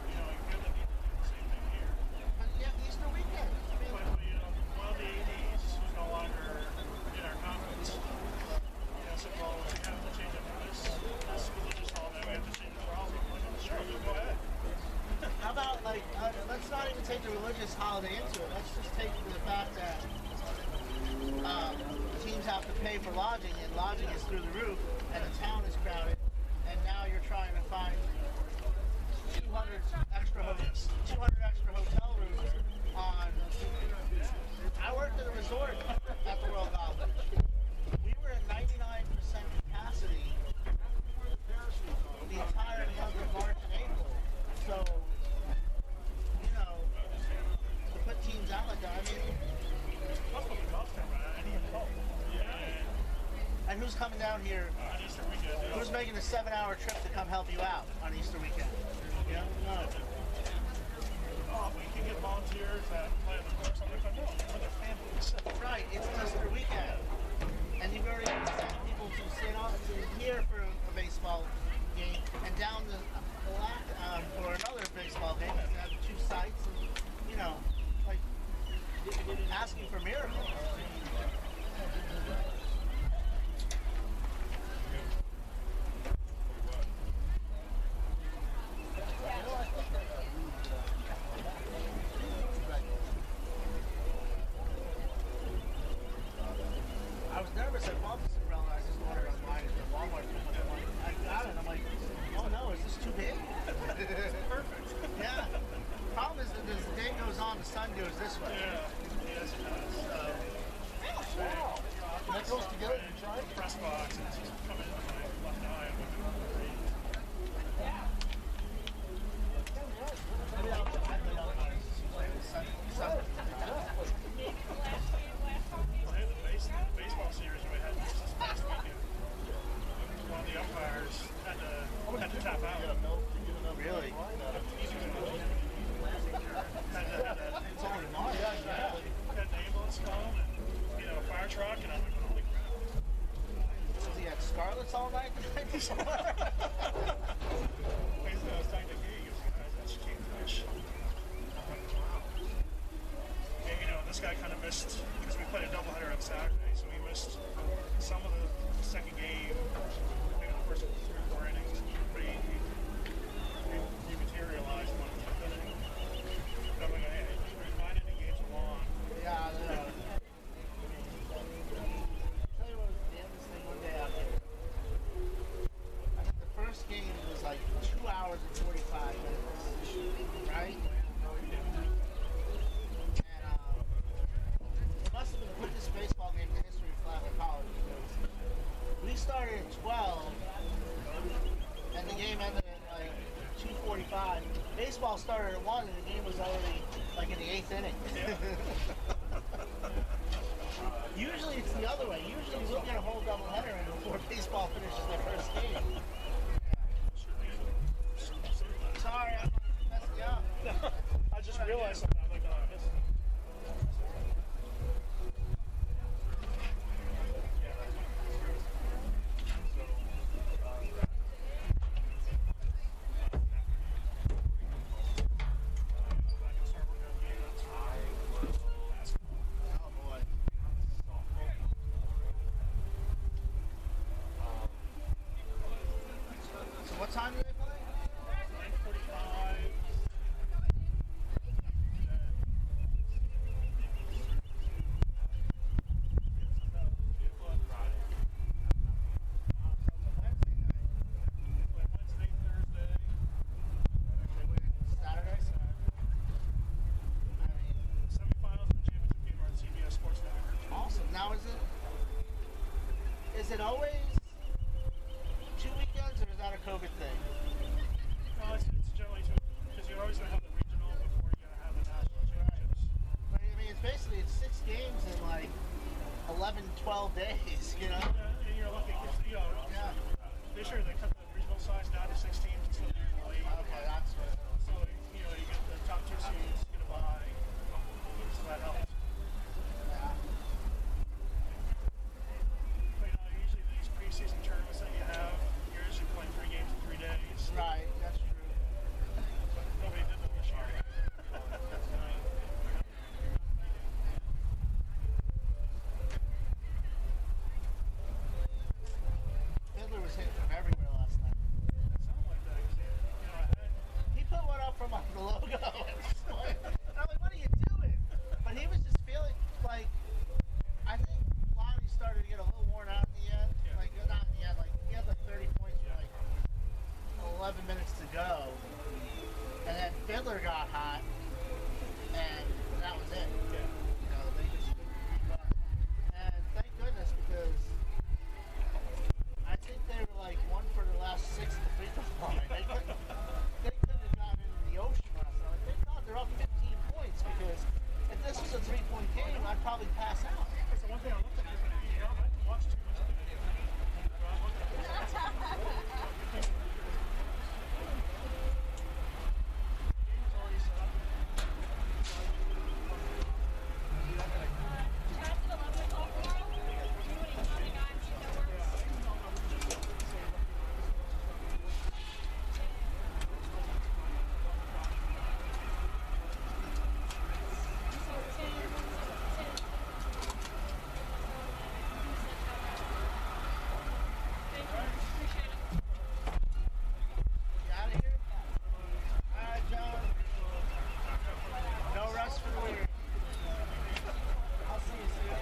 you know, you really need to do the same thing here. But yeah, Easter weekend. I mean, But, you know, one of the ADs who's no longer in our conference, you know, said, well, we have to change it for this religious holiday. We have to change it for all of them. I'm like, sure, go ahead. how about, like, let's not even take the religious holiday into it. Let's just take the fact that teams have to pay for lodging, and lodging is through the roof, and the town is crowded, and now you're trying to find 200 extra hotel rooms on. I worked at a resort at the World Golf. We were at 99% capacity the entire month of March and April. So, you know, to put teams out like that, I mean, I'll put the golf tournament. I need help. Yeah. and who's coming down here? On Easter weekend. Who's making a 7-hour trip to come help you out on Easter weekend? You know? No. Oh, we can get volunteers that play on the course. I'm like, no, we're their families. Right, it's Easter weekend. And you've already sent people to sit on here for a baseball game and down the block for another baseball game. And have 2 sites and, you know, like asking for miracles. I was nervous at Walmart's umbrella. I just ordered online at Walmart. I got it. I'm like, oh no, is this too big? Perfect. Yeah. Problem is that as the day goes on, the sun goes this way. Yeah. Yes, it does. Wow. That goes together. You try it? Press box and it's just coming in my left eye. I'm looking at the green. Maybe I'll sun. The baseball series we had this past weekend. One of the umpires had to tap out. Really? It's all in mind. Had an ambulance come and, you know, a fire truck, and I'm like, holy crap. Was he at Scarlett's all night? I was talking to Gay, he goes, guys, that's King Fish. I'm like, wow. And, you know, this guy kind of missed, because we played a doubleheader on Saturday, so he missed some of the second game, you know, the first 3 or 4 innings, but he materialized one of the inning. And I'm like, hey, 9 inning games are long. Yeah, I know. Tell you what was the damnedest thing one day out here. I think the first game was like 2 hours and 45 minutes, right? And it must have been the quickest baseball game in the history of Flagler College. We started at 12, and the game ended at like 2:45. Baseball started at 1, and the game was already like in the 8th inning. Usually it's the other way. Usually we'll get a whole doubleheader in before baseball finishes their first game. Sorry, I messed you up. I just realized something. I'm like, oh, I missed it. Oh boy. So what time do they play? 9:45. Is it always 2 weekends, or is that a COVID thing? No, it's generally two, because you're always going to have the regional before you're going to have the national championships. But I mean, it's 6 games in like 11, 12 days, you know? And you're looking, Yeah. this year they cut the regional size down to 6 teams instead of usual 8. Okay, that's good. So, you get the top 2 seeds get a bye, so that helps. Yeah. But, usually these preseason tournaments that you have, you're usually playing 3 games in 3 days. Right, that's true. Nobody did that this year. Fiddler was hitting from everywhere last night. It sounded like that. 'Cause, I had He put one up from the logo. And I'm like, what are you doing? But he was just feeling like, I think Lonnie started to get a little worn out in the end. Yeah. Like, not in the end, like, he had like 30 points with like 11 minutes to go. And then Fiddler got hot, and that was it. yeah. You know, they just couldn't keep up. And thank goodness, because I think they were like 1 for the last 6 at the free throw line. They couldn't have gotten into the ocean last night. Like, thank God they're up 15 points, because if this was a 3-point game, I'd probably pass out. That's the one thing I looked at. I didn't watch too much of the video. But I looked at it. Game's already set up. You out of here? All right, John. No rest for the weary. I'll see you soon.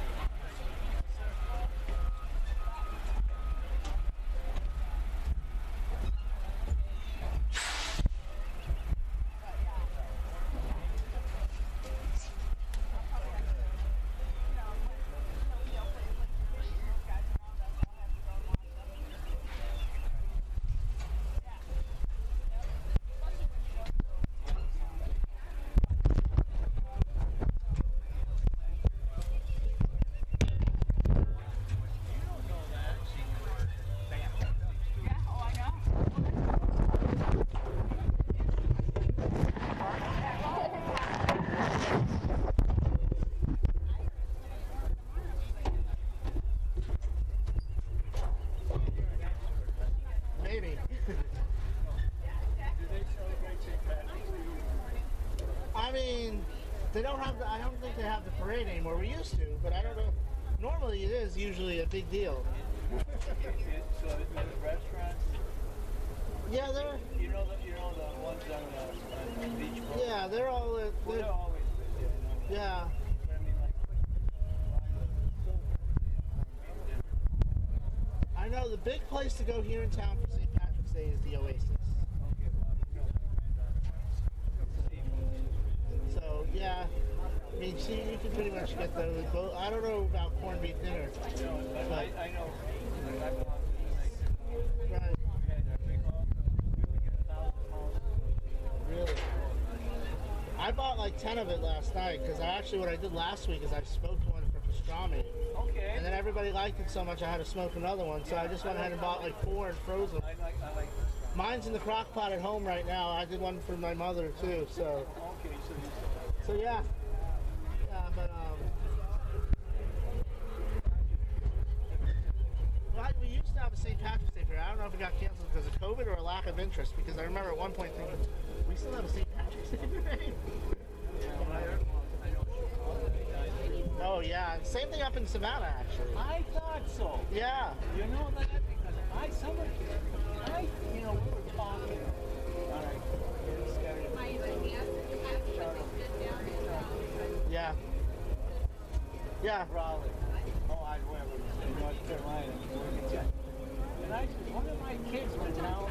Maybe. I mean, they don't have I don't think they have the parade anymore. We used to, but I don't know. Normally it is usually a big deal. So the restaurants, Yeah, they're the ones on the beach. yeah, they're all Well, they're, they're always good, yeah. yeah. But I mean, I know the big place to go here in town for St. Patrick's Day is the Oasis. okay, well, So yeah, I mean, see, you can pretty much get those. Both. I don't know about corned beef dinner. but I know. I belong to Right, that big hall. We would get 1,000 pounds. really. I bought like 10 of it last night because what I did last week is I smoked one for pastrami. Okay. And then everybody liked it so much I had to smoke another one. So I just went ahead and bought like 4 and froze them. I like this one. Mine's in the crock pot at home right now. I did one for my mother too. So Okay, so you so yeah. Yeah, but well, we used to have a St. Patrick's Day fair. I don't know if it got canceled because of COVID or a lack of interest. Because I remember at one point thinking, we still have a St. Patrick's Day parade. Oh yeah, same thing up in Savannah actually. I thought so. Yeah. You know that because we were talking. All right. Yeah. Yeah. Raleigh. Oh, wherever it was in North Carolina. And one of my kids went down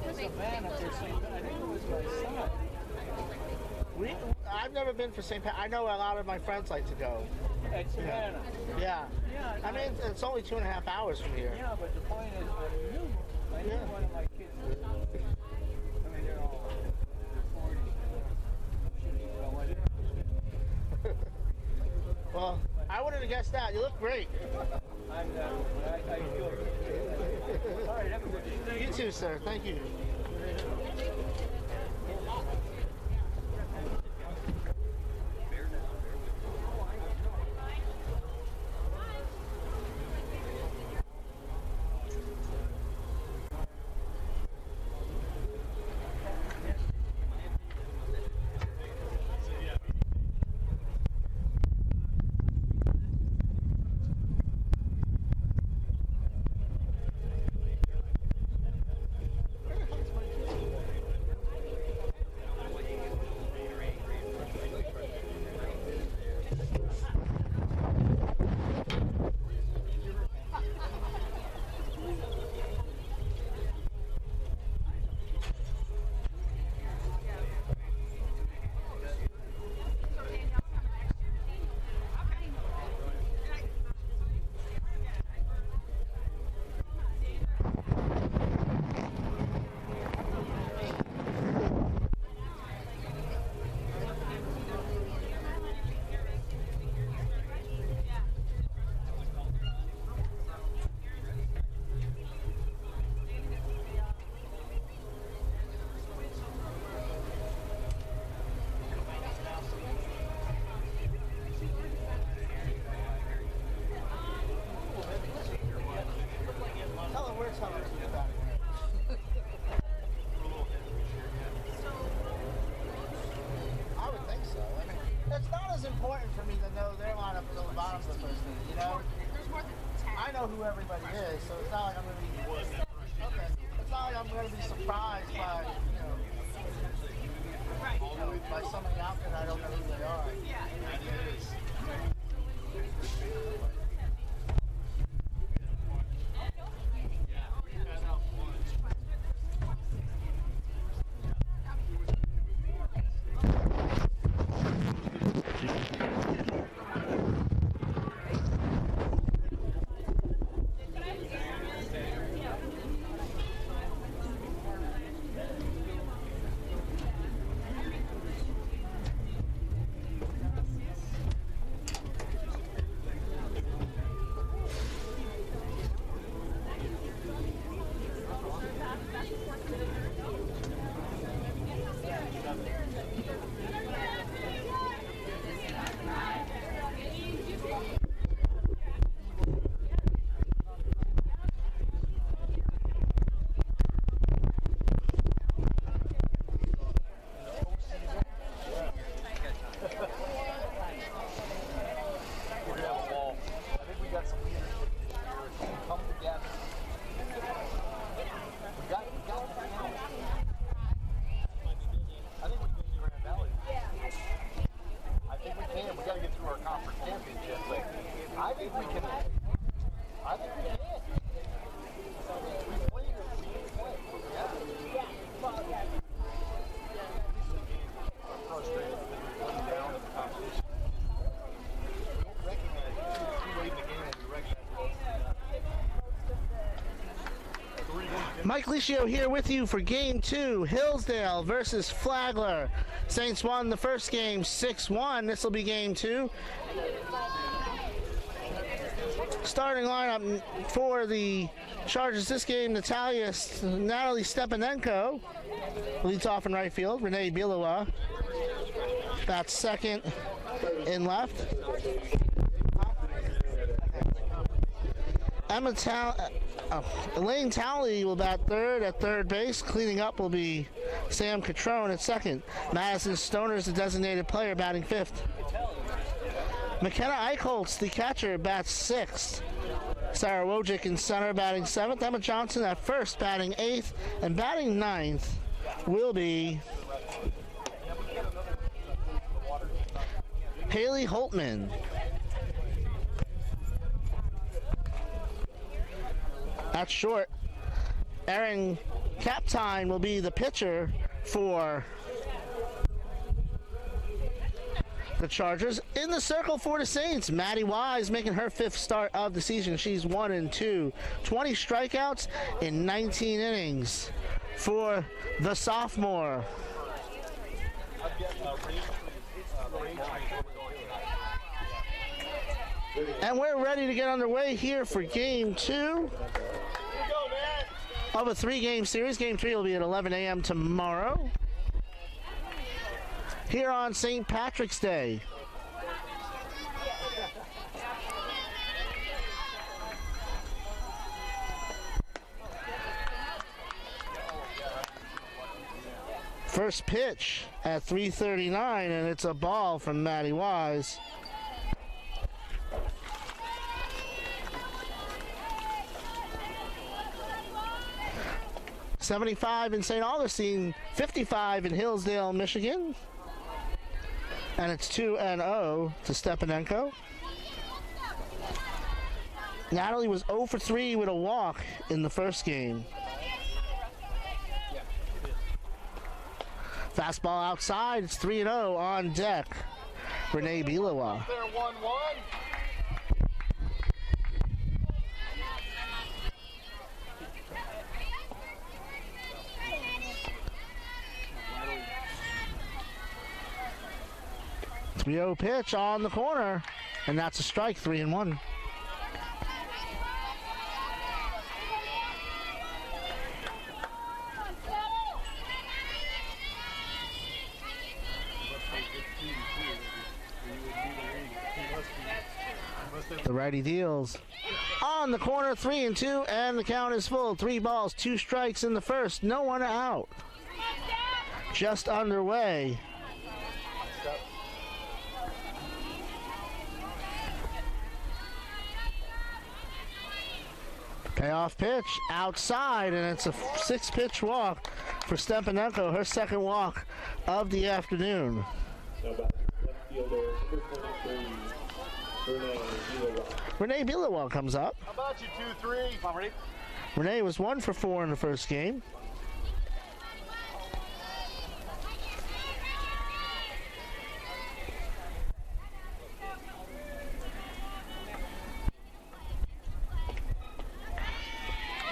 to Savannah for St. I think it was my son. I've never been for St. Pat. I know a lot of my friends like to go. At Savannah. Yeah. Yeah. I mean, it's only 2.5 hours from here. Yeah, but the point is, I knew one of my kids. I mean, they're all 40. Shouldn't even know what it is. Well, I wouldn't have guessed that. You look great. I feel it. All right, have a good day. You too, sir. Thank you. I would think so. I mean, it's not as important for me to know their lineup until the bottom of the first inning, you know? I know who everybody is, so it's not like I'm going to be... Okay. It's not like I'm going to be surprised by, by somebody out there that I don't know who they are. Mike Licio here with you for Game 2, Hillsdale versus Flagler. Saints won the first game 6-1. This will be Game 2. Starting lineup for the Chargers this game, Natalie Stepanenko leads off in right field. Renee Bilowa bats second in left. Elaine Talley will bat third at third base. Cleaning up will be Sam Catrone at second. Madison Stoner is the designated player, batting fifth. McKenna Eichholz, the catcher, bats sixth. Sarah Wojcik in center, batting seventh. Emma Johnson at first, batting eighth. And batting ninth will be Haley Holtman. At short, Erin Kaptine will be the pitcher for The Chargers in the circle for the Saints. Maddie Wise making her 5th start of the season. She's 1-2. 20 strikeouts in 19 innings for the sophomore. And we're ready to get underway here for Game 2 of a 3-game series. Game 3 will be at 11 a.m. tomorrow here on St. Patrick's Day. First pitch at 3:39, and it's a ball from Maddie Wise. $75 in St. Augustine, 55 in Hillsdale, Michigan. And it's 2-0 to Stepanenko. Natalie was 0 for 3 with a walk in the first game. Fastball outside, it's 3-0 on deck. Renee Bilawa. There, 1-1. 3-0 pitch on the corner, and that's a strike, 3-1. The righty deals on the corner, 3-2, and the count is full. 3 balls, 2 strikes in the first, no one out. Just underway. Payoff pitch outside, and it's a 6-pitch walk for Stepanenko, her 2nd walk of the afternoon. Now back left fielder, number 23, Renee Bilawa comes up. How about you, 2-3? Come on, ready? Renee was 1 for 4 in the first game.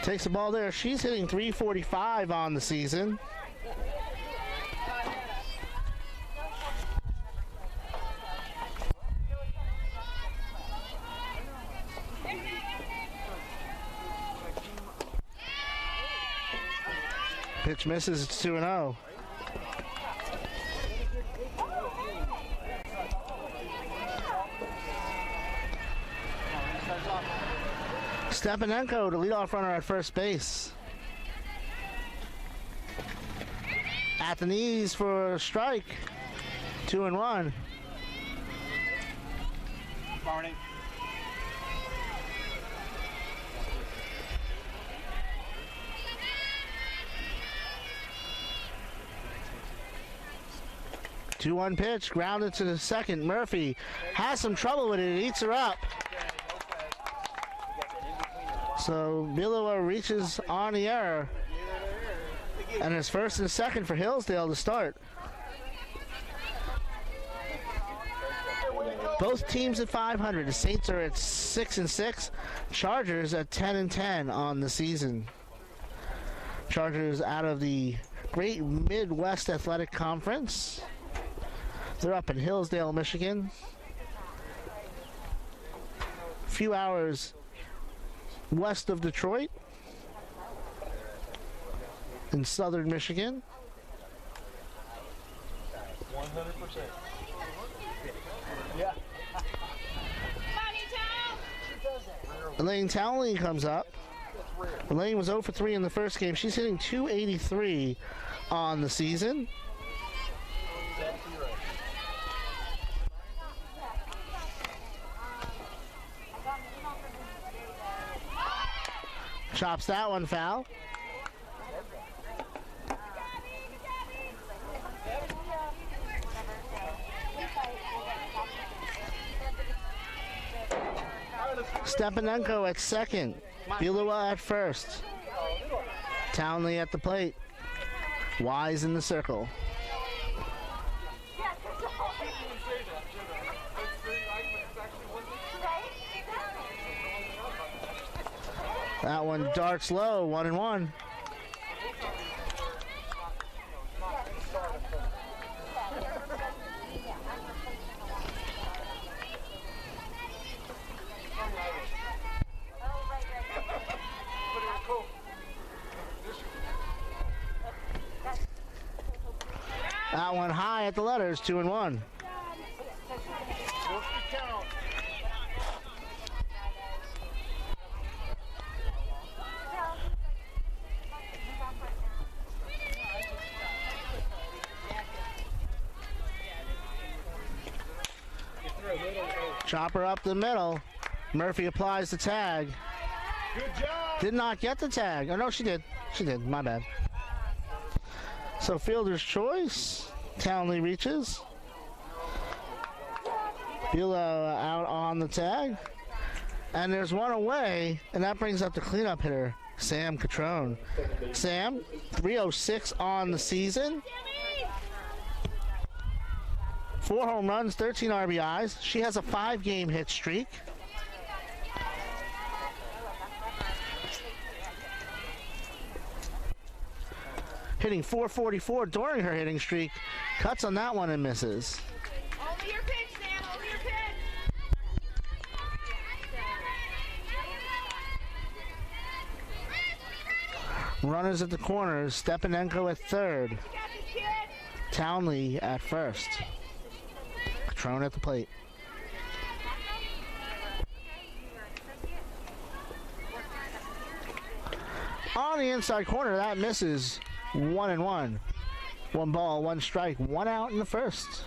Takes the ball there. She's hitting .345 on the season. Pitch misses. It's 2-0. Stepanenko, the leadoff runner at first base. At the knees for a strike. 2-1. Morning. Two-one pitch, grounded to the second. Murphy has some trouble with it. It eats her up. So Bilawa reaches on the error. And it's 1st and 2nd for Hillsdale to start. Both teams at 500. The Saints are at 6-6. Chargers at 10-10 on the season. Chargers out of the Great Midwest Athletic Conference. They're up in Hillsdale, Michigan. A few hours west of Detroit in southern Michigan. 100%. Yeah. Elaine Townley comes up. Elaine was 0 for 3 in the first game. She's hitting .283 on the season. Chops that one foul. Stepanenko at second. Bilawa at first. Townley at the plate. Wise in the circle. That one darts low, 1-1. That one high at the letters, 2-1. Chopper up the middle. Murphy applies the tag. Good job. Did not get the tag. Oh, no, she did. She did. My bad. So fielder's choice. Townley reaches. Buelow out on the tag. And there's one away, and that brings up the cleanup hitter, Sam Catrone. Sam, 306 on the season. 4 home runs, 13 RBIs. She has a 5-game hit streak. Hitting .444 during her hitting streak. Cuts on that one and misses. Over your pitch, Sam. Over your pitch. Runners at the corners. Stepanenko at third. Townley at first. Catrone at the plate. On the inside corner, that misses. 1-1. 1 ball, 1 strike, 1 out in the first.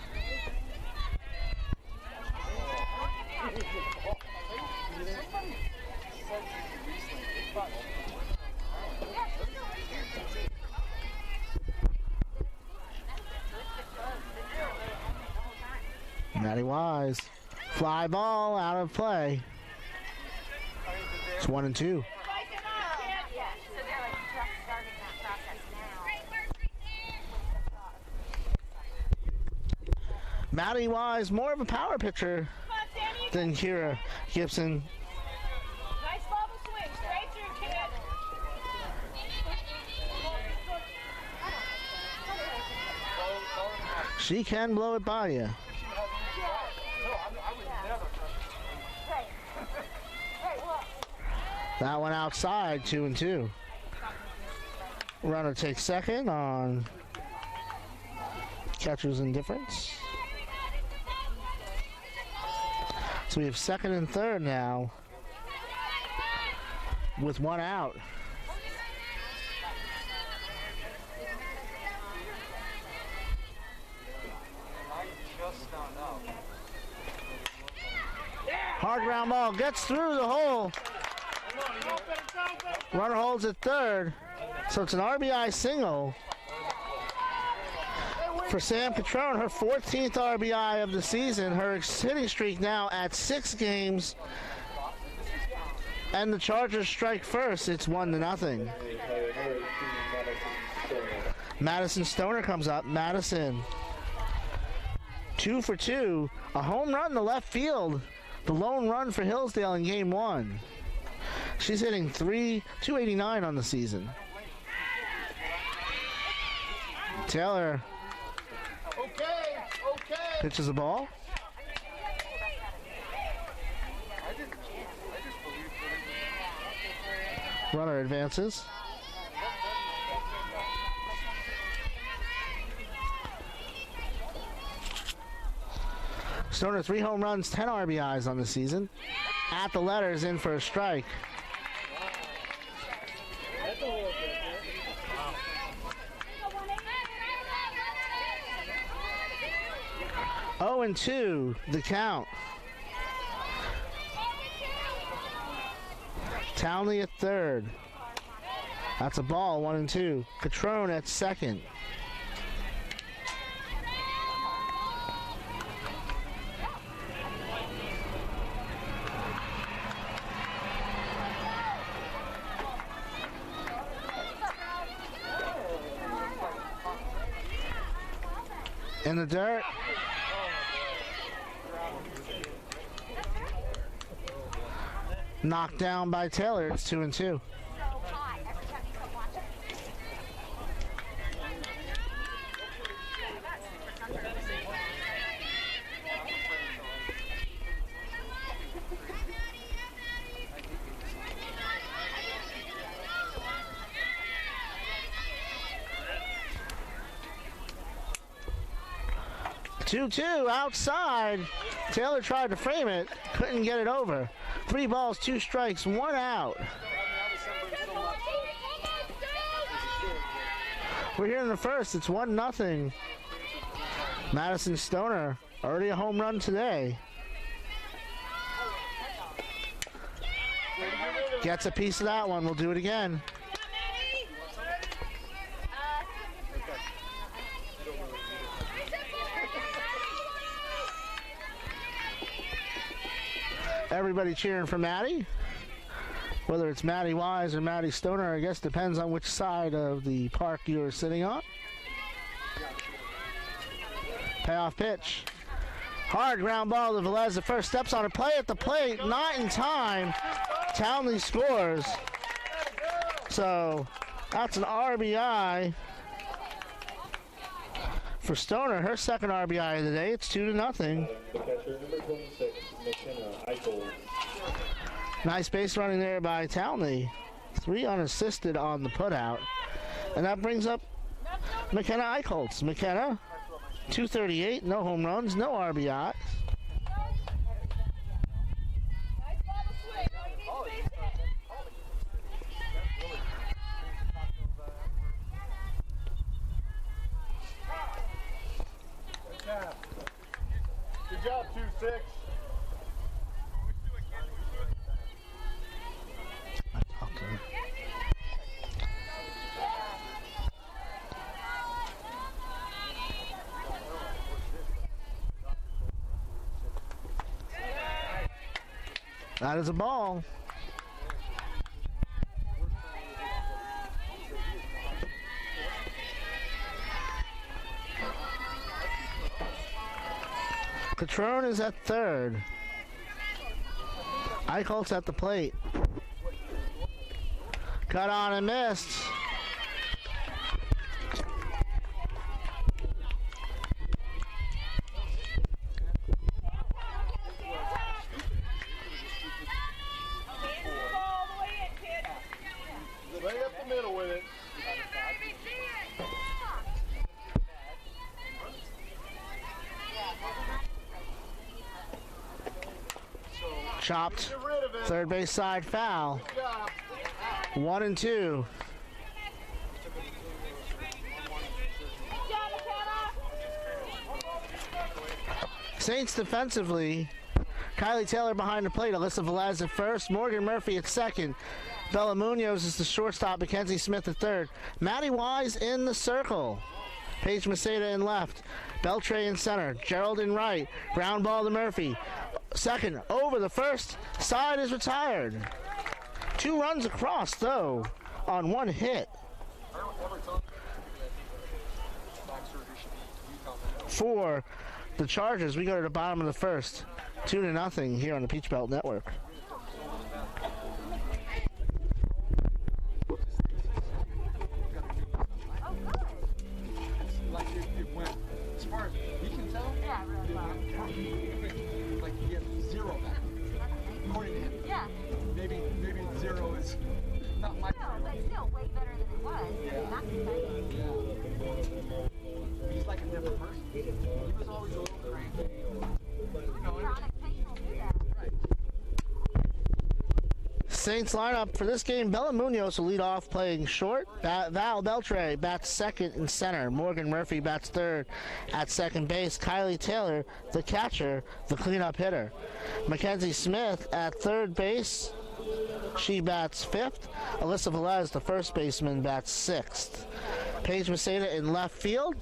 Matty Wise. Fly ball out of play. It's 1-2. Matty Wise, more of a power pitcher than Kira Gibson. Nice bubble swing, straight through, kid. She can blow it by you. That one outside, 2-2. Runner takes second on catcher's indifference. So we have second and third now with 1 out. Hard ground ball gets through the hole. Runner holds at third. So it's an RBI single for Sam Catrone, her 14th RBI of the season. Her hitting streak now at 6 games. And the Chargers strike first. It's 1-0. Madison Stoner comes up. Madison, 2 for 2. A home run to left field. The lone run for Hillsdale in game 1. She's hitting .289 on the season. Taylor pitches the ball. Runner advances. Stoner, 3 home runs, 10 RBIs on the season. At the letters, in for a strike. Oh, and 2, the count. Townley at third. That's a ball, 1-2. Catrone at second. In the dirt. Knocked down by Taylor. It's 2-2. So hot every time you come watch it. 2-2 outside. Taylor tried to frame it, couldn't get it over. 3 balls, 2 strikes, 1 out. We're here in the first. It's 1-0. Madison Stoner, already a home run today. Gets a piece of that one. We'll do it again. Everybody cheering for Maddie. Whether it's Maddie Wise or Maddie Stoner, I guess depends on which side of the park you're sitting on. Payoff pitch. Hard ground ball to Velez. The first steps on a play at the plate. Not in time. Townley scores. So that's an RBI for Stoner. Her second RBI of the day. It's 2-0. The catcher, number 26, McKenna Eichel. Nice base running there by Townley. 3 unassisted on the putout. And that brings up McKenna Eichholz. McKenna, 238, no home runs, no RBIs. Good job, 2-6. That is a ball. Catrone is at third. Eichholz at the plate. Cut on and missed. Right up the middle with it. Chopped. Third base side foul. 1-2. Saints defensively. Kylie Taylor behind the plate. Alyssa Velez at first. Morgan Murphy at second. Bella Munoz is the shortstop. Mackenzie Smith at third. Maddie Wise in the circle. Paige Maceda in left. Beltray in center. Gerald in right. Ground ball to Murphy. Second over the first. Side is retired. 2 runs across, though, on 1 hit. For the Chargers, we go to the bottom of the first. 2-0 here on the Peach Belt Network. Like it went as far as he can tell. Yeah, really well. Like he had 0 back. According to him. Yeah. Maybe 0 is not my. No, but still way better than it was. Yeah. Not competitive. Yeah. He's like a different person. He was always a little crazy. You know, Chronic pain will do that. right. Saints lineup for this game. Bella Munoz will lead off playing short. Val Beltray bats second and center. Morgan Murphy bats third at second base. Kylie Taylor, the catcher, the cleanup hitter. Mackenzie Smith at third base. She bats fifth. Alyssa Velez, the first baseman, bats sixth. Paige Maceda in left field.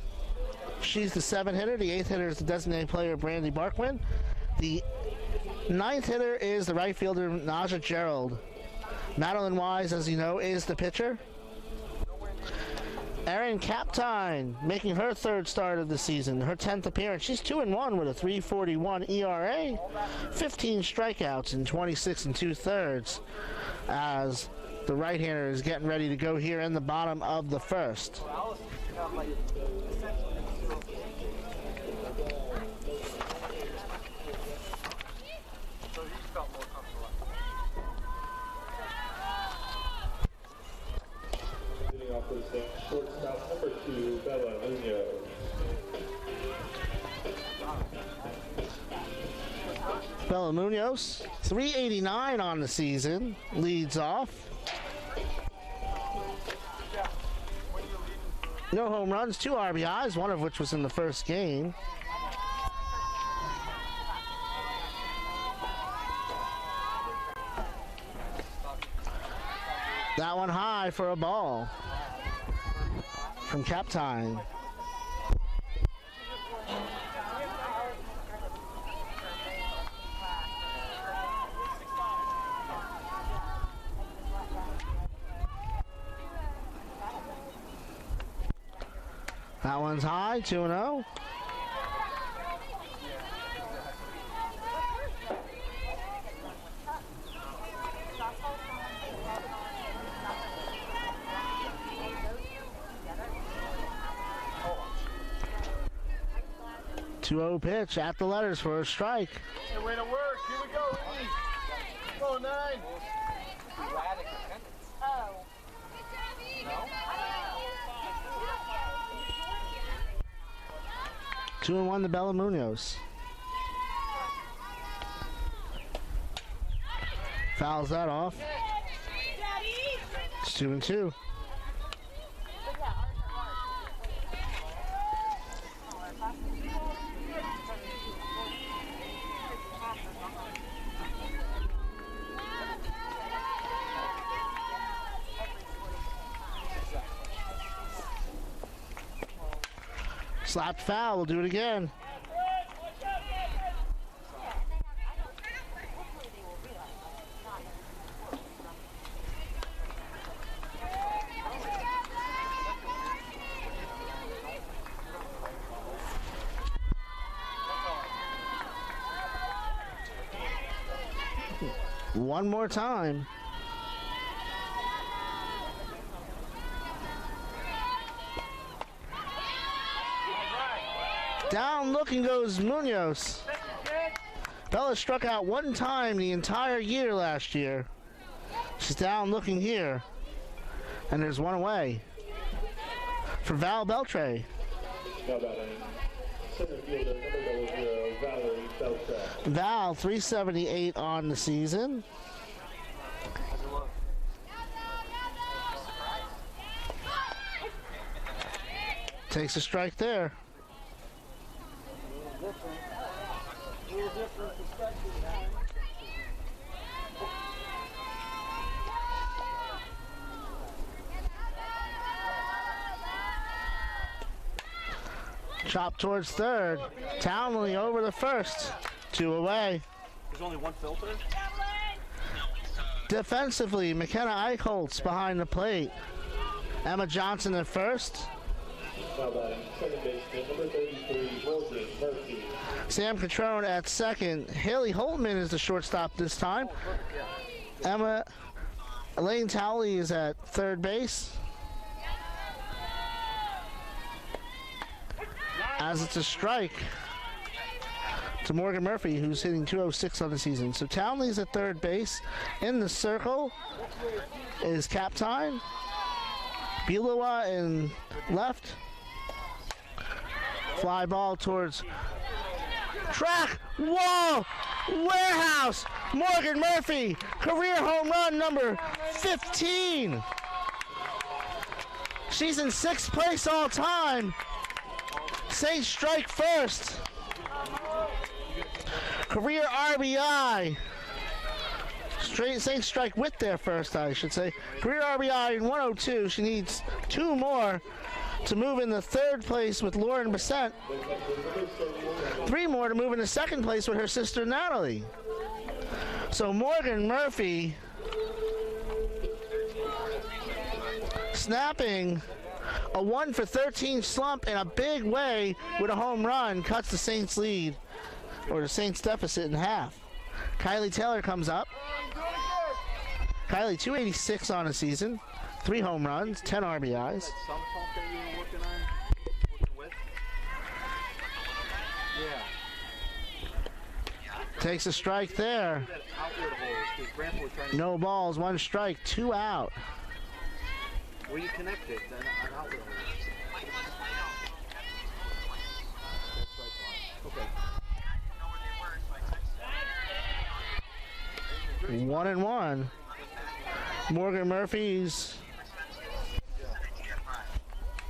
She's the 7th hitter. The 8th hitter is the designated player, Brandy Barkman. The 9th hitter is the right fielder, Naja Gerald. Madeline Wise, as you know, is the pitcher. Erin Kaptein making her third start of the season, her 10th appearance. She's 2-1 with a 3.41 ERA, 15 strikeouts in 26 2/3 as the right-hander is getting ready to go here in the bottom of the first. Leading off for the shortstop, number 2, Bella Munoz. Bella Munoz, 389 on the season, leads off. No home runs, 2 RBIs, one of which was in the first game. That one high for a ball from Kaptein. That one's high, 2-0. Two-0 pitch at the letters for a strike. Hey, way to work. Here we go, Lee. Go, 9. Oh. No? 2-1 to Bella Munoz. Fouls that off. It's 2-2. Slapped foul, we'll do it again. One more time. Down looking goes Munoz. Bella struck out one time the entire year last year. She's down looking here. And there's one away for Val Beltre. Now batting, center fielder, number 0, Valerie Beltran. Val, 378 on the season. Takes a strike there. Chop towards third. Townley over the first. 2 away. There's only one filter. Defensively, McKenna Eichholtz behind the plate. Emma Johnson at first. Now batting, second baseman, number 33, Morgan Murphy. Sam Catrone at second. Haley Holtman is the shortstop this time. Elaine Townley is at third base. As it's a strike to Morgan Murphy, who's hitting 206 on the season. So Townley's at third base. In the circle is Kaptein. Bilowa in left. Fly ball towards track. Whoa! Warehouse! Morgan Murphy, career home run number 15. She's in 6th place all time. Saint strike first. Career RBI. Saint strike with their first, I should say. Career RBI in 102. She needs 2 more to move into 3rd place with Lauren Bissett. 3 more to move into 2nd place with her sister Natalie. So Morgan Murphy snapping A 1 for 13 slump in a big way with a home run cuts the Saints lead, or the Saints deficit, in half. Kylie Taylor comes up. Kylie, 286 on the season, 3 home runs, 10 RBIs. Some pump that you were working with? Yeah. Takes a strike there. That outward hole, because Grandpa was trying to... No balls, 1 strike, 2 out. Where you connect it, then an outward hole. That's right. Okay. 1-1. Morgan Murphy's.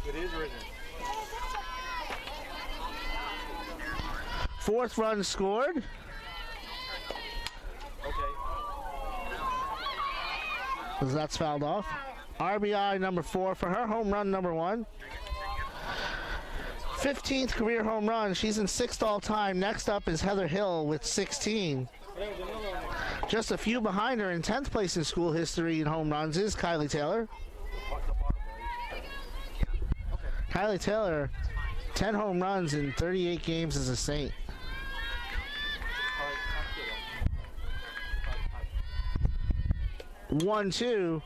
It is or isn't? 4th run scored. Okay. As that's fouled off. RBI number 4 for her, home run number 1. 15th career home run. She's in 6th all time. Next up is Heather Hill with 16. Just a few behind her in 10th place in school history in home runs is Kylie Taylor. Kylie Taylor, 10 home runs in 38 games as a Saint. 1-2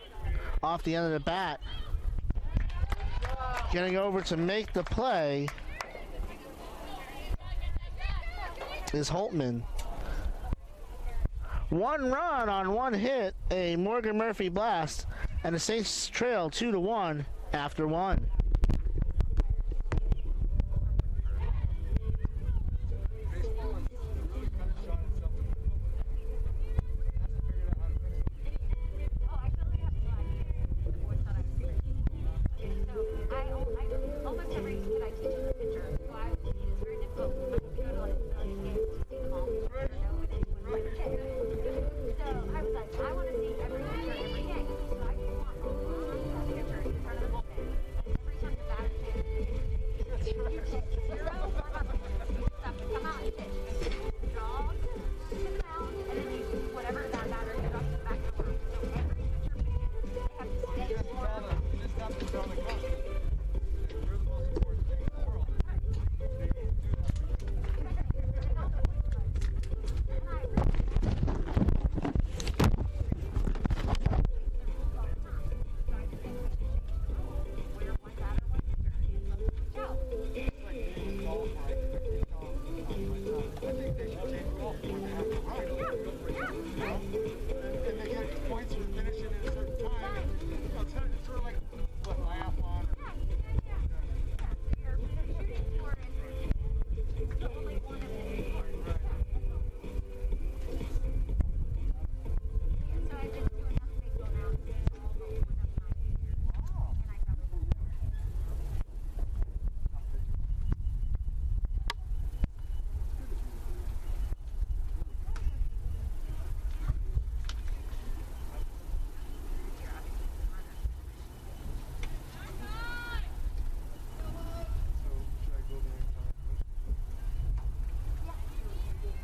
off the end of the bat. Getting over to make the play is Holtman. 1 run on 1 hit, a Morgan Murphy blast, and the Saints trail 2-1 after 1.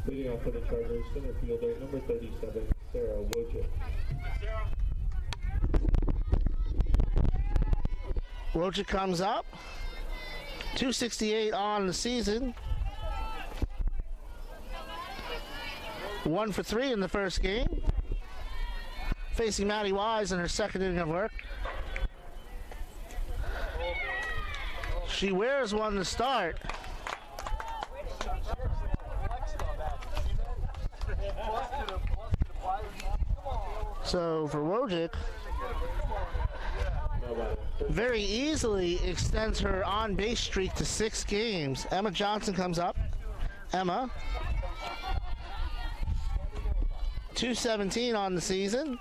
Leading off for the Chargers, center fielder number 37, Sarah Wojcik. Wojcik comes up. 268 on the season. 1 for 3 in the first game. Facing Maddie Wise in her second inning of work. She wears 1 to start. So for Wojcik, very easily extends her on-base streak to 6 games. Emma Johnson comes up. Emma, 217 on the season.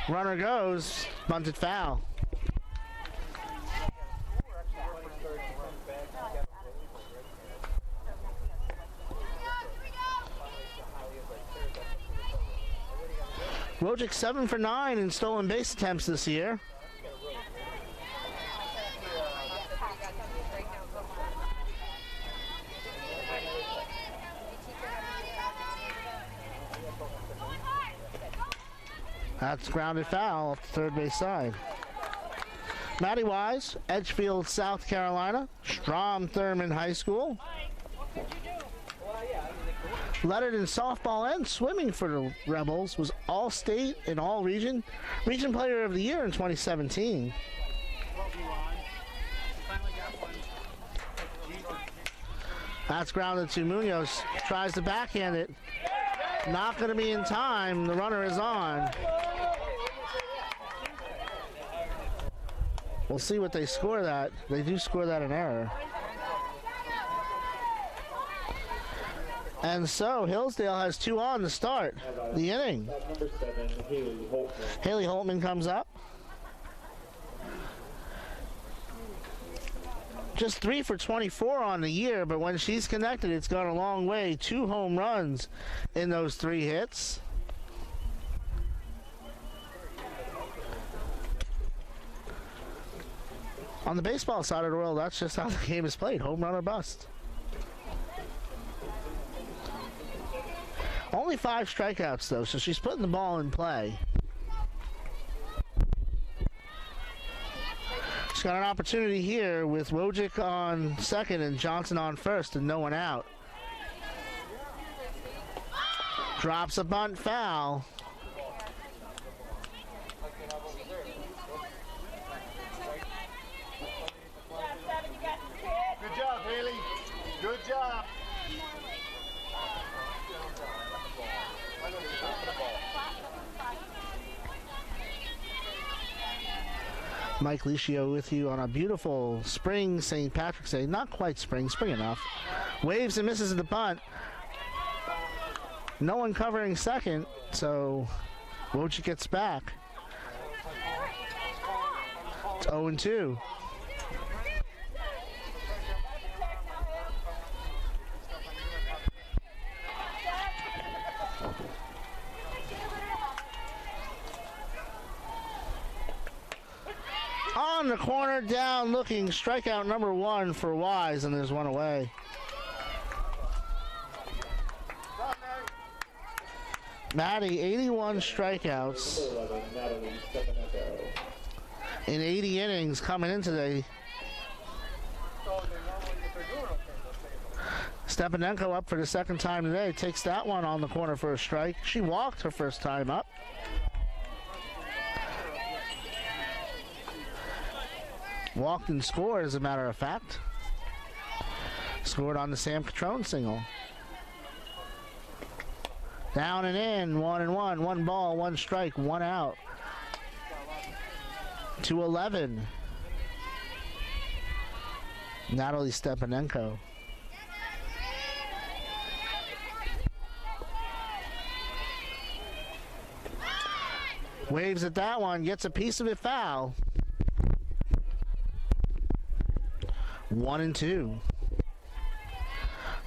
Runner goes, bunted foul. Wojcik 7 for 9 in stolen base attempts this year. That's grounded foul off the third base side. Maddie Wise, Edgefield, South Carolina, Strom Thurmond High School. Led it in softball and swimming for the Rebels, was all-state and all-region, region player of the year in 2017. That's grounded to Munoz, tries to backhand it. Not going to be in time, the runner is on. We'll see what they score that. They do score that an error. And so Hillsdale has 2 on to start the inning. Number 7, Haley Holtman. Haley Holtman comes up. Just 3 for 24 on the year, but when she's connected, it's gone a long way. 2 home runs in those 3 hits. On the baseball side of the world, that's just how the game is played. Home run or bust. Only 5 strikeouts, though, so she's putting the ball in play. She's got an opportunity here with Wojcik on second and Johnson on first and no one out. Drops a bunt foul. Good job, Haley. Good job. Mike Licio with you on a beautiful spring St. Patrick's Day. Not quite spring enough. Waves and misses at the bunt. No one covering second, so Wojcik gets back. It's 0-2. On the corner, down looking, strikeout number 1 for Wise, and there's one away. Maddie, 81 strikeouts in 80 innings coming in today. Stepanenko up for the second time today, takes that one on the corner for a strike. She walked her first time up. Walked and scored, as a matter of fact. Scored on the Sam Catrone single. Down and in, 1-1. 1 ball, 1 strike, 1 out. 2-11. Natalie Stepanenko. Waves at that one, gets a piece of it foul. 1-2.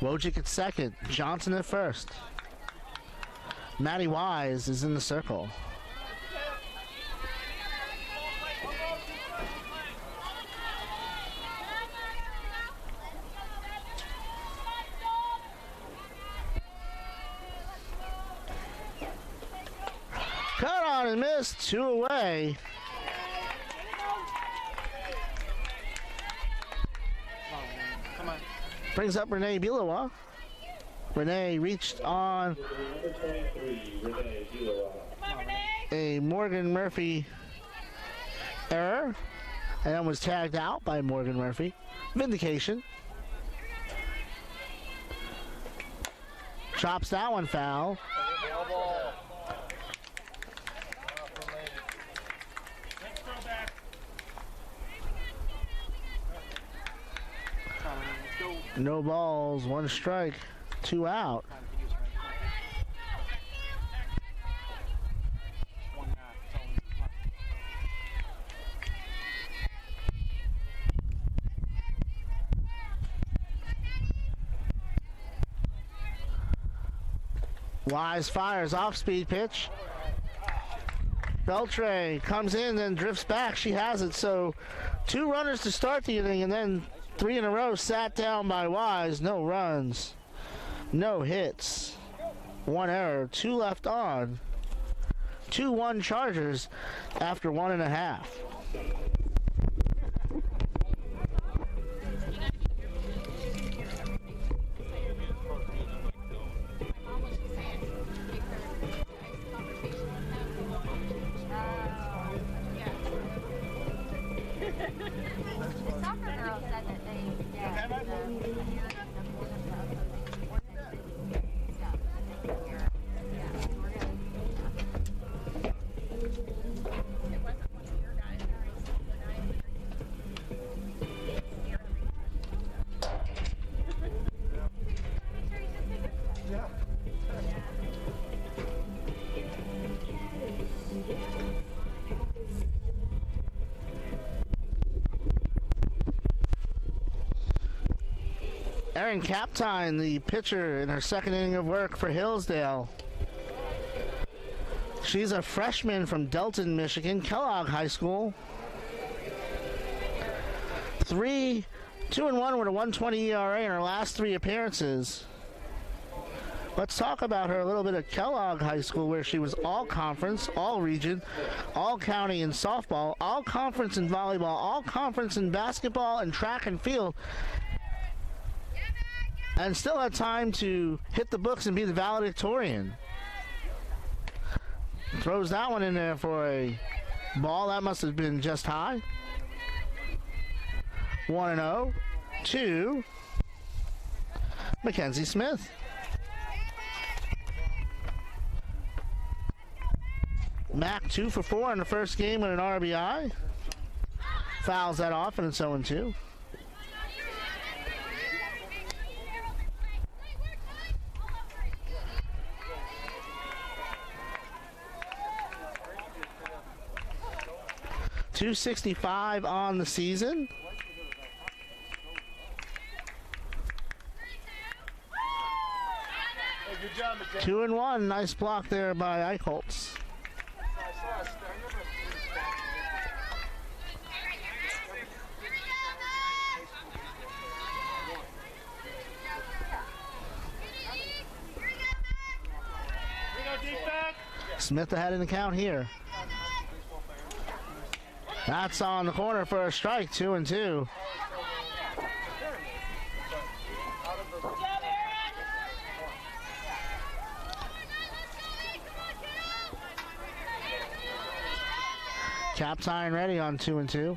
Wojcik at second. Johnson at first. Maddie Wise is in the circle. Cut on and missed. 2 away. Brings up Renee Bilowa. Renee reached on a Morgan Murphy error and then was tagged out by Morgan Murphy. Vindication. Chops that one foul. No balls, 1 strike, 2 out. Wise fires, off-speed pitch. Beltre comes in, then drifts back. She has it, so 2 runners to start the inning, and then 3 in a row sat down by Wise. No runs, no hits, 1 error, 2 left on. 2-1 Chargers after 1.5. Erin Kaptine, the pitcher, in her second inning of work for Hillsdale. She's a freshman from Delton, Michigan, Kellogg High School. 2-1 with a 1.20 ERA in her last 3 appearances. Let's talk about her a little bit at Kellogg High School, where she was all conference, all region, all county in softball, all conference in volleyball, all conference in basketball and track and field, and still had time to hit the books and be the valedictorian. Throws that one in there for a ball. That must have been just high. 1-0 to Mackenzie Smith. Mac 2 for 4 in the first game with an RBI. Fouls that off, and it's 0-2. .265 on the season. Good job, McKenzie. 2-1. Nice block there by Eichholz. Smith ahead in the count here. That's on the corner for a strike. 2-2. Kaptine ready on 2-2.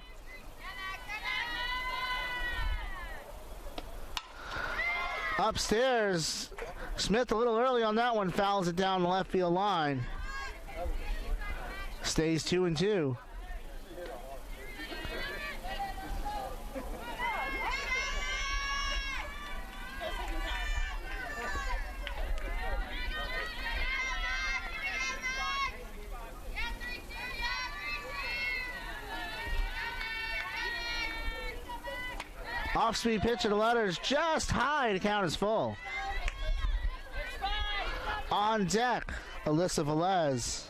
Upstairs, Smith a little early on that one, fouls it down the left field line. Stays 2-2. Off-speed pitch of the letters just high. The count is full. On deck, Alyssa Velez.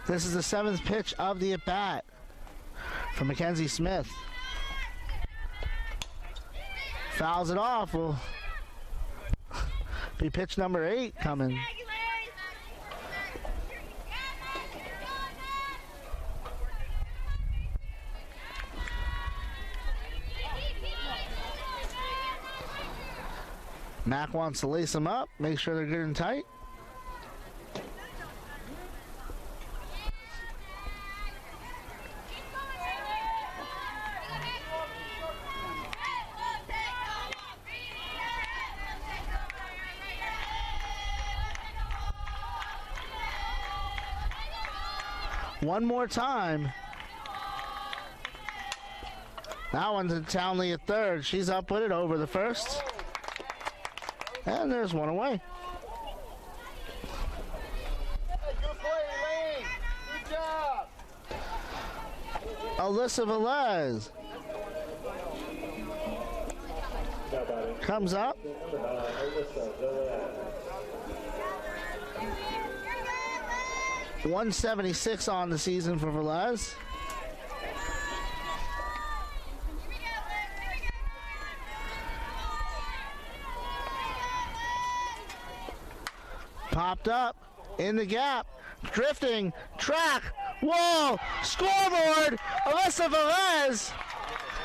This is the 7th pitch of the at-bat for Mackenzie Smith. Fouls it off. Will be pitch number 8 coming. Mac wants to lace them up, make sure they're good and tight. One more time. That one's to Townley at third. She's up with it over the first. And there's one away. Good play, Elaine. Good job. Alyssa Velez comes up. 176 on the season for Velez. Popped up in the gap, drifting, track, wall, scoreboard. Alyssa Velez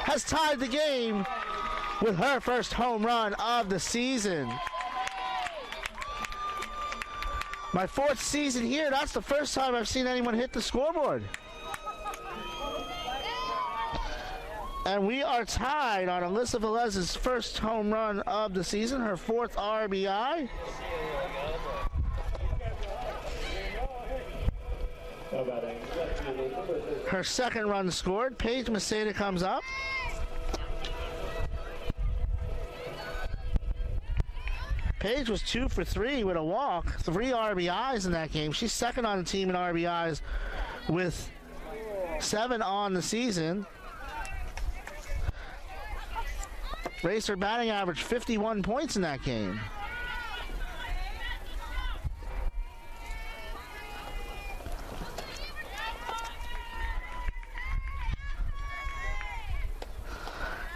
has tied the game with her first home run of the season. My 4th season here, that's the first time I've seen anyone hit the scoreboard. And we are tied on Alyssa Velez's first home run of the season, her 4th RBI. Her 2nd run scored. Paige Maceda comes up. Paige was 2 for 3 with a walk, 3 RBIs in that game. She's 2nd on the team in RBIs with 7 on the season. Raised her batting average 51 points in that game.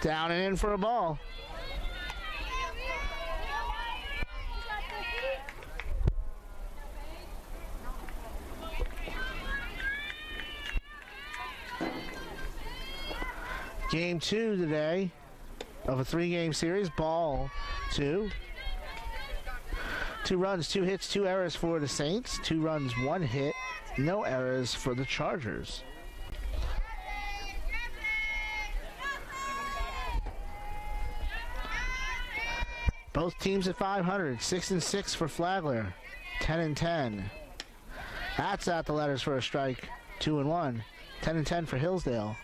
Down and in for a ball. Game 2 today of a 3-game series. Ball 2. 2 runs, 2 hits, 2 errors for the Saints. 2 runs, 1 hit, no errors for the Chargers. Both teams at 500. 6-6 for Flagler. 10-10. That's at the letters for a strike. 2-1. 10-10 for Hillsdale.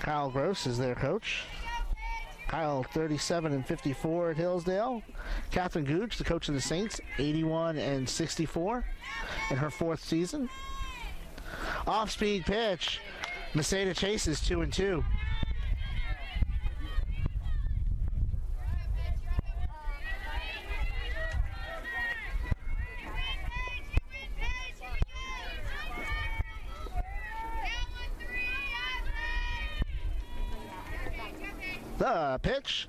Kyle Gross is their coach. Kyle 37-54 at Hillsdale. Catherine Gooch, the coach of the Saints, 81-64 in her 4th season. Off-speed pitch. Masada chases 2-2. The pitch,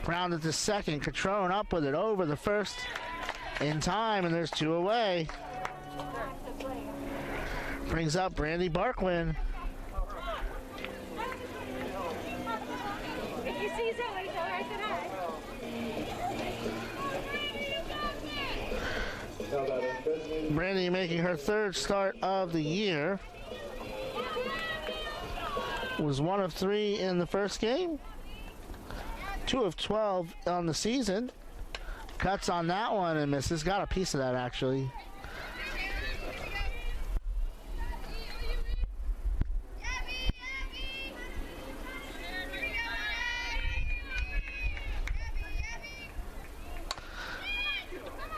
grounded to second. Catrone up with it over the first in time, and there's 2 away. Brings up Brandy Barkwin. If you see Zoe, tell her I said hi. Brandy making her 3rd start of the year. Was 1 of 3 in the first game. 2 of 12 on the season. Cuts on that one and misses. Got a piece of that, actually.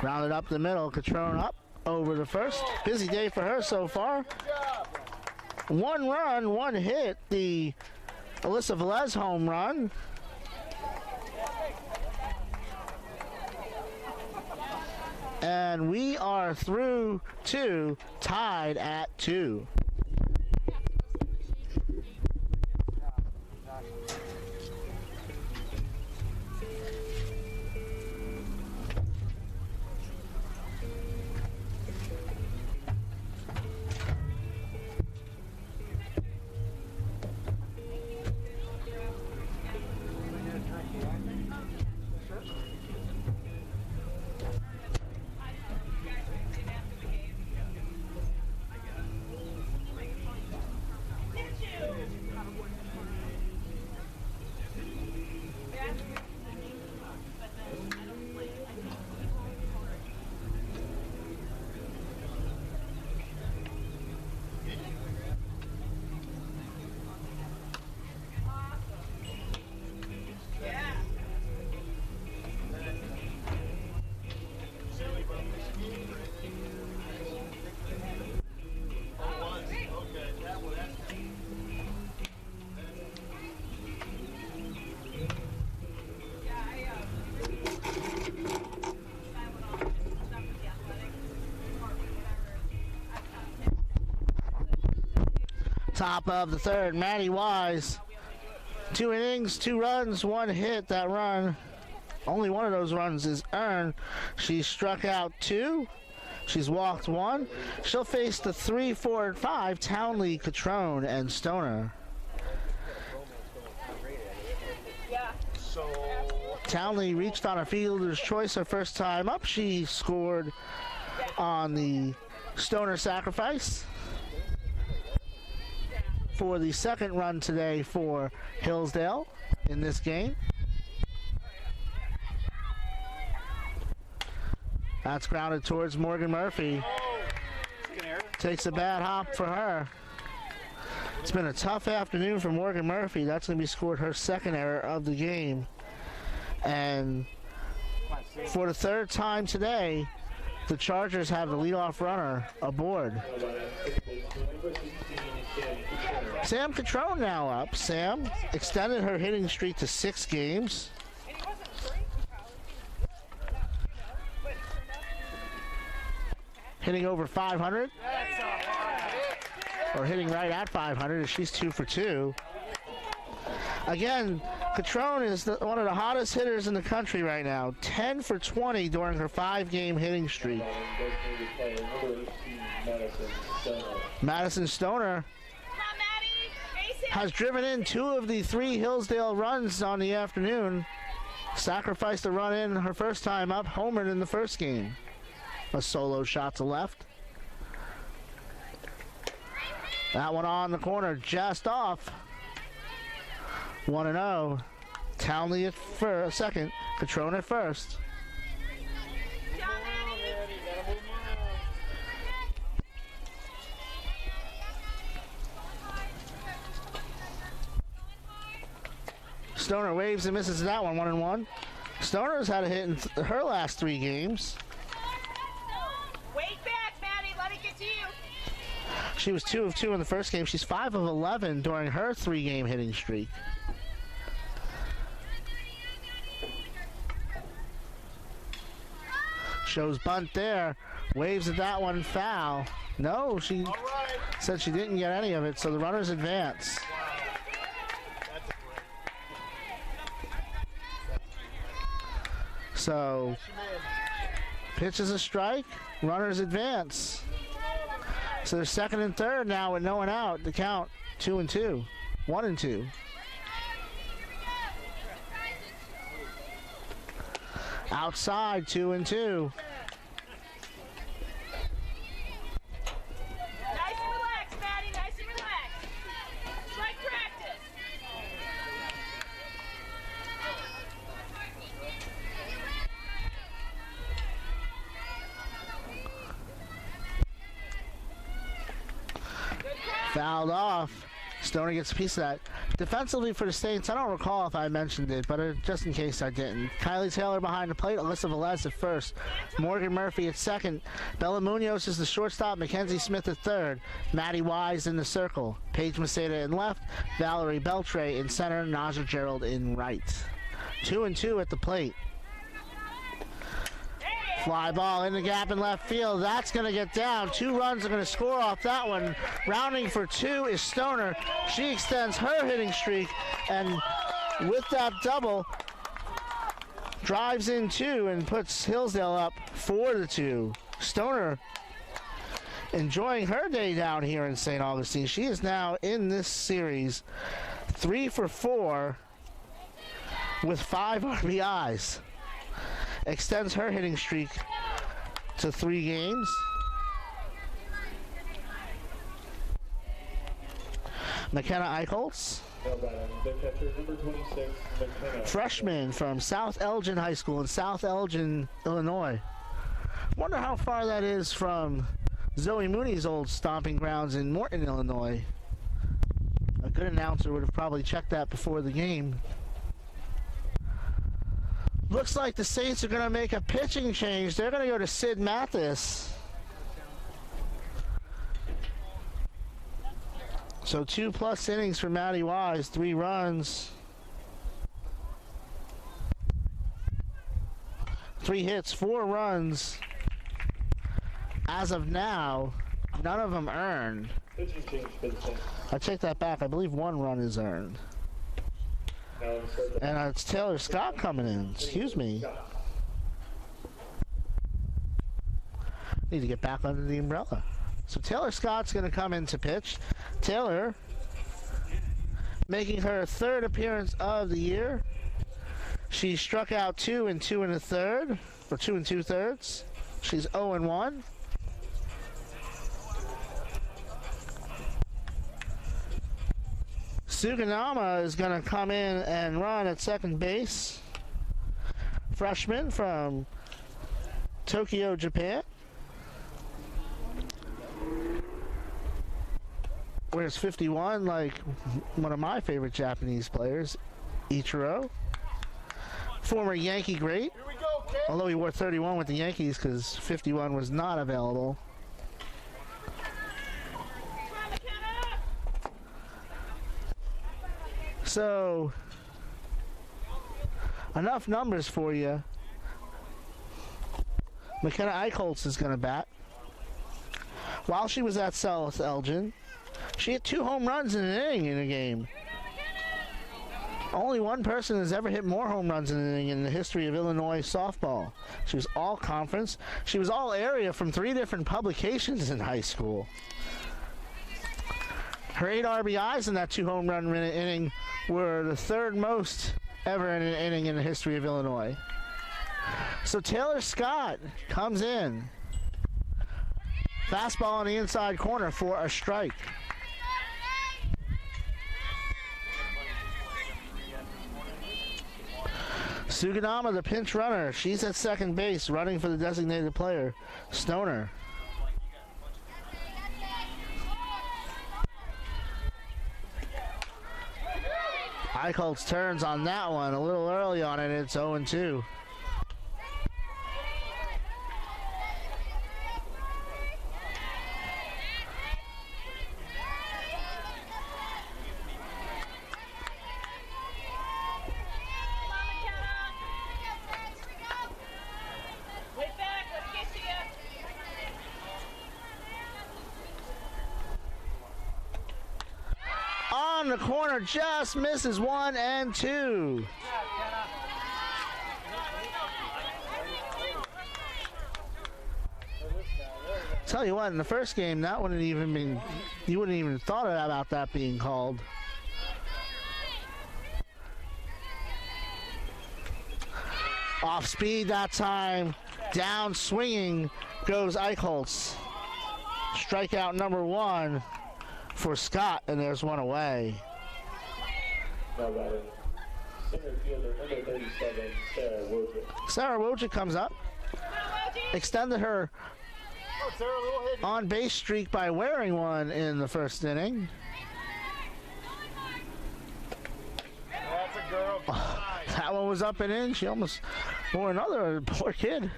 Rounded up the middle. Catrone up over the first. Busy day for her so far. 1 run, 1 hit. The Alyssa Velez home run. And we are through 2, tied at 2. Top of the 3rd, Maddie Wise. 2 innings, 2 runs, 1 hit. That run, only one of those runs is earned. She struck out 2. She's walked 1. She'll face the 3, 4, and 5, Townley, Catrone, and Stoner. Townley reached on a fielder's choice her first time up. She scored on the Stoner sacrifice for the 2nd run today for Hillsdale in this game. That's grounded towards Morgan Murphy. Takes a bad hop for her. It's been a tough afternoon for Morgan Murphy. That's going to be scored her 2nd error of the game. And for the 3rd time today, the Chargers have the leadoff runner aboard. Sam Catrone now up. Sam extended her hitting streak to 6 games. And he wasn't great in college. But it turned out Hitting over 500. Or hitting right at 500 as she's 2 for 2. Again, Catrone is one of the hottest hitters in the country right now. 10 for 20 during her 5-game hitting streak. Madison Stoner has driven in 2 of the 3 Hillsdale runs on the afternoon. Sacrificed a run in her first time up, homered in the first game. A solo shot to left. That one on the corner, just off. 1-0. Townley at second. Catrone at first. Stoner waves and misses that one. 1-1. Stoner's had a hit in her last 3 games. wait back, Maddie. Let it get to you. She was 2 of 2 in the first game. She's 5 of 11 during her 3-game hitting streak. Shows bunt there. Waves at that one, foul. No, she said she didn't get any of it, so the runners advance. So, pitch is a strike, runners advance. So they're second and third now with no one out. The count 2-2, 1-2. Outside 2-2. Nice and relaxed, Maddie. Nice and relaxed. It's like practice. Fouled off. Stoner gets a piece of that. Defensively for the Saints, I don't recall if I mentioned it, but just in case I didn't. Kylie Taylor behind the plate, Alyssa Velez at first, Morgan Murphy at second, Bella Munoz is the shortstop, Mackenzie Smith at third, Maddie Wise in the circle, Paige Maceda in left, Valerie Beltre in center, Naja Gerald in right. 2-2 at the plate. Fly ball in the gap in left field. That's going to get down. 2 runs are going to score off that one. Rounding for 2 is Stoner. She extends her hitting streak, and with that double, drives in 2 and puts Hillsdale up 4-2. Stoner enjoying her day down here in St. Augustine. She is now in this series 3 for 4 with 5 RBIs. Extends her hitting streak to 3 games. McKenna Eichholz, freshman from South Elgin High School in South Elgin, Illinois. Wonder how far that is from Zoe Mooney's old stomping grounds in Morton, Illinois. A good announcer would have probably checked that before the game. Looks like the Saints are going to make a pitching change. They're going to go to Sid Mathis. So 2+ innings for Maddie Wise, 3 runs. 3 hits, 4 runs. As of now, none of them earned. I take that back. I believe 1 run is earned. And it's Taylor Scott coming in. Excuse me. Need to get back under the umbrella. So Taylor Scott's going to come in to pitch. Taylor making her 3rd appearance of the year. She struck out 2 and 2 1/3, or 2 2/3. She's 0-1. Suganama is going to come in and run at second base. Freshman from Tokyo, Japan. Wears 51 like one of my favorite Japanese players, Ichiro. Former Yankee great. Here we go, Although he wore 31 with the Yankees because 51 was not available. So, enough numbers for you. McKenna Eichholz is going to bat. While she was at South Elgin, she had 2 home runs in an inning in a game. Only one person has ever hit more home runs in an inning in the history of Illinois softball. She was all conference. She was all area from 3 different publications in high school. Her 8 RBIs in that 2 home run inning were the 3rd most ever in an inning in the history of Illinois. So Taylor Scott comes in. Fastball on the inside corner for a strike. Suganama, the pinch runner. She's at second base, running for the designated player, Stoner. Eichholz turns on that one a little early on it. It's 0-2. On the corner, just misses 1 and 2. Tell you what, in the first game, that wouldn't even been, you wouldn't even thought about that being called. Off speed that time, down swinging goes Eichholz. Strikeout number 1 for Scott, and there's one away. Now batting, center fielder number 37, Sarah Wojcik. Sarah Wojcik comes up. Extended her on base streak by wearing one in the first inning. That's a girl. That one was up and in. She almost wore another. Poor kid.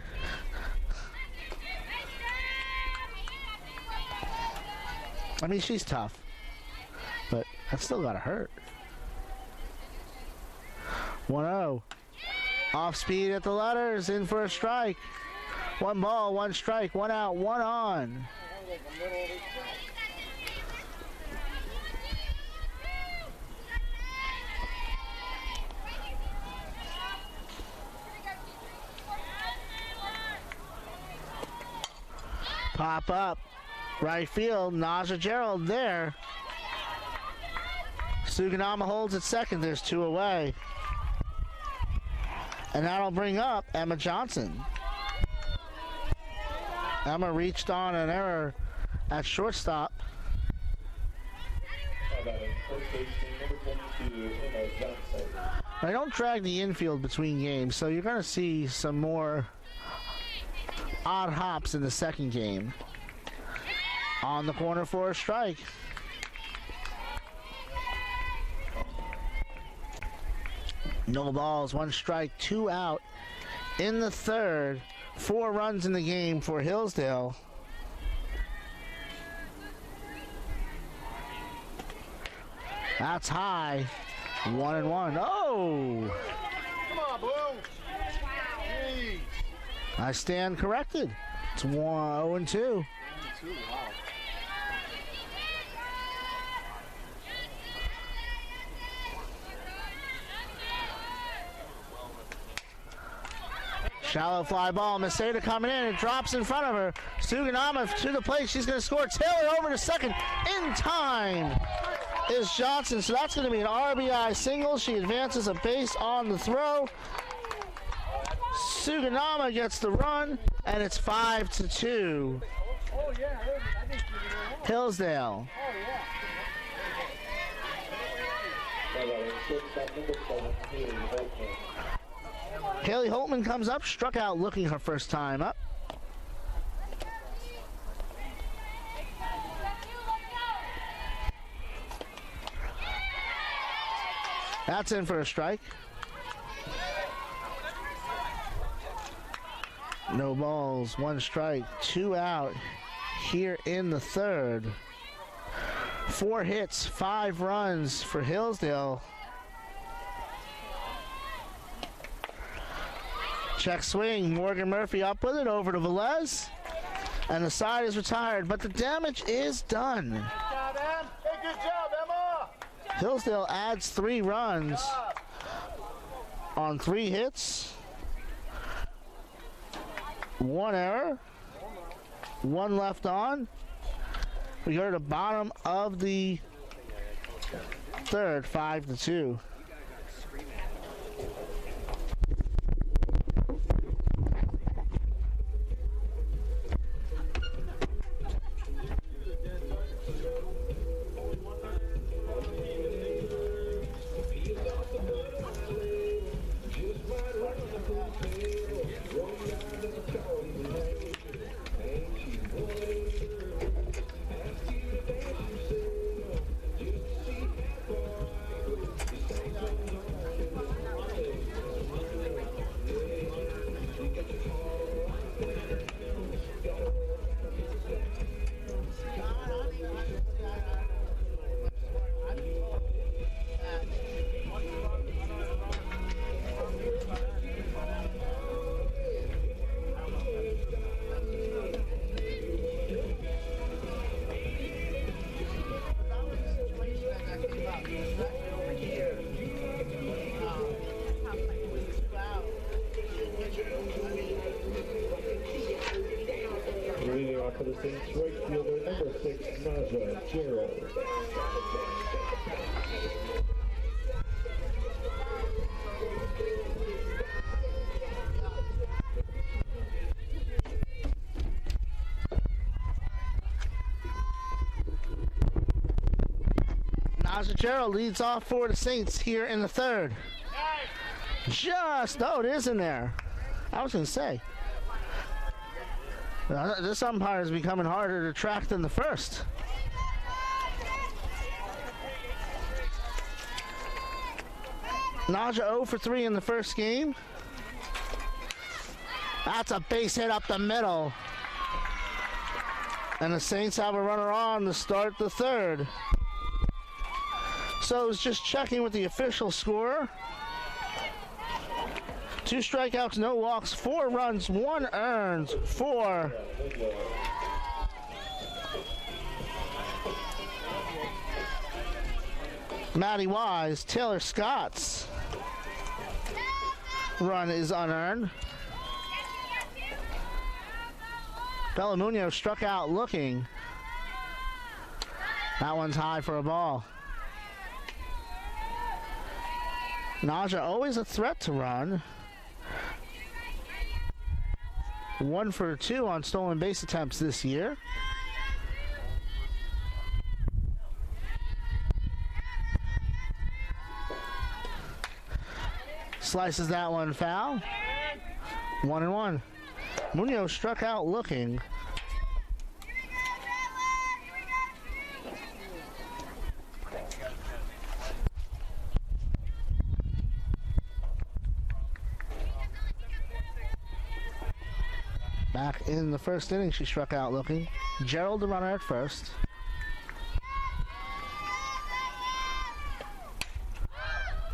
I mean, she's tough, but that still gotta hurt. 1-0. Off speed at the letters, in for a strike. 1 ball, 1 strike, 1 out, 1 on. Pop up. Right field, Naja Gerald there. Suganama holds at second. There's 2 away. And that'll bring up Emma Johnson. Emma reached on an error at shortstop. I don't drag the infield between games, so you're going to see some more odd hops in the second game. On the corner for a strike. No balls, 1 strike, 2 out in the third. 4 runs in the game for Hillsdale. That's high. 1-1. Oh! Come on, Blue. Jeez. I stand corrected. It's 0-2. Wow. Shallow fly ball. Maseda coming in. It drops in front of her. Suganama to the plate. She's going to score. Taylor over to second. In time is Johnson. So that's going to be an RBI single. She advances a base on the throw. Suganama gets the run, and it's 5-2. Oh, yeah. I think you Hillsdale. Oh, yeah. Haley Holtman comes up, struck out looking her first time up. That's in for a strike. No balls, 1 strike, 2 out here in the third. 4 hits, 5 runs for Hillsdale. Check swing, Morgan Murphy up with it, over to Velez. And the side is retired, but the damage is done. Good job, Em. Hey, good job, Emma. Hillsdale adds 3 runs on 3 hits. 1 error. 1 left on. We go to the bottom of the third, 5-2. Leading off for the Saints, right fielder number 6, Naja Gerald. Naja Gerald leads off for the Saints here in the third. Oh, it is in there. I was going to say. This umpire is becoming harder to track than the first. Naja 0 for 3 in the first game. That's a base hit up the middle. And the Saints have a runner on to start the third. So it's just checking with the official score. 2 strikeouts, no walks, 4 runs, 1 earned for Matty Wise. Taylor Scott's run is unearned. Bellamuño struck out looking. That one's high for a ball. Naja always a threat to run. 1 for 2 on stolen base attempts this year. Slices that one foul. 1-1. Munoz struck out looking. Back in the first inning, she struck out looking. Gerald the runner at first.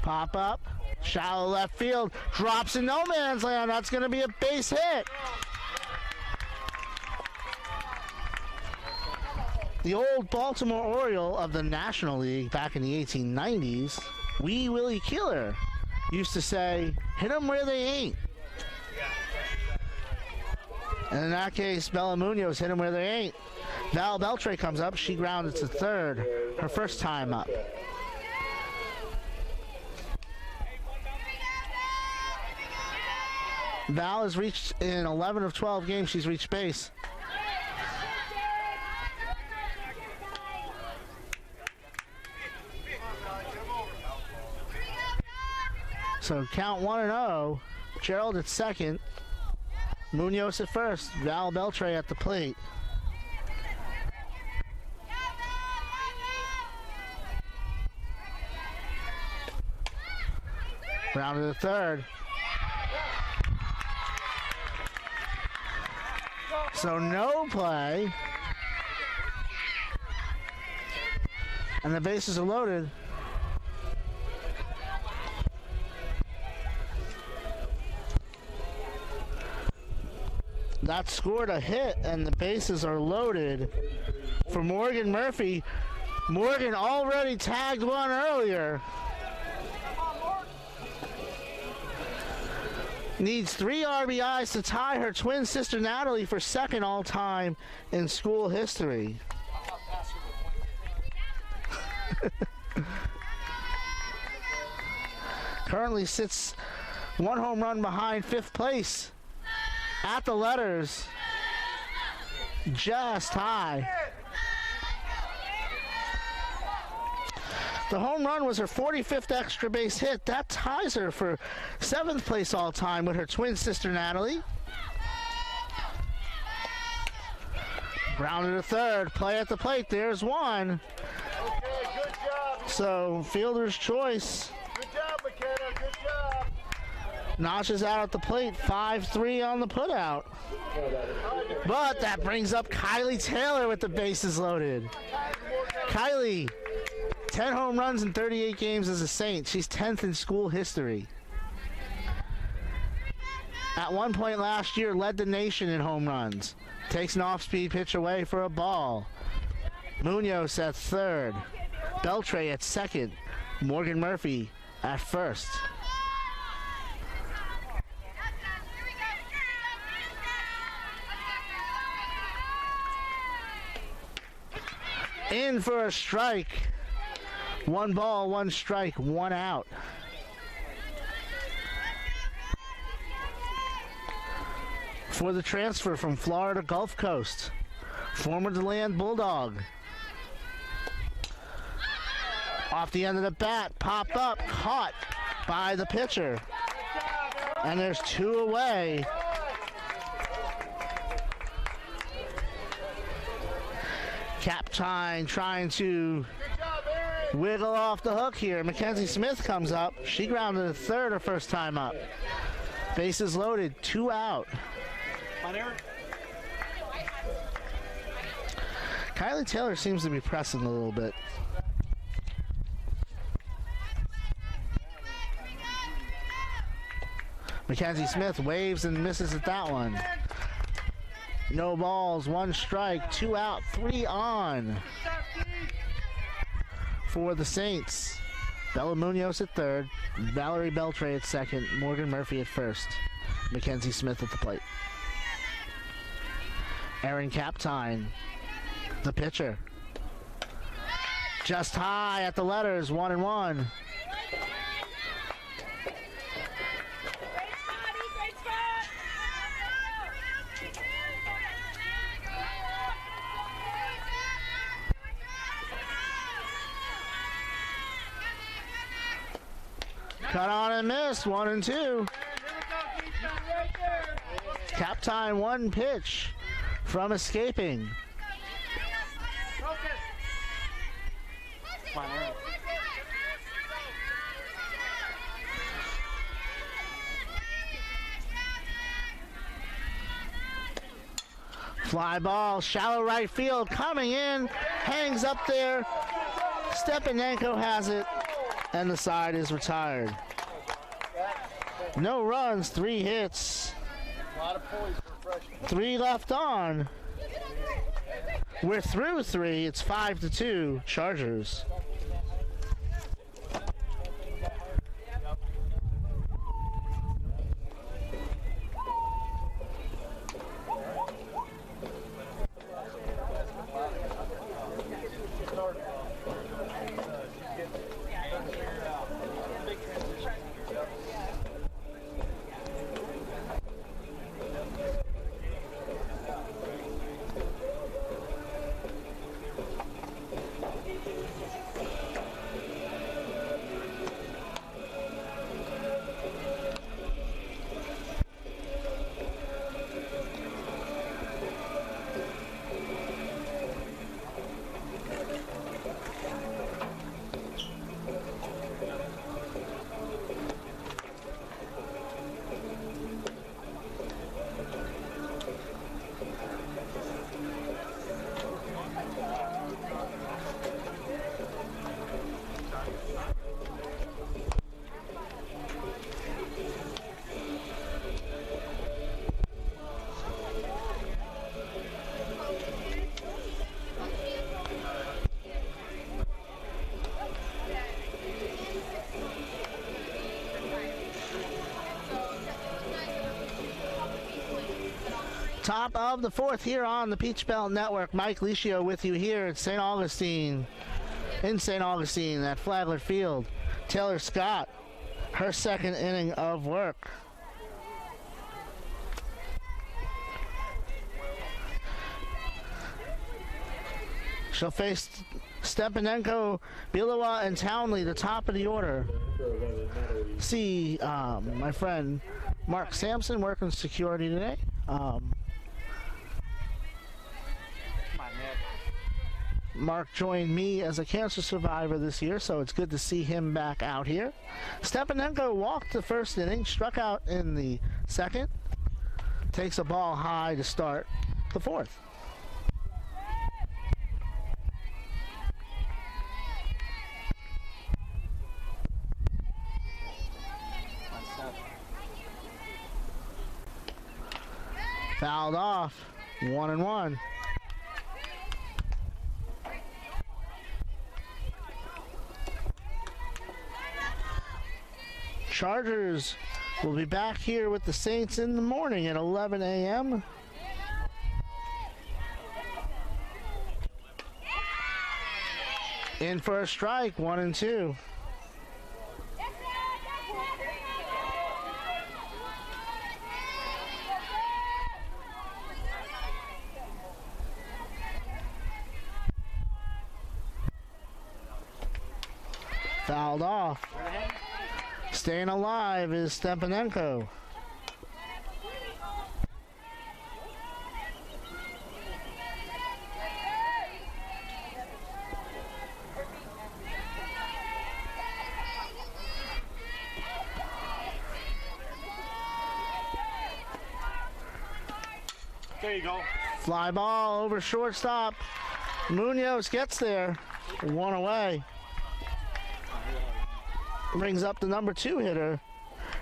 Pop up, shallow left field, drops in no man's land. That's going to be a base hit. The old Baltimore Oriole of the National League back in the 1890s, Wee Willie Keeler, used to say, hit them where they ain't. And in that case, Bellamuño's hit him where they ain't. Val Beltre comes up. She grounded to third. Her first time up. Val has reached, in 11 of 12 games, she's reached base. So count 1-0. Gerald at second. Munoz at first, Val Beltre at the plate. Round to the third. So no play. And the bases are loaded. That scored a hit, and the bases are loaded for Morgan Murphy. Morgan already tagged one earlier. Needs 3 RBIs to tie her twin sister Natalie for second all-time in school history. Currently sits 1 home run behind 5th place. At the letters, just high. The home run was her 45th extra base hit. That ties her for 7th place all time with her twin sister Natalie. Grounded to third, play at the plate, there's one. Okay, good job. So fielder's choice. Good job, McKenna. Good job. Notches out at the plate, 5-3 on the putout. But that brings up Kylie Taylor with the bases loaded. Kylie, 10 home runs in 38 games as a Saint. She's 10th in school history. At one point last year, led the nation in home runs. Takes an off-speed pitch away for a ball. Munoz at third. Beltre at second. Morgan Murphy at first. In for a strike. 1 ball, 1 strike, 1 out. For the transfer from Florida Gulf Coast, former DeLand Bulldog. Off the end of the bat, popped up, caught by the pitcher. And there's 2 away. Captine trying to wiggle off the hook here. Mackenzie Smith comes up. She grounded to third her first time up. Bases loaded, 2 out. Kylie Taylor seems to be pressing a little bit. Mackenzie Smith waves and misses at that one. No balls, 1 strike, 2 out, 3 on for the Saints. Bella Munoz at third, Valerie Beltre at second, Morgan Murphy at first, Mackenzie Smith at the plate. Erin Captine, the pitcher. Just high at the letters, 1-1. Cut on and missed, 1-2. Captine 1 pitch from escaping. Fly ball, shallow right field, coming in, hangs up there. Stepanenko has it, and the side is retired. No runs, 3 hits. 3 left on. We're through 3. It's 5-2 Chargers. Top of the fourth here on the Peach Belt Network. Mike Licio with you here at St. Augustine, in St. Augustine at Flagler Field. Taylor Scott, her second inning of work. She'll face Stepanenko, Bilowa, and Townley, the top of the order. See my friend Mark Sampson working security today. Mark joined me as a cancer survivor this year, so it's good to see him back out here. Stepanenko walked the first inning, struck out in the second, takes a ball high to start the fourth. Fouled off, 1-1. Chargers will be back here with the Saints in the morning at 11 a.m. In for a strike, 1-2. Fouled off. Staying alive is Stepanenko. There you go. Fly ball over shortstop. Munoz gets there. One away. Brings up the number 2 hitter,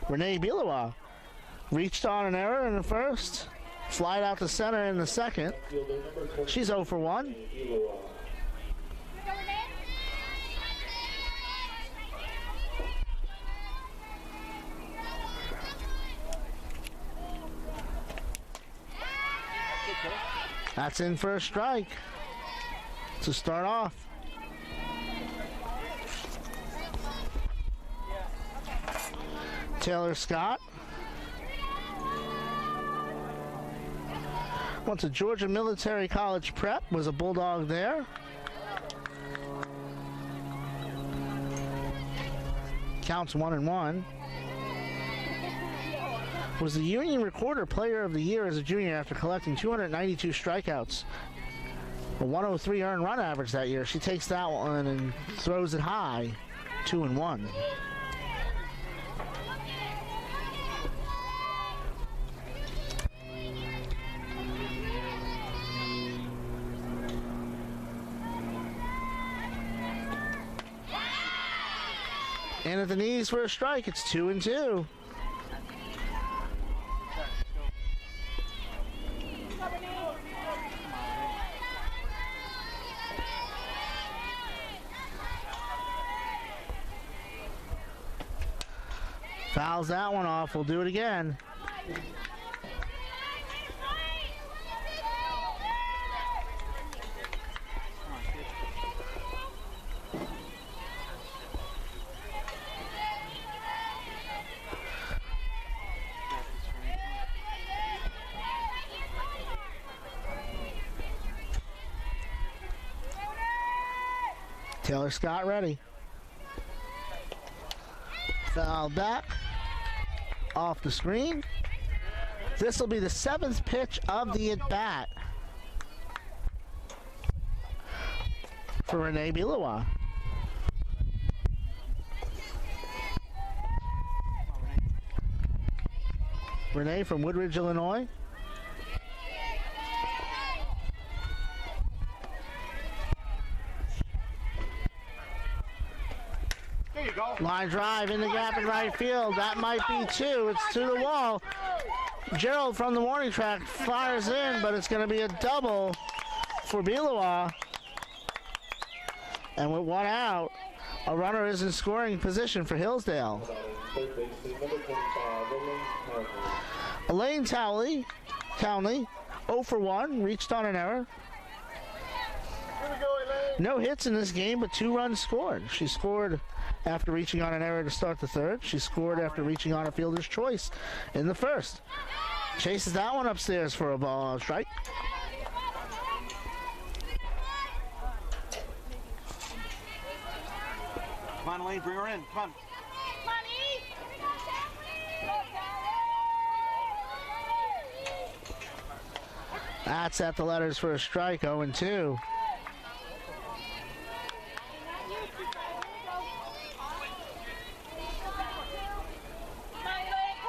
Renee Bilowa. Reached on an error in the first. Flied out to center in the second. She's 0 for 1. That's in for a strike to start off. Taylor Scott went to Georgia Military College Prep, was a Bulldog there. Counts 1-1. Was the Union Recorder Player of the Year as a junior after collecting 292 strikeouts. A 103 earned run average that year. She takes that one and throws it high, 2-1. In at the knees for a strike. It's 2-2. Fouls that one off. We'll do it again. Taylor Scott ready. Foul back. Off the screen. This will be the 7th pitch of the at-bat for Renee Bilowa. Renee from Woodridge, Illinois. Line drive in the gap in right field. That might be 2. It's to the wall. Gerald from the warning track fires in, but it's going to be a double for Bilowa. And with 1 out, a runner is in scoring position for Hillsdale. Elaine Townley 0 for 1, reached on an error. No hits in this game, but 2 runs scored. She scored after reaching on an error to start the third. She scored after reaching on a fielder's choice in the first. Chases that one upstairs for a ball strike. Come on, Elaine, bring her in. Come on. That's at the letters for a strike, 0-2.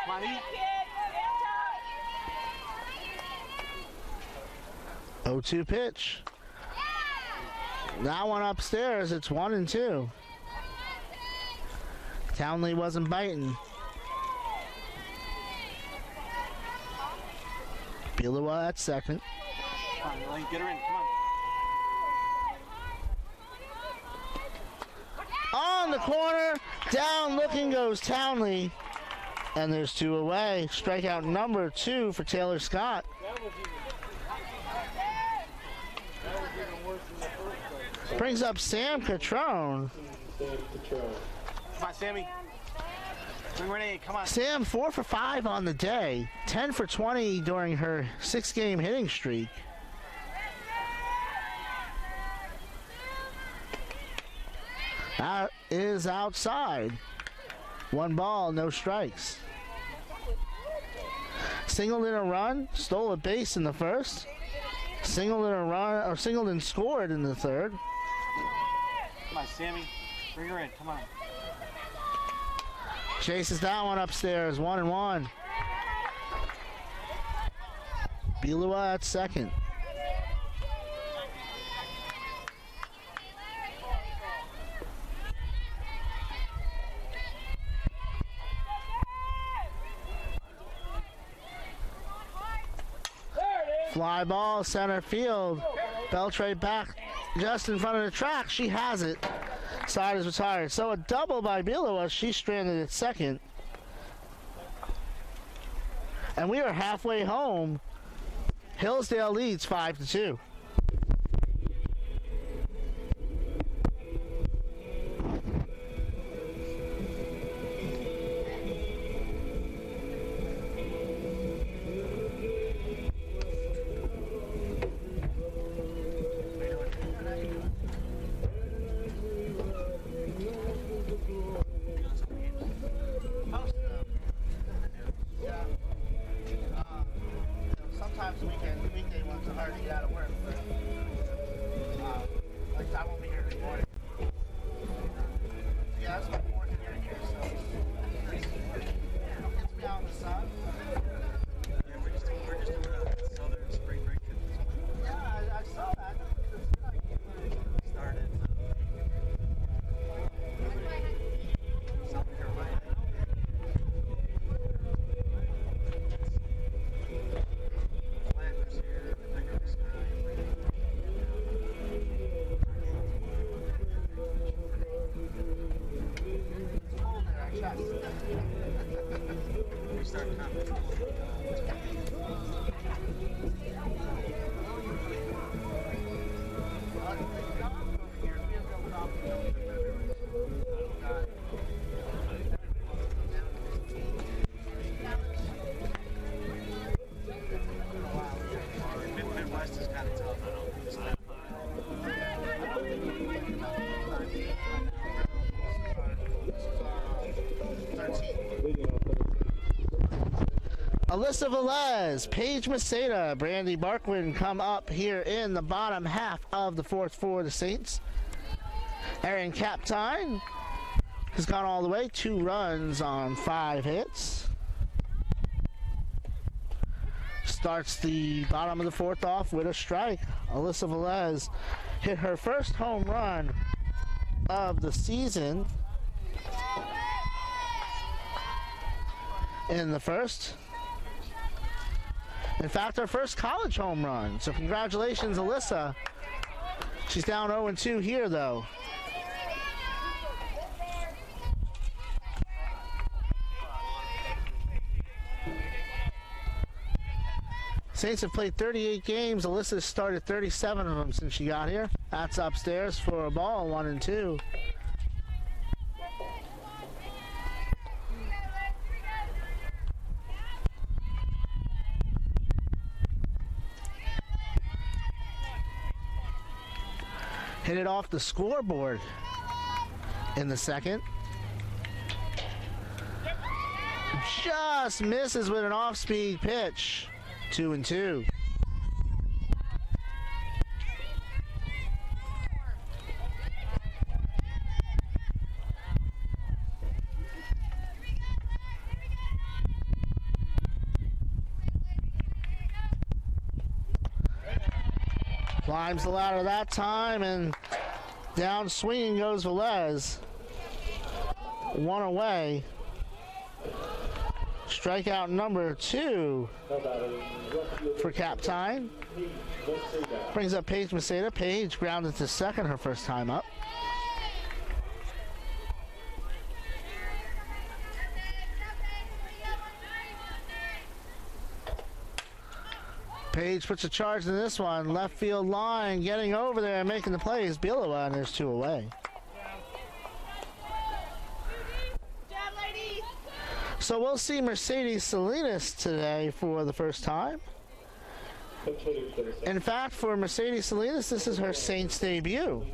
Come on, eat. 0-2 pitch. That one upstairs, it's 1-2. Townley wasn't biting. Bilowa at second. Come on, Elaine, get her in. Come on. On the corner, down looking goes Townley. And there's 2 away. Strikeout number 2 for Taylor Scott. Brings up Sam Catrone. Come on, Sammy. Bring Renee, come on. Sam 4 for 5 on the day. 10 for 20 during her 6-game hitting streak. That is outside. 1 ball, no strikes. Singled in a run, stole a base in the first. Singled in a run, or singled and scored in the third. Come on, Sammy. Bring her in. Come on. Chases that one upstairs, 1-1. Bilowa at second. Fly ball, center field. Beltray back just in front of the track. She has it. Side is retired. So a double by Bilowa. She's stranded at second. And we are halfway home. Hillsdale leads 5-2. Sometimes weekday ones are hard to get out of work, but like I won't be here this morning. Yeah, that's my 4th year here, so it gets me out in the sun. Yeah, we're just doing a southern spring break trip. Yeah, I saw that. That's a good idea. Started South Carolina. Flagler's here, the Pickering Sky. It's cold in our chest. We start conference. Midwest is kind of tough. I don't think it's that Alyssa Velez, Paige Maceda, Brandy Barkwin come up here in the bottom half of the 4th for the Saints. Erin Kaptein has gone all the way, 2 runs on 5 hits. Starts the bottom of the 4th off with a strike. Alyssa Velez hit her first home run of the season in the first. In fact, her first college home run. So congratulations, Alyssa. She's down 0-2 here, though. Saints have played 38 games. Alyssa's started 37 of them since she got here. That's upstairs for a ball, 1 and 2. Hit it off the scoreboard in the second. Just misses with an off-speed pitch. 2 and 2. Climbs the ladder that time, and down swinging goes Velez. 1 away. Strikeout number 2 for Captine. Brings up Paige Maceda. Paige grounded to second her first time up. Paige puts a charge in this one. Left field line, getting over there and making the plays. Bilowa, and there's 2 away. So we'll see Mercedes Salinas today for the first time. In fact, for Mercedes Salinas, this is her Saints debut.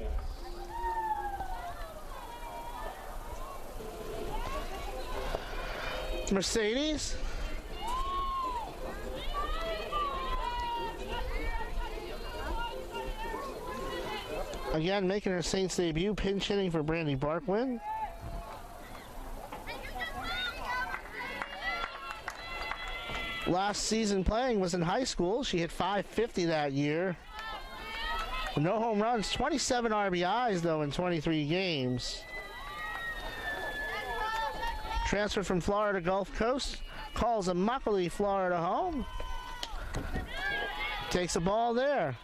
Mercedes. Again, making her Saints debut, pinch hitting for Brandy Barkwin. Last season playing was in high school. She hit .550 that year. No home runs, 27 RBIs though in 23 games. Transferred from Florida Gulf Coast, calls Immokalee, Florida home. Takes a ball there.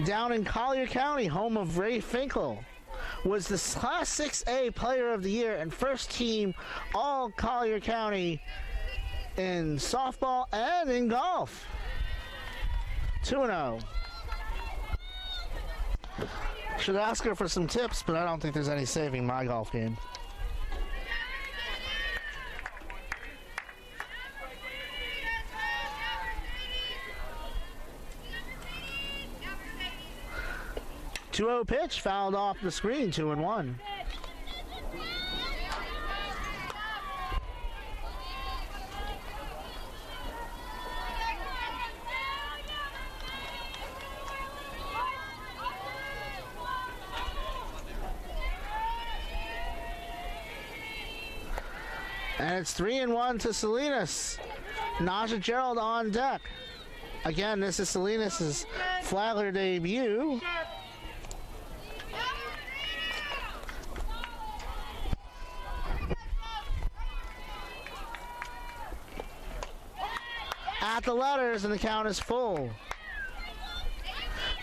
Down in Collier County, home of Ray Finkel, was the Class 6A Player of the Year and first team all Collier County in softball and in golf. 2-0. Should ask her for some tips, but I don't think there's any saving my golf game. .2-0 pitch, fouled off the screen, 2-1. And it's 3-1 to Salinas. Naja Gerald on deck. Again, this is Salinas' Flagler debut. At the letters, and the count is full.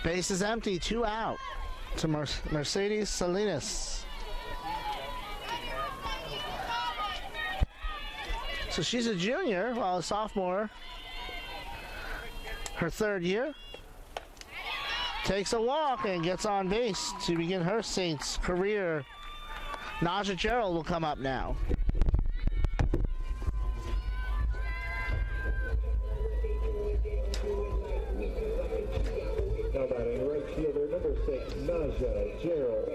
Base is empty, 2 out to Mercedes Salinas. So she's a junior, while a sophomore, her 3rd year. Takes a walk and gets on base to begin her Saints career. Naja Gerald will come up now. Now batting right fielder number 6, Naja Gerald.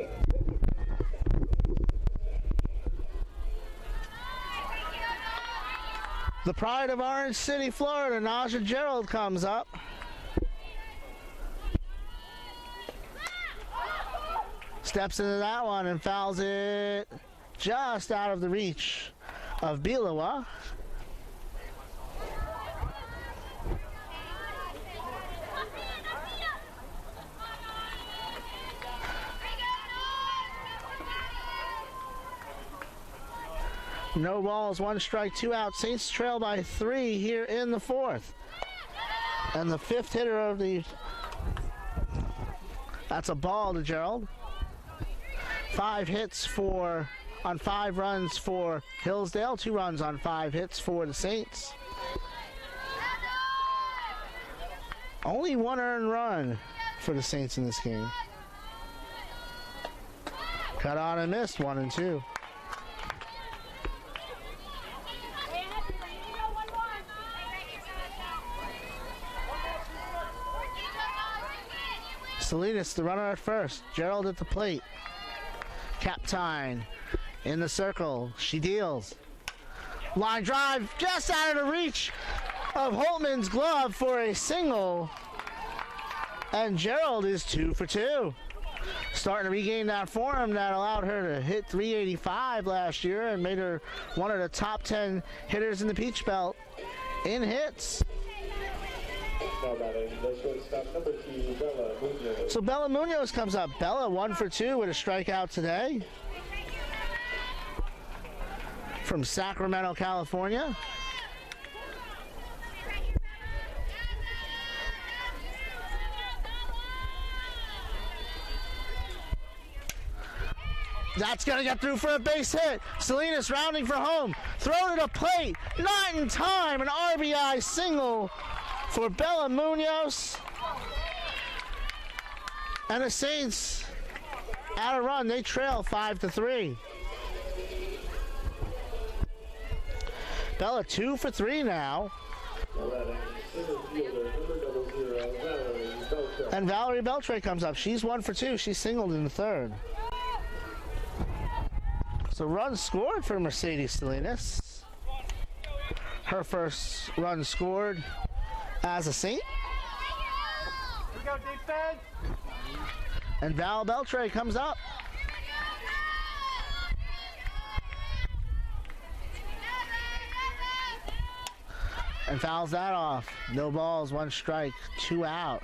The pride of Orange City, Florida, Naja Gerald comes up. Steps into that one and fouls it just out of the reach of Bilowa. No balls, 1 strike, 2 out. Saints trail by 3 here in the 4th. And the 5th hitter of the... That's a ball to Gerald. 5 hits for on 5 runs for Hillsdale, 2 runs on 5 hits for the Saints. Only 1 earned run for the Saints in this game. Cut on and missed, 1 and 2. Salinas, the runner at first. Gerald at the plate. Captain in the circle. She deals. Line drive just out of the reach of Holtman's glove for a single. And Gerald is 2 for 2. Starting to regain that form that allowed her to hit 385 last year and made her one of the top 10 hitters in the Peach Belt in hits. So Bella Munoz comes up. Bella 1 for 2 with a strikeout today. From Sacramento, California. That's going to get through for a base hit. Salinas rounding for home. Throw to the plate. Not in time. An RBI single for Bella Munoz. And the Saints out a run. They trail 5-3. Bella 2 for 3 now. And Valerie Beltre comes up. She's 1 for 2. She singled in the third. So runs scored for Mercedes Salinas. Her first run scored as a Saint. Here we go, defense. And Val Beltre comes up. And fouls that off. No balls, 1 strike, 2 out.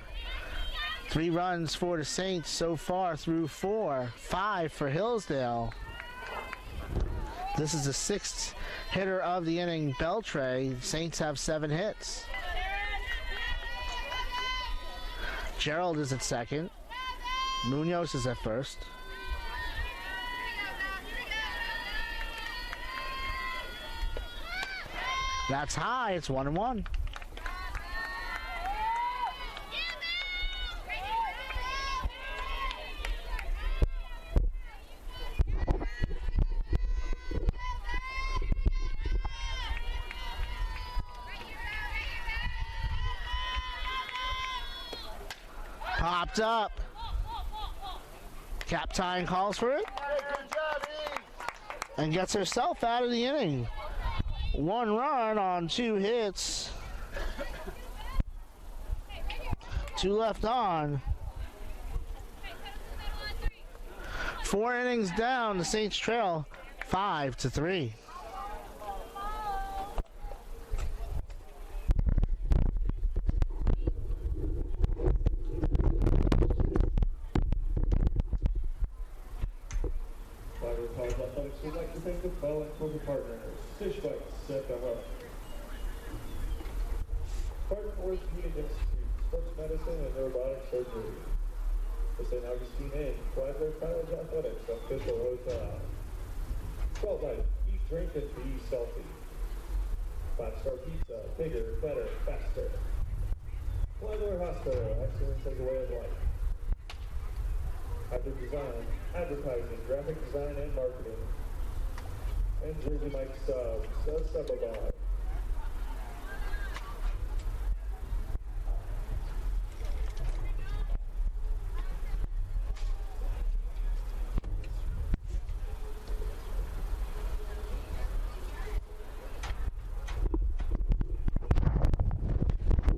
3 runs for the Saints so far through 4. 5 for Hillsdale. This is the 6th hitter of the inning, Beltre. Saints have 7 hits. Gerald is at second. Munoz is at first. That's high. It's 1-1. Popped up. Captain calls for it. And gets herself out of the inning. 1 run on 2 hits. 2 left on. 4 innings down. The Saints trail 5-3. Flagler College Athletics would like to thank the Bell and corporate partners, Fish Bites, Set the Hub, Partner Orthopedic Institute, Sports Medicine and Robotic Surgery, the St. Augustine Inn, Flagler College Athletics, official hotel, 12 Life, eat, drink, and be selfie, 5-star pizza, bigger, better, faster, Flagler Hospital, excellence as a way of life. Hybrid Design, Advertising, Graphic Design and Marketing, and Jersey Mike Stubbs, Subabod.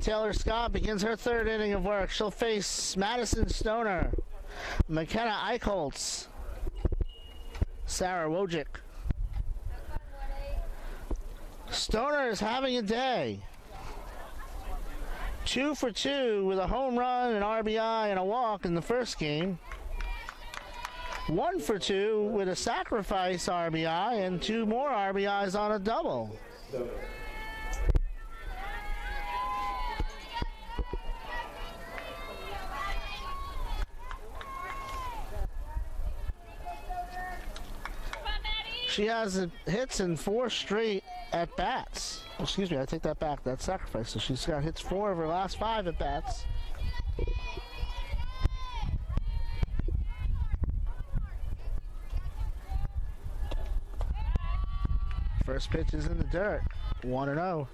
Taylor Scott begins her 3rd inning of work. She'll face Madison Stoner, McKenna Eichholtz, Sarah Wojcik. Stoner is having a day. 2 for 2 with a home run, an RBI, and a walk in the first game. 1 for 2 with a sacrifice RBI and 2 more RBIs on a double. She has hits in 4 straight at bats. Excuse me, I take that back. That's sacrifice. So she's got hits 4 of her last 5 at bats. First pitch is in the dirt. 1-0.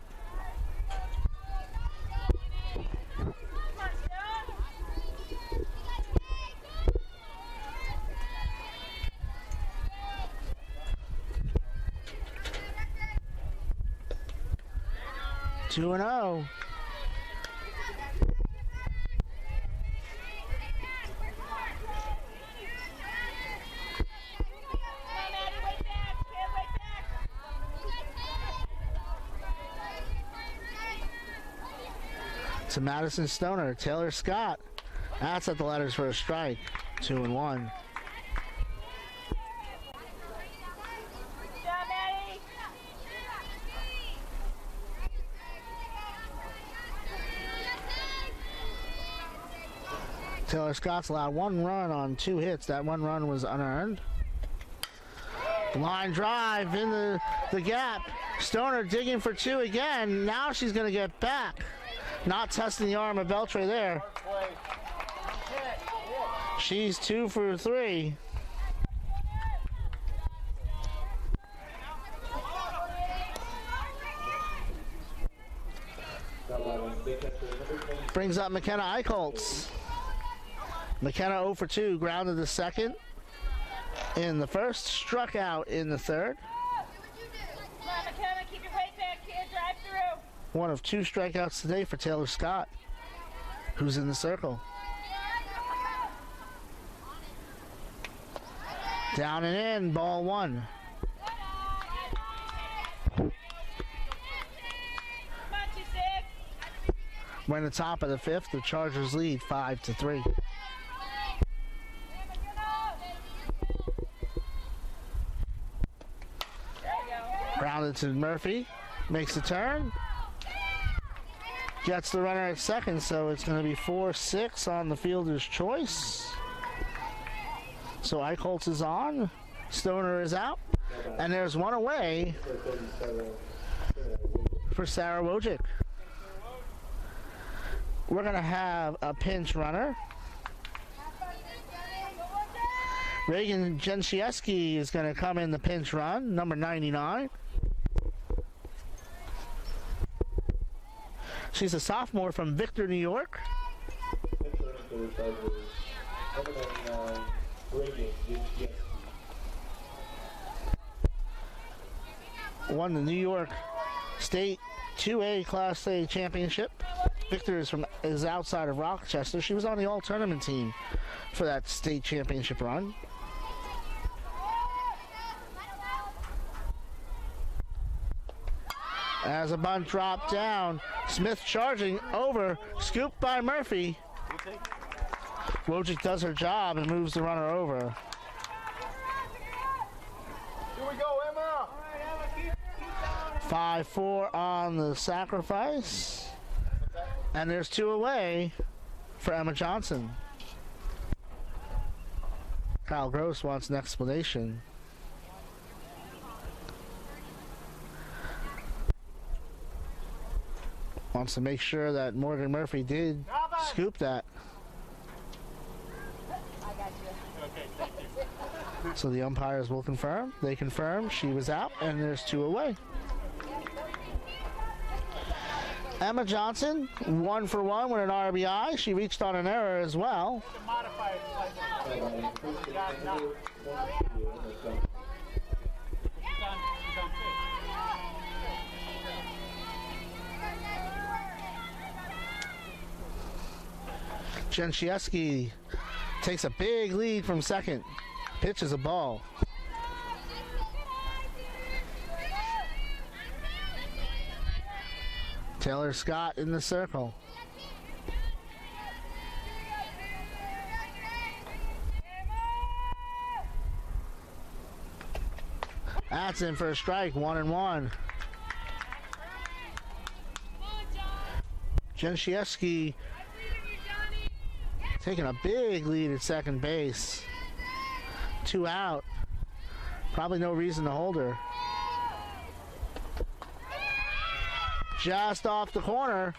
Two and 0. To Madison Stoner, Taylor Scott. That's at the letters for a strike. 2-1. Taylor Scott's allowed 1 run on 2 hits. That 1 run was unearned. Line drive in the gap. Stoner digging for 2 again. Now she's going to get back. Not testing the arm of Beltre there. She's 2 for 3. Brings up McKenna Eichholz. McKenna 0 for 2, grounded the second in the first, struck out in the third. Come on, McKenna, keep your weight back, kid. Drive through. 1 of 2 strikeouts today for Taylor Scott, who's in the circle. Down and in, ball 1. We're in the top of the 5th. The Chargers lead 5-3. Grounded to Murphy, makes the turn, gets the runner at second, so it's going to be 4-6 on the fielder's choice. So Eichholz is on, Stoner is out, and there's 1 away for Sarah Wojcik. We're going to have a pinch runner. Reagan Jensiewski is going to come in the pinch run, number 99. She's a sophomore from Victor, New York. Won the New York State 2A Class A championship. Victor is outside of Rochester. She was on the all-tournament team for that state championship run. As a bunt dropped down, Smith charging over, scooped by Murphy. Wojcik does her job and moves the runner over. Here we go, Emma. 5-4 on the sacrifice. And there's 2 away for Emma Johnson. Kyle Gross wants an explanation. Wants to make sure that Morgan Murphy did scoop that. So the umpires will confirm. They confirm she was out, and there's 2 away. Emma Johnson, 1 for 1 with an RBI. She reached on an error as well. Jensiewski takes a big lead from second. Pitches a ball. Taylor Scott in the circle. That's in for a strike, 1-1. Jensiewski taking a big lead at second base. 2 out. Probably no reason to hold her. Just off the corner.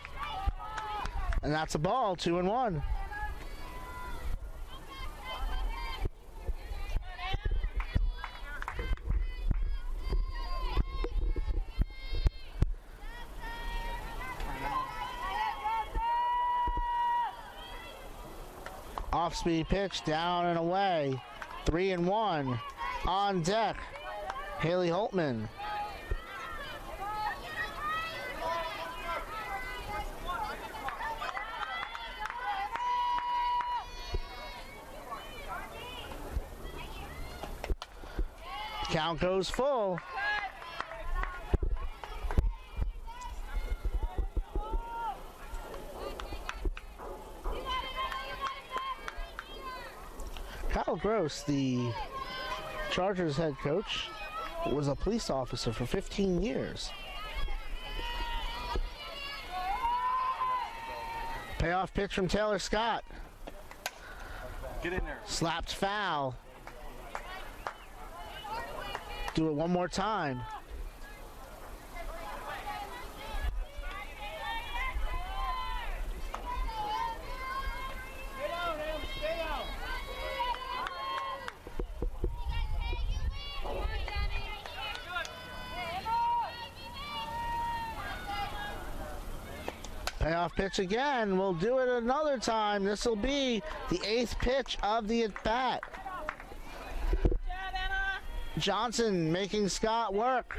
And that's a ball, 2-1. Off-speed pitch, down and away. 3-1. On deck, Haley Holtman. Count goes full. Kyle Gross, the Chargers head coach, was a police officer for 15 years. Payoff pitch from Taylor Scott. Get in there. Slapped foul. Do it one more time. Payoff pitch again. We'll do it another time. This will be the 8th pitch of the at-bat. Johnson making Scott work.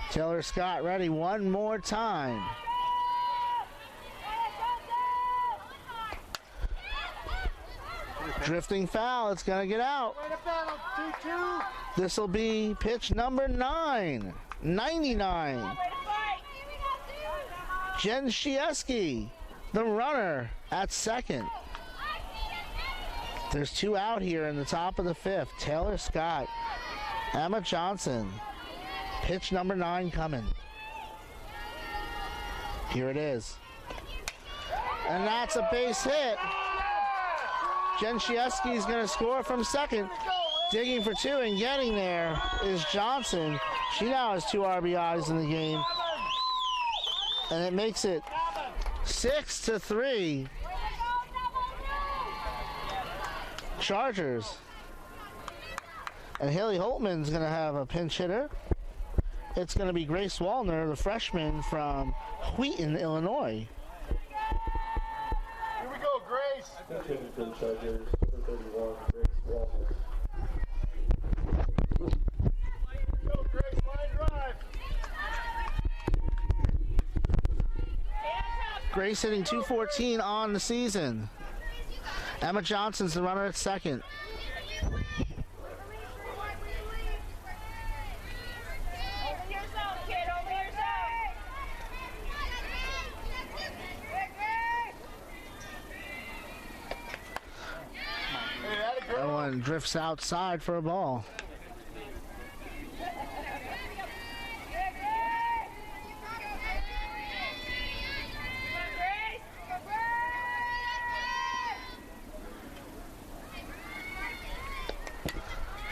Taylor Scott ready one more time. Drifting foul, it's gonna get out. This will be pitch number 9, 99. Jen Shieski, the runner at second. There's 2 out here in the top of the 5th. Taylor Scott, Emma Johnson. Pitch number 9 coming. Here it is. And that's a base hit. Jen Shieski is going to score from second. Digging for 2 and getting there is Johnson. She now has 2 RBIs in the game. And it makes it 6-3. Chargers. And Haley Holtman's going to have a pinch hitter. It's going to be Grace Wallner, the freshman from Wheaton, Illinois. Here we go, Grace. Pitching for the Chargers, number 31, Grace Wallner. Go, Grace, line drive. Grace hitting .214 on the season. Emma Johnson's the runner at second. Everyone drifts outside for a ball.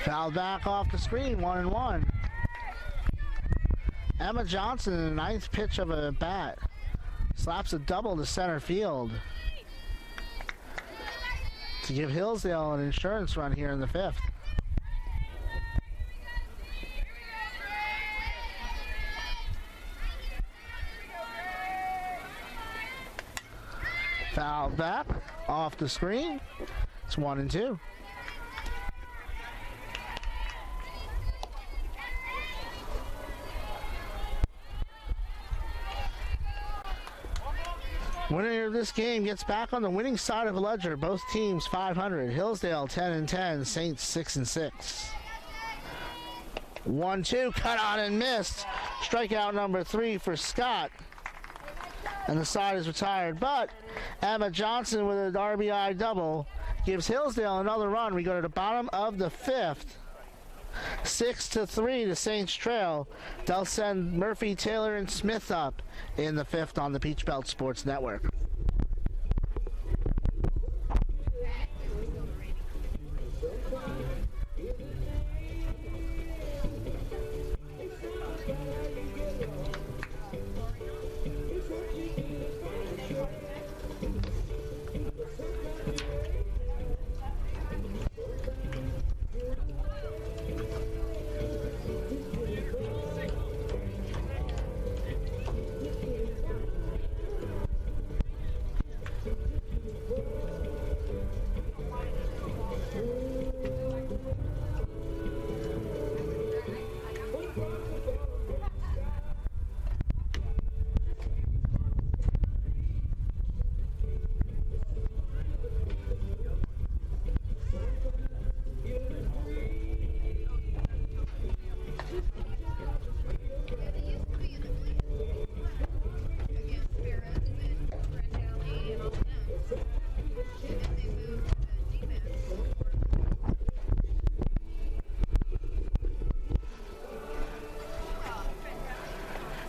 Fouled back off the screen, 1-1. Emma Johnson in the 9th pitch of a bat. Slaps a double to center field to give Hillsdale an insurance run here in the 5th. Fouled back off the screen. It's 1-2. Winner of this game gets back on the winning side of the ledger. Both teams 500. Hillsdale 10-10. Saints 6-6. 1-2. Cut on and missed. Strikeout number 3 for Scott. And the side is retired. But Emma Johnson with an RBI double gives Hillsdale another run. We go to the bottom of the 5th. 6-3 to Saints Trail. They'll send Murphy, Taylor, and Smith up in the 5th on the Peach Belt Sports Network.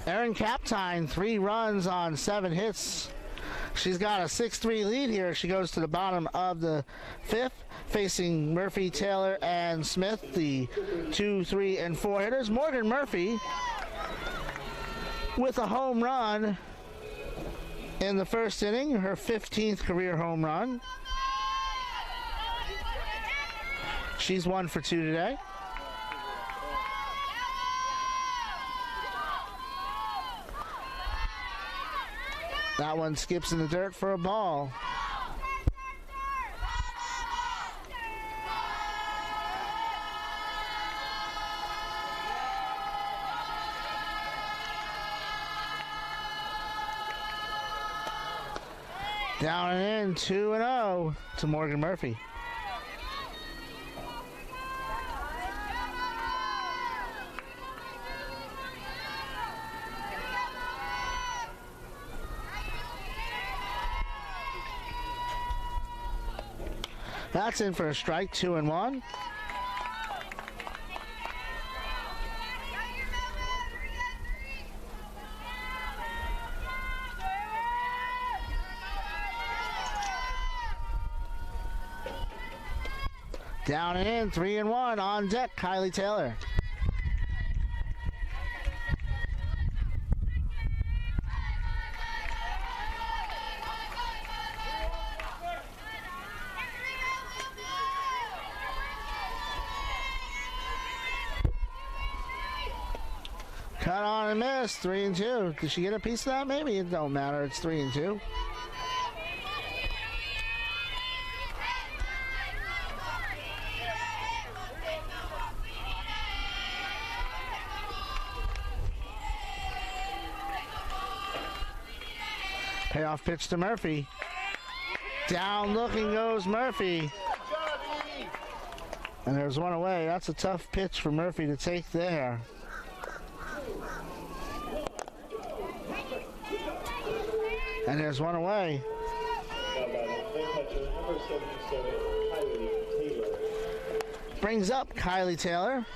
Erin Kaptine, 3 runs on 7 hits. She's got a 6-3 lead here. She goes to the bottom of the 5th, facing Murphy, Taylor, and Smith, the 2, 3, and 4 hitters. Morgan Murphy with a home run in the first inning, her 15th career home run. She's 1 for 2 today. That one skips in the dirt for a ball. Down and in, 2-0 to Morgan Murphy. That's in for a strike, 2-1. Down and in, 3-1. On deck, Kylie Taylor. Cut on and miss, 3-2. Did she get a piece of that? Maybe it don't matter. It's 3-2. Payoff pitch to Murphy. Down looking goes Murphy. And there's one away. That's a tough pitch for Murphy to take there. And there's one away. Brings up Kylie Taylor.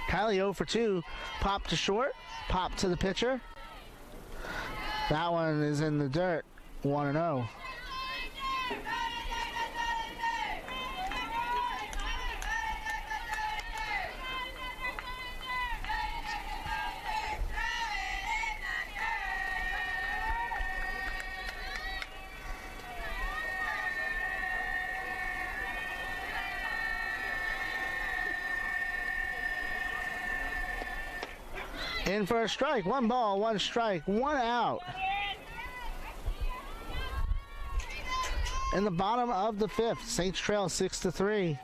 Kylie 0 for 2. Pop to short. Pop to the pitcher. That one is in the dirt. 1-0. In for a strike. 1 ball, 1 strike, 1 out. In the bottom of the 5th, Saints trail 6-3.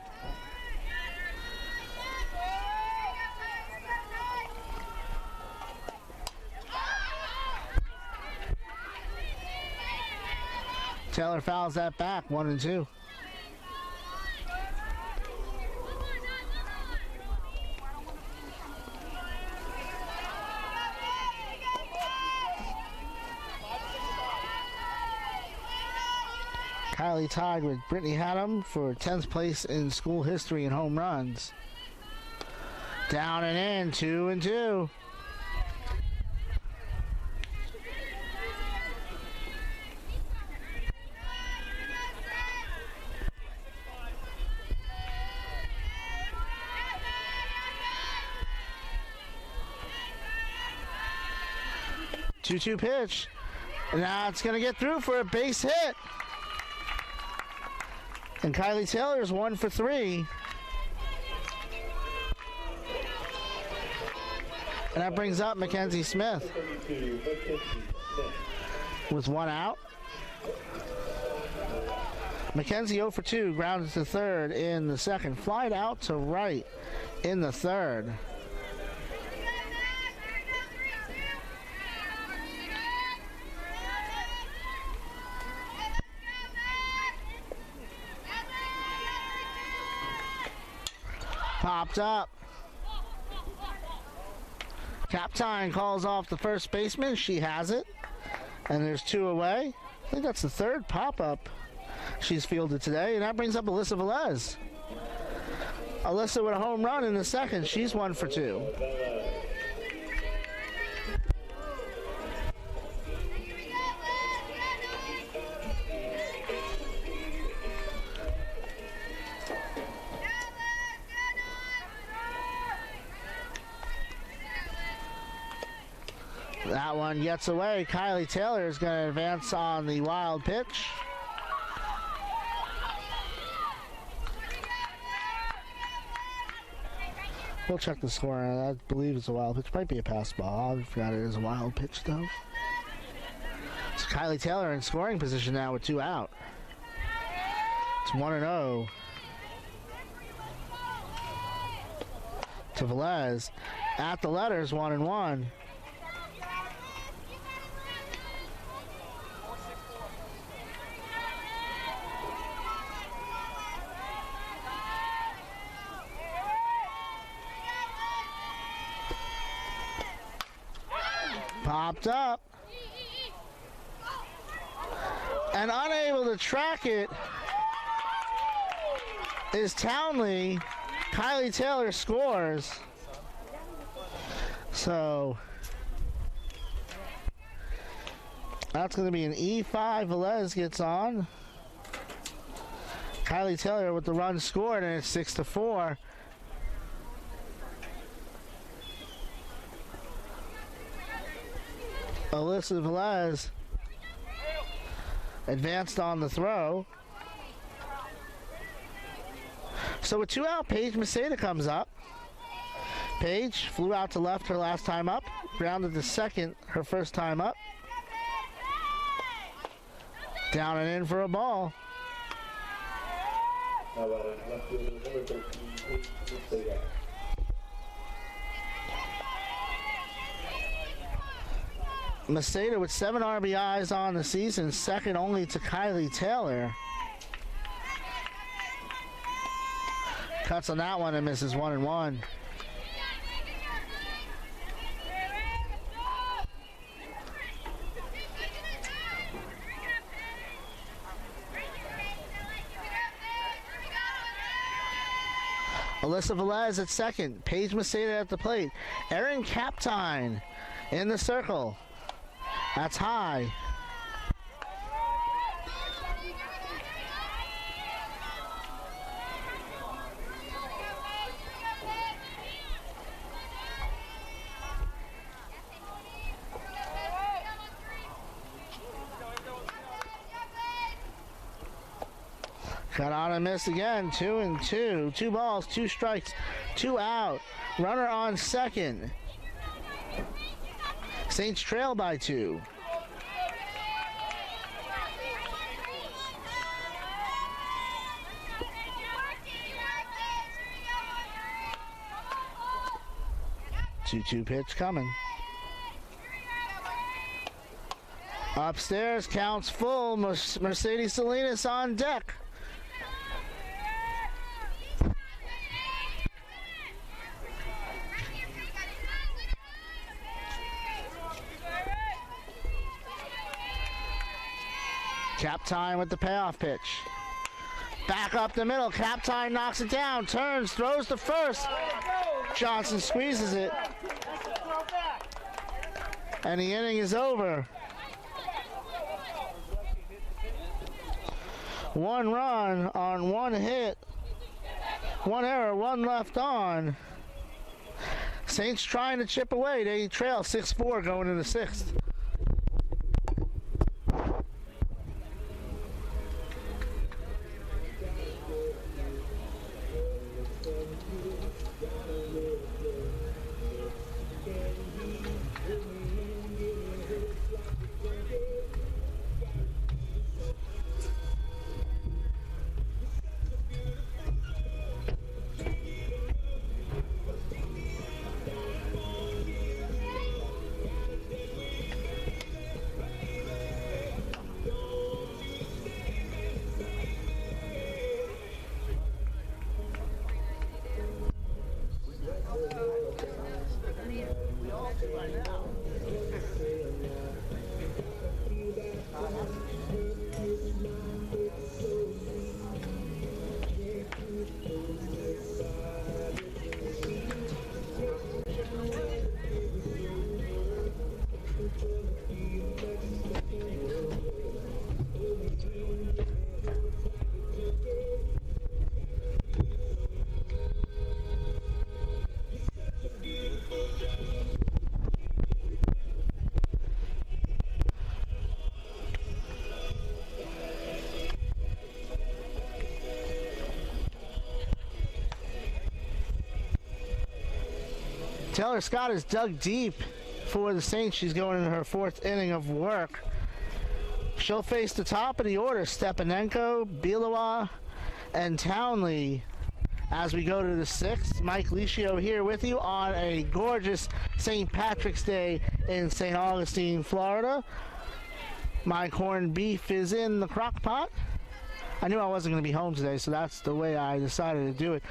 Taylor fouls that back, 1-2. Kylie tied with Brittany Haddam for 10th place in school history in home runs. Down and in, 2-2. Two-two pitch. And now it's going to get through for a base hit. And Kylie Taylor's 1 for 3. And that brings up Mackenzie Smith with 1 out. Mackenzie 0 for 2, grounded to third in the second. Flied out to right in the third. Popped up. Captain calls off the first baseman. She has it. And there's 2 away. I think that's the third pop-up she's fielded today. And that brings up Alyssa Velez. Alyssa with a home run in the second. She's 1 for 2. That one gets away. Kylie Taylor is going to advance on the wild pitch. We'll check the score. I believe it's a wild pitch. Might be a pass ball. I forgot it is a wild pitch, though. So Kylie Taylor in scoring position now with 2 out. It's 1-0 to Velez. At the letters, 1-1. Popped up. And unable to track it is Townley. Kylie Taylor scores. So that's going to be an E5. Velez gets on. Kylie Taylor with the run scored, and it's 6-4. Alyssa Velez advanced on the throw. So with 2 out, Paige Maceda comes up. Paige flew out to left her last time up, grounded to second her first time up. Down and in for a ball. Maceda with 7 RBIs on the season, second only to Kylie Taylor. Cuts on that one and misses 1-1. Alyssa Velez at second. Paige Maceda at the plate. Erin Captine in the circle. That's high. Cut on and miss again. 2-2. 2 balls, 2 strikes, 2 out. Runner on second. Saints trail by 2. Two pitch coming. Upstairs, counts full. Mercedes Salinas on deck. Captine with the payoff pitch. Back up the middle. Captine knocks it down. Turns. Throws to first. Johnson squeezes it. And the inning is over. 1 run on 1 hit. 1 error, 1 left on. Saints trying to chip away. They trail 6-4 going into the 6th. Taylor Scott is dug deep for the Saints. She's going into her 4th inning of work. She'll face the top of the order, Stepanenko, Bilowa, and Townley. As we go to the 6th, Mike Licio here with you on a gorgeous St. Patrick's Day in St. Augustine, Florida. My corned beef is in the crock pot. I knew I wasn't going to be home today, so that's the way I decided to do it.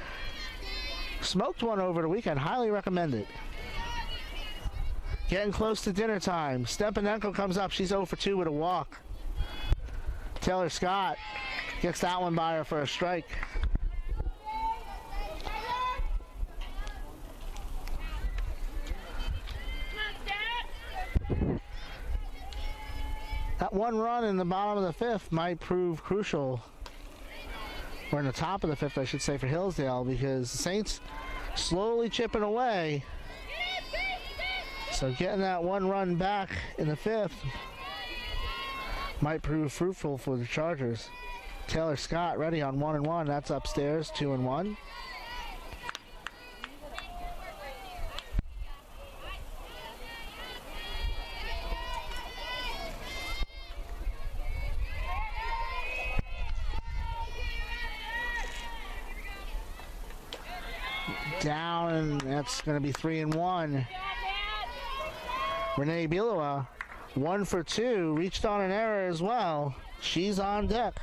Smoked one over the weekend. Highly recommend it. Getting close to dinner time. Stepanenko comes up. She's 0 for 2 with a walk. Taylor Scott gets that one by her for a strike. That 1 run in the bottom of the 5th might prove crucial. Or in the top of the 5th, I should say, for Hillsdale, because the Saints slowly chipping away. So getting that 1 run back in the 5th might prove fruitful for the Chargers. Taylor Scott ready on 1-1. That's upstairs, 2-1. Down, and that's going to be 3-1. Renee Bilowa, 1 for 2, reached on an error as well. She's on deck.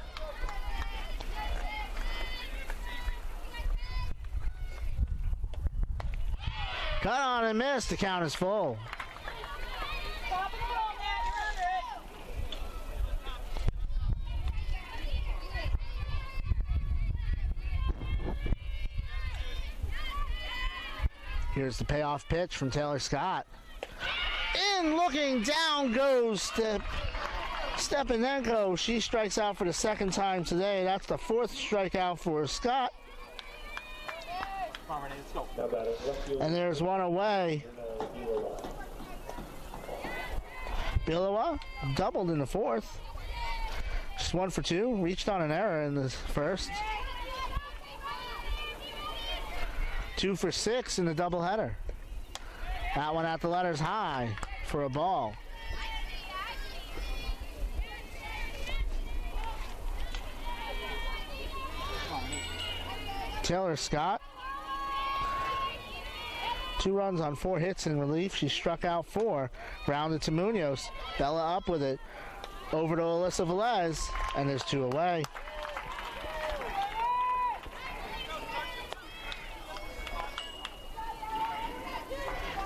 Cut on and missed. The count is full. Here's the payoff pitch from Taylor Scott. In, looking, down goes Stepanenko. She strikes out for the 2nd time today. That's the 4th strikeout for Scott. And there's one away. Bilowa doubled in the 4th. Just 1 for 2. Reached on an error in the 1st. 2 for 6 in the doubleheader. That one at the letters high for a ball. Taylor Scott, 2 runs on 4 hits in relief. She struck out 4. Grounded to Munoz. Bella up with it. Over to Alyssa Velez, and there's 2 away.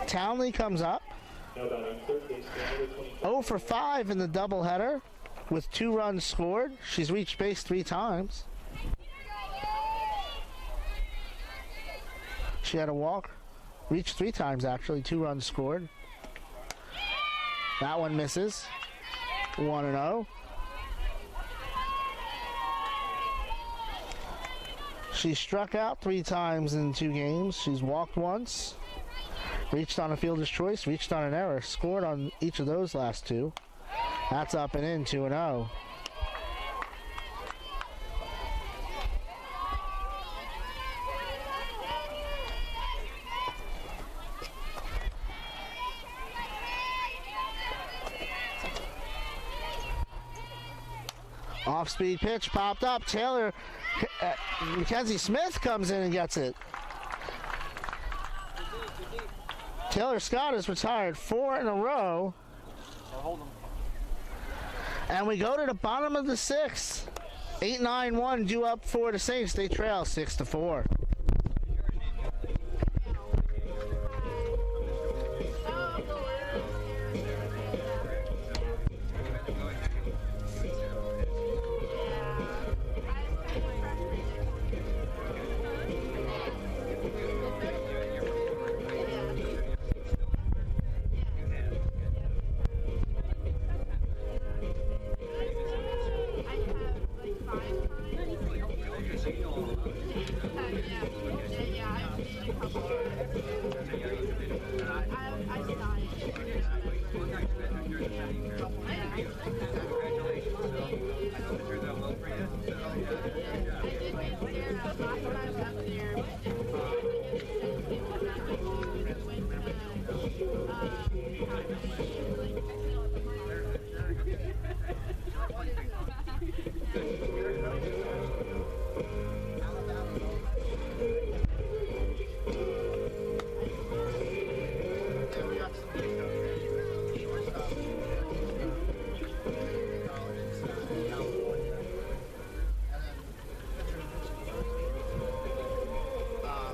Townley comes up. 0 for 5 in the doubleheader. with 2 runs scored. She's reached base 3 times. She had a walk. Reached 3 times, actually. 2 runs scored. That one misses. 1-0. She struck out 3 times in 2 games. She's walked once. Reached on a fielder's choice. Reached on an error. Scored on each of those last 2. That's up and in, 2-0. Off-speed pitch popped up. Taylor, Mackenzie Smith comes in and gets it. Taylor Scott is retired 4 in a row. And we go to the bottom of the 6th. 8-9-1 due up for the Saints. They trail 6-4.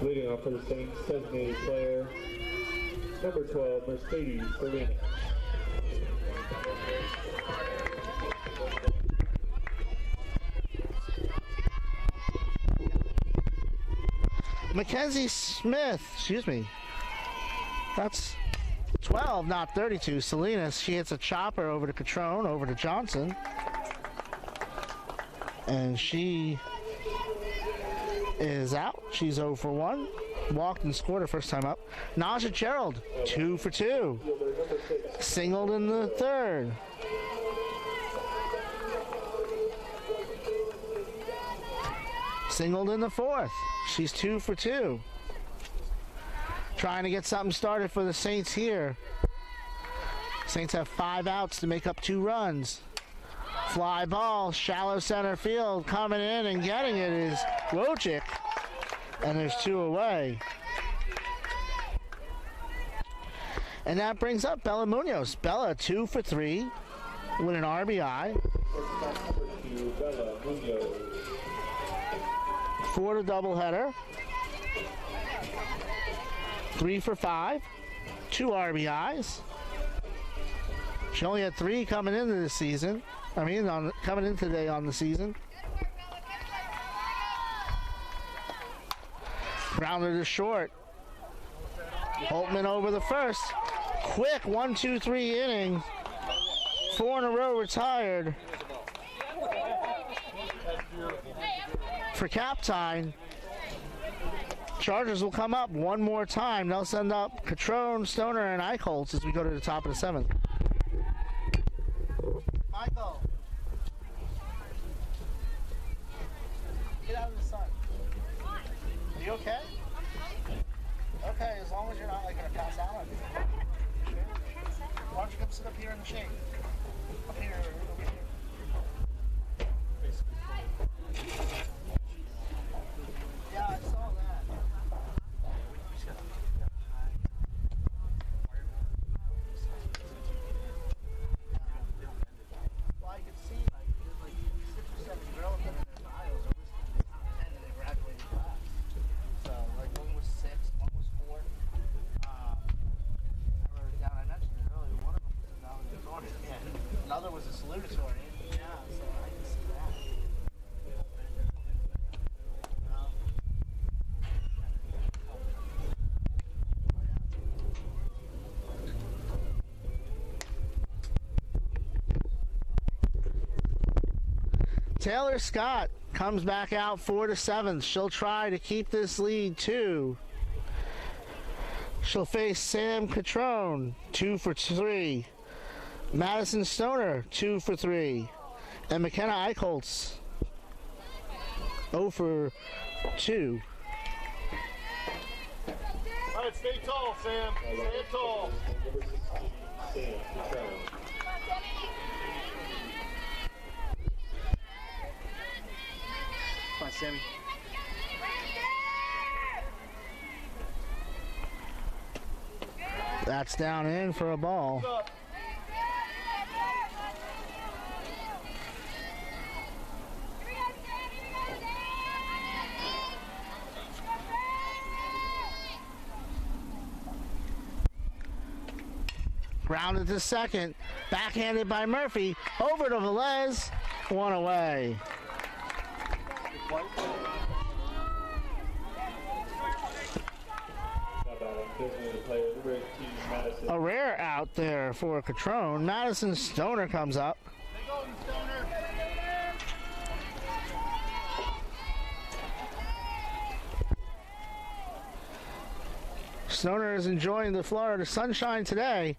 Leading off for the Saints, designated player, number 12, Mercedes Serena. Mackenzie Smith, excuse me. That's 12, not 32. Salinas, she hits a chopper over to Catrone, over to Johnson. And she is out. She's 0 for 1. Walked and scored her first time up. Naja Gerald, 2 for 2. Singled in the 3rd. Singled in the 4th. She's 2 for 2. Trying to get something started for the Saints here. Saints have 5 outs to make up 2 runs. Fly ball, shallow center field. Coming in and getting it is Wojcik. And there's 2 away. And that brings up Bella Munoz. Bella 2 for 3 with an RBI. For the doubleheader. 3 for 5. 2 RBIs. She only had 3 coming into the season. Coming in today on the season. Grounder to short. Holtman over the first. Quick 1-2-3 inning. 4 in a row retired. For Captine. Chargers will come up one more time. They'll send up Catrone, Stoner, and Eichholz as we go to the top of the 7th. Michael. Get out of the sun. Are you okay? Okay, as long as you're not like gonna pass out on me. Sure? Why don't you come sit up here in the shade? Up here, over here. Yeah, I saw that. Well, I could see there's 6 or 7 girls in their bios are listed in the top 10 in their graduating class. So, one was 6, one was 4. I wrote it down. I mentioned it earlier. One of them was a valedictorian. Yeah. Another was a salutatorian. Taylor Scott comes back out 4-7. She'll try to keep this lead 2. She'll face Sam Catrone, 2 for 3. Madison Stoner, 2 for 3. And McKenna Eichholz, 0 for 2. All right, stay tall, Sam. Stay tall. Come on, Sammy. That's down in for a ball. Grounded to second. Backhanded by Murphy. Over to Velez. 1 away. A rare out there for Catrone. Madison Stoner comes up. Stoner is enjoying the Florida sunshine today.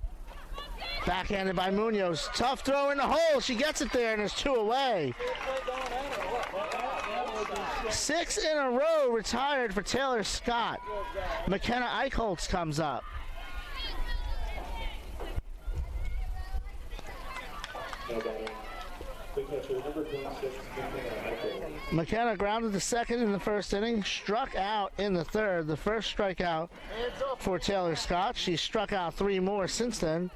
Backhanded by Munoz. Tough throw in the hole. She gets it there, and it's 2 away. 6 in a row retired for Taylor Scott. McKenna Eichholz comes up. McKenna grounded to second in the first inning, struck out in the third. The first strikeout for Taylor Scott. She struck out 3 more since then.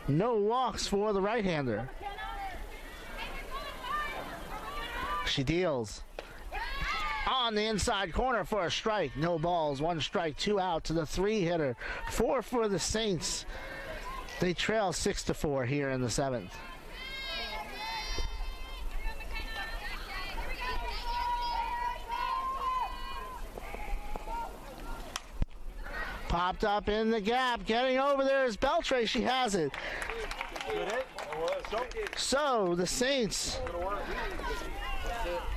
No walks for the right-hander. She deals on the inside corner for a strike. No balls, 1 strike, 2 out to the 3-hitter. 4 for the Saints. They trail 6-4 here in the 7th. Popped up in the gap. Getting over there is Beltre. She has it. So the Saints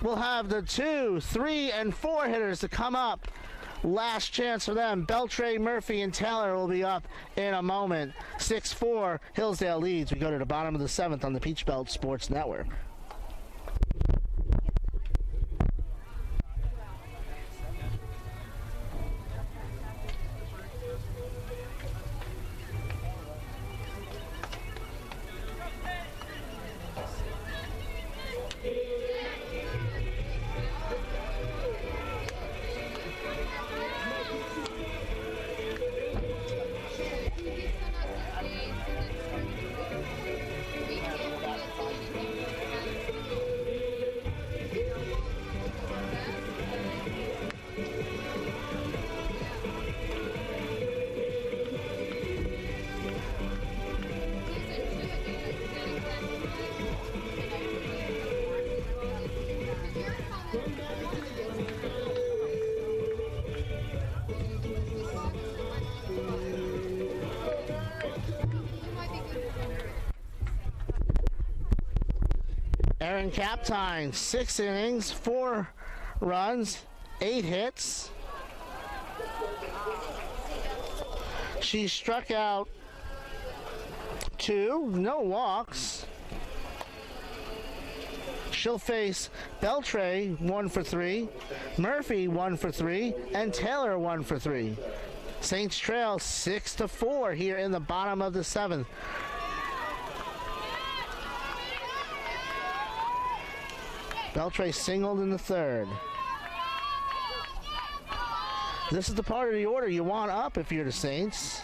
will have the 2, 3, and 4 hitters to come up. Last chance for them. Beltre, Murphy, and Taylor will be up in a moment. 6-4, Hillsdale leads. We go to the bottom of the 7th on the Peach Belt Sports Network. Aaron Kaptine, 6 innings, 4 runs, 8 hits. She struck out 2, no walks. She'll face Beltre, 1 for 3, Murphy, 1 for 3, and Taylor, 1 for 3. Saints trail 6-4 here in the bottom of the 7th. Beltre singled in the 3rd. This is the part of the order you want up if you're the Saints.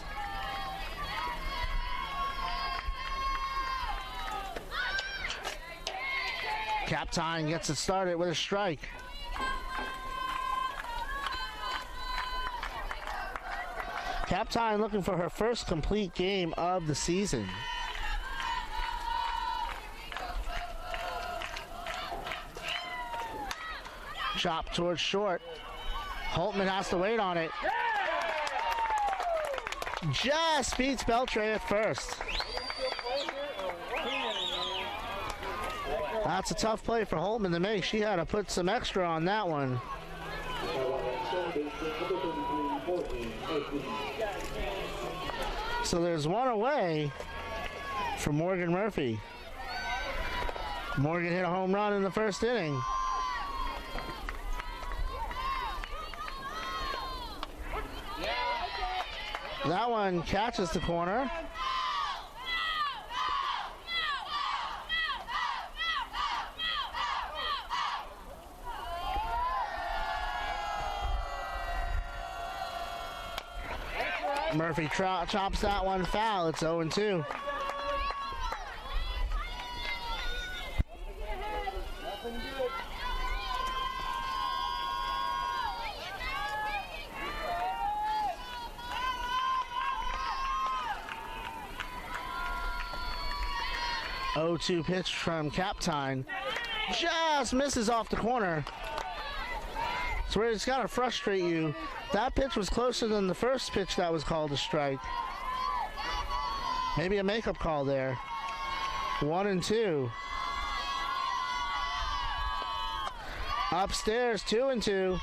Kaptine gets it started with a strike. Kaptine looking for her first complete game of the season. Chop towards short. Holtman has to wait on it. Just beats Beltre at first. That's a tough play for Holtman to make. She had to put some extra on that one. So there's one away for Morgan Murphy. Morgan hit a home run in the first inning. That one catches the corner. Murphy chops that one foul. It's 0-2. Oh-2 pitch from Captine. Just misses off the corner. So it's got to frustrate you. That pitch was closer than the first pitch that was called a strike. Maybe a makeup call there. 1-2. Upstairs, 2-2.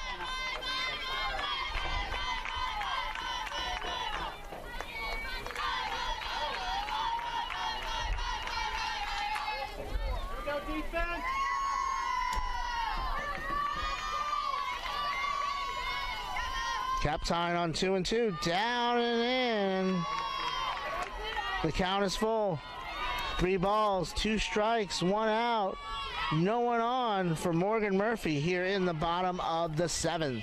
Captine on 2-2, down and in. The count is full. 3 balls, 2 strikes, 1 out. No one on for Morgan Murphy here in the bottom of the 7th.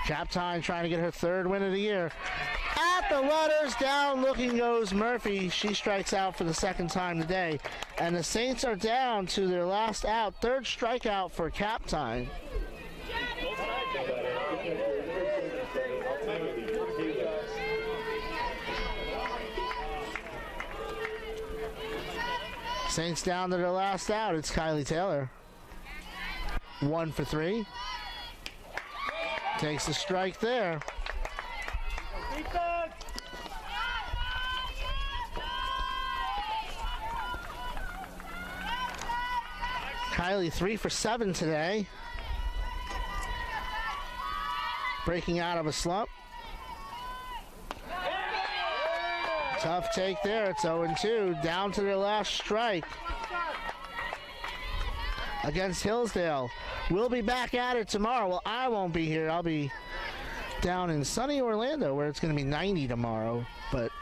Captine trying to get her 3rd win of the year. At the letters, down looking goes Murphy. She strikes out for the 2nd time today. And the Saints are down to their last out. 3rd strikeout for Captine. Saints down to their last out. It's Kylie Taylor. 1 for 3. Takes a strike there. Kylie 3 for 7 today. Breaking out of a slump. Tough take there. It's 0-2. Down to their last strike against Hillsdale. We'll be back at it tomorrow. Well, I won't be here. I'll be down in sunny Orlando where it's going to be 90 tomorrow. But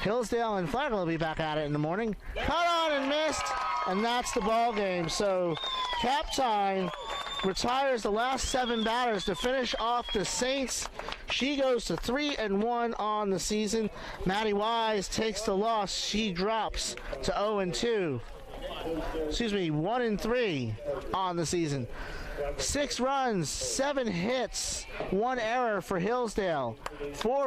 Hillsdale and Flagler will be back at it in the morning. Cut on and missed. And that's the ball game. So Captine retires the last 7 batters to finish off the Saints. She goes to 3-1 on the season. Maddie Wise takes the loss. She drops to 0-2. Excuse me, 1-3 on the season. 6 runs, 7 hits, 1 error for Hillsdale. 4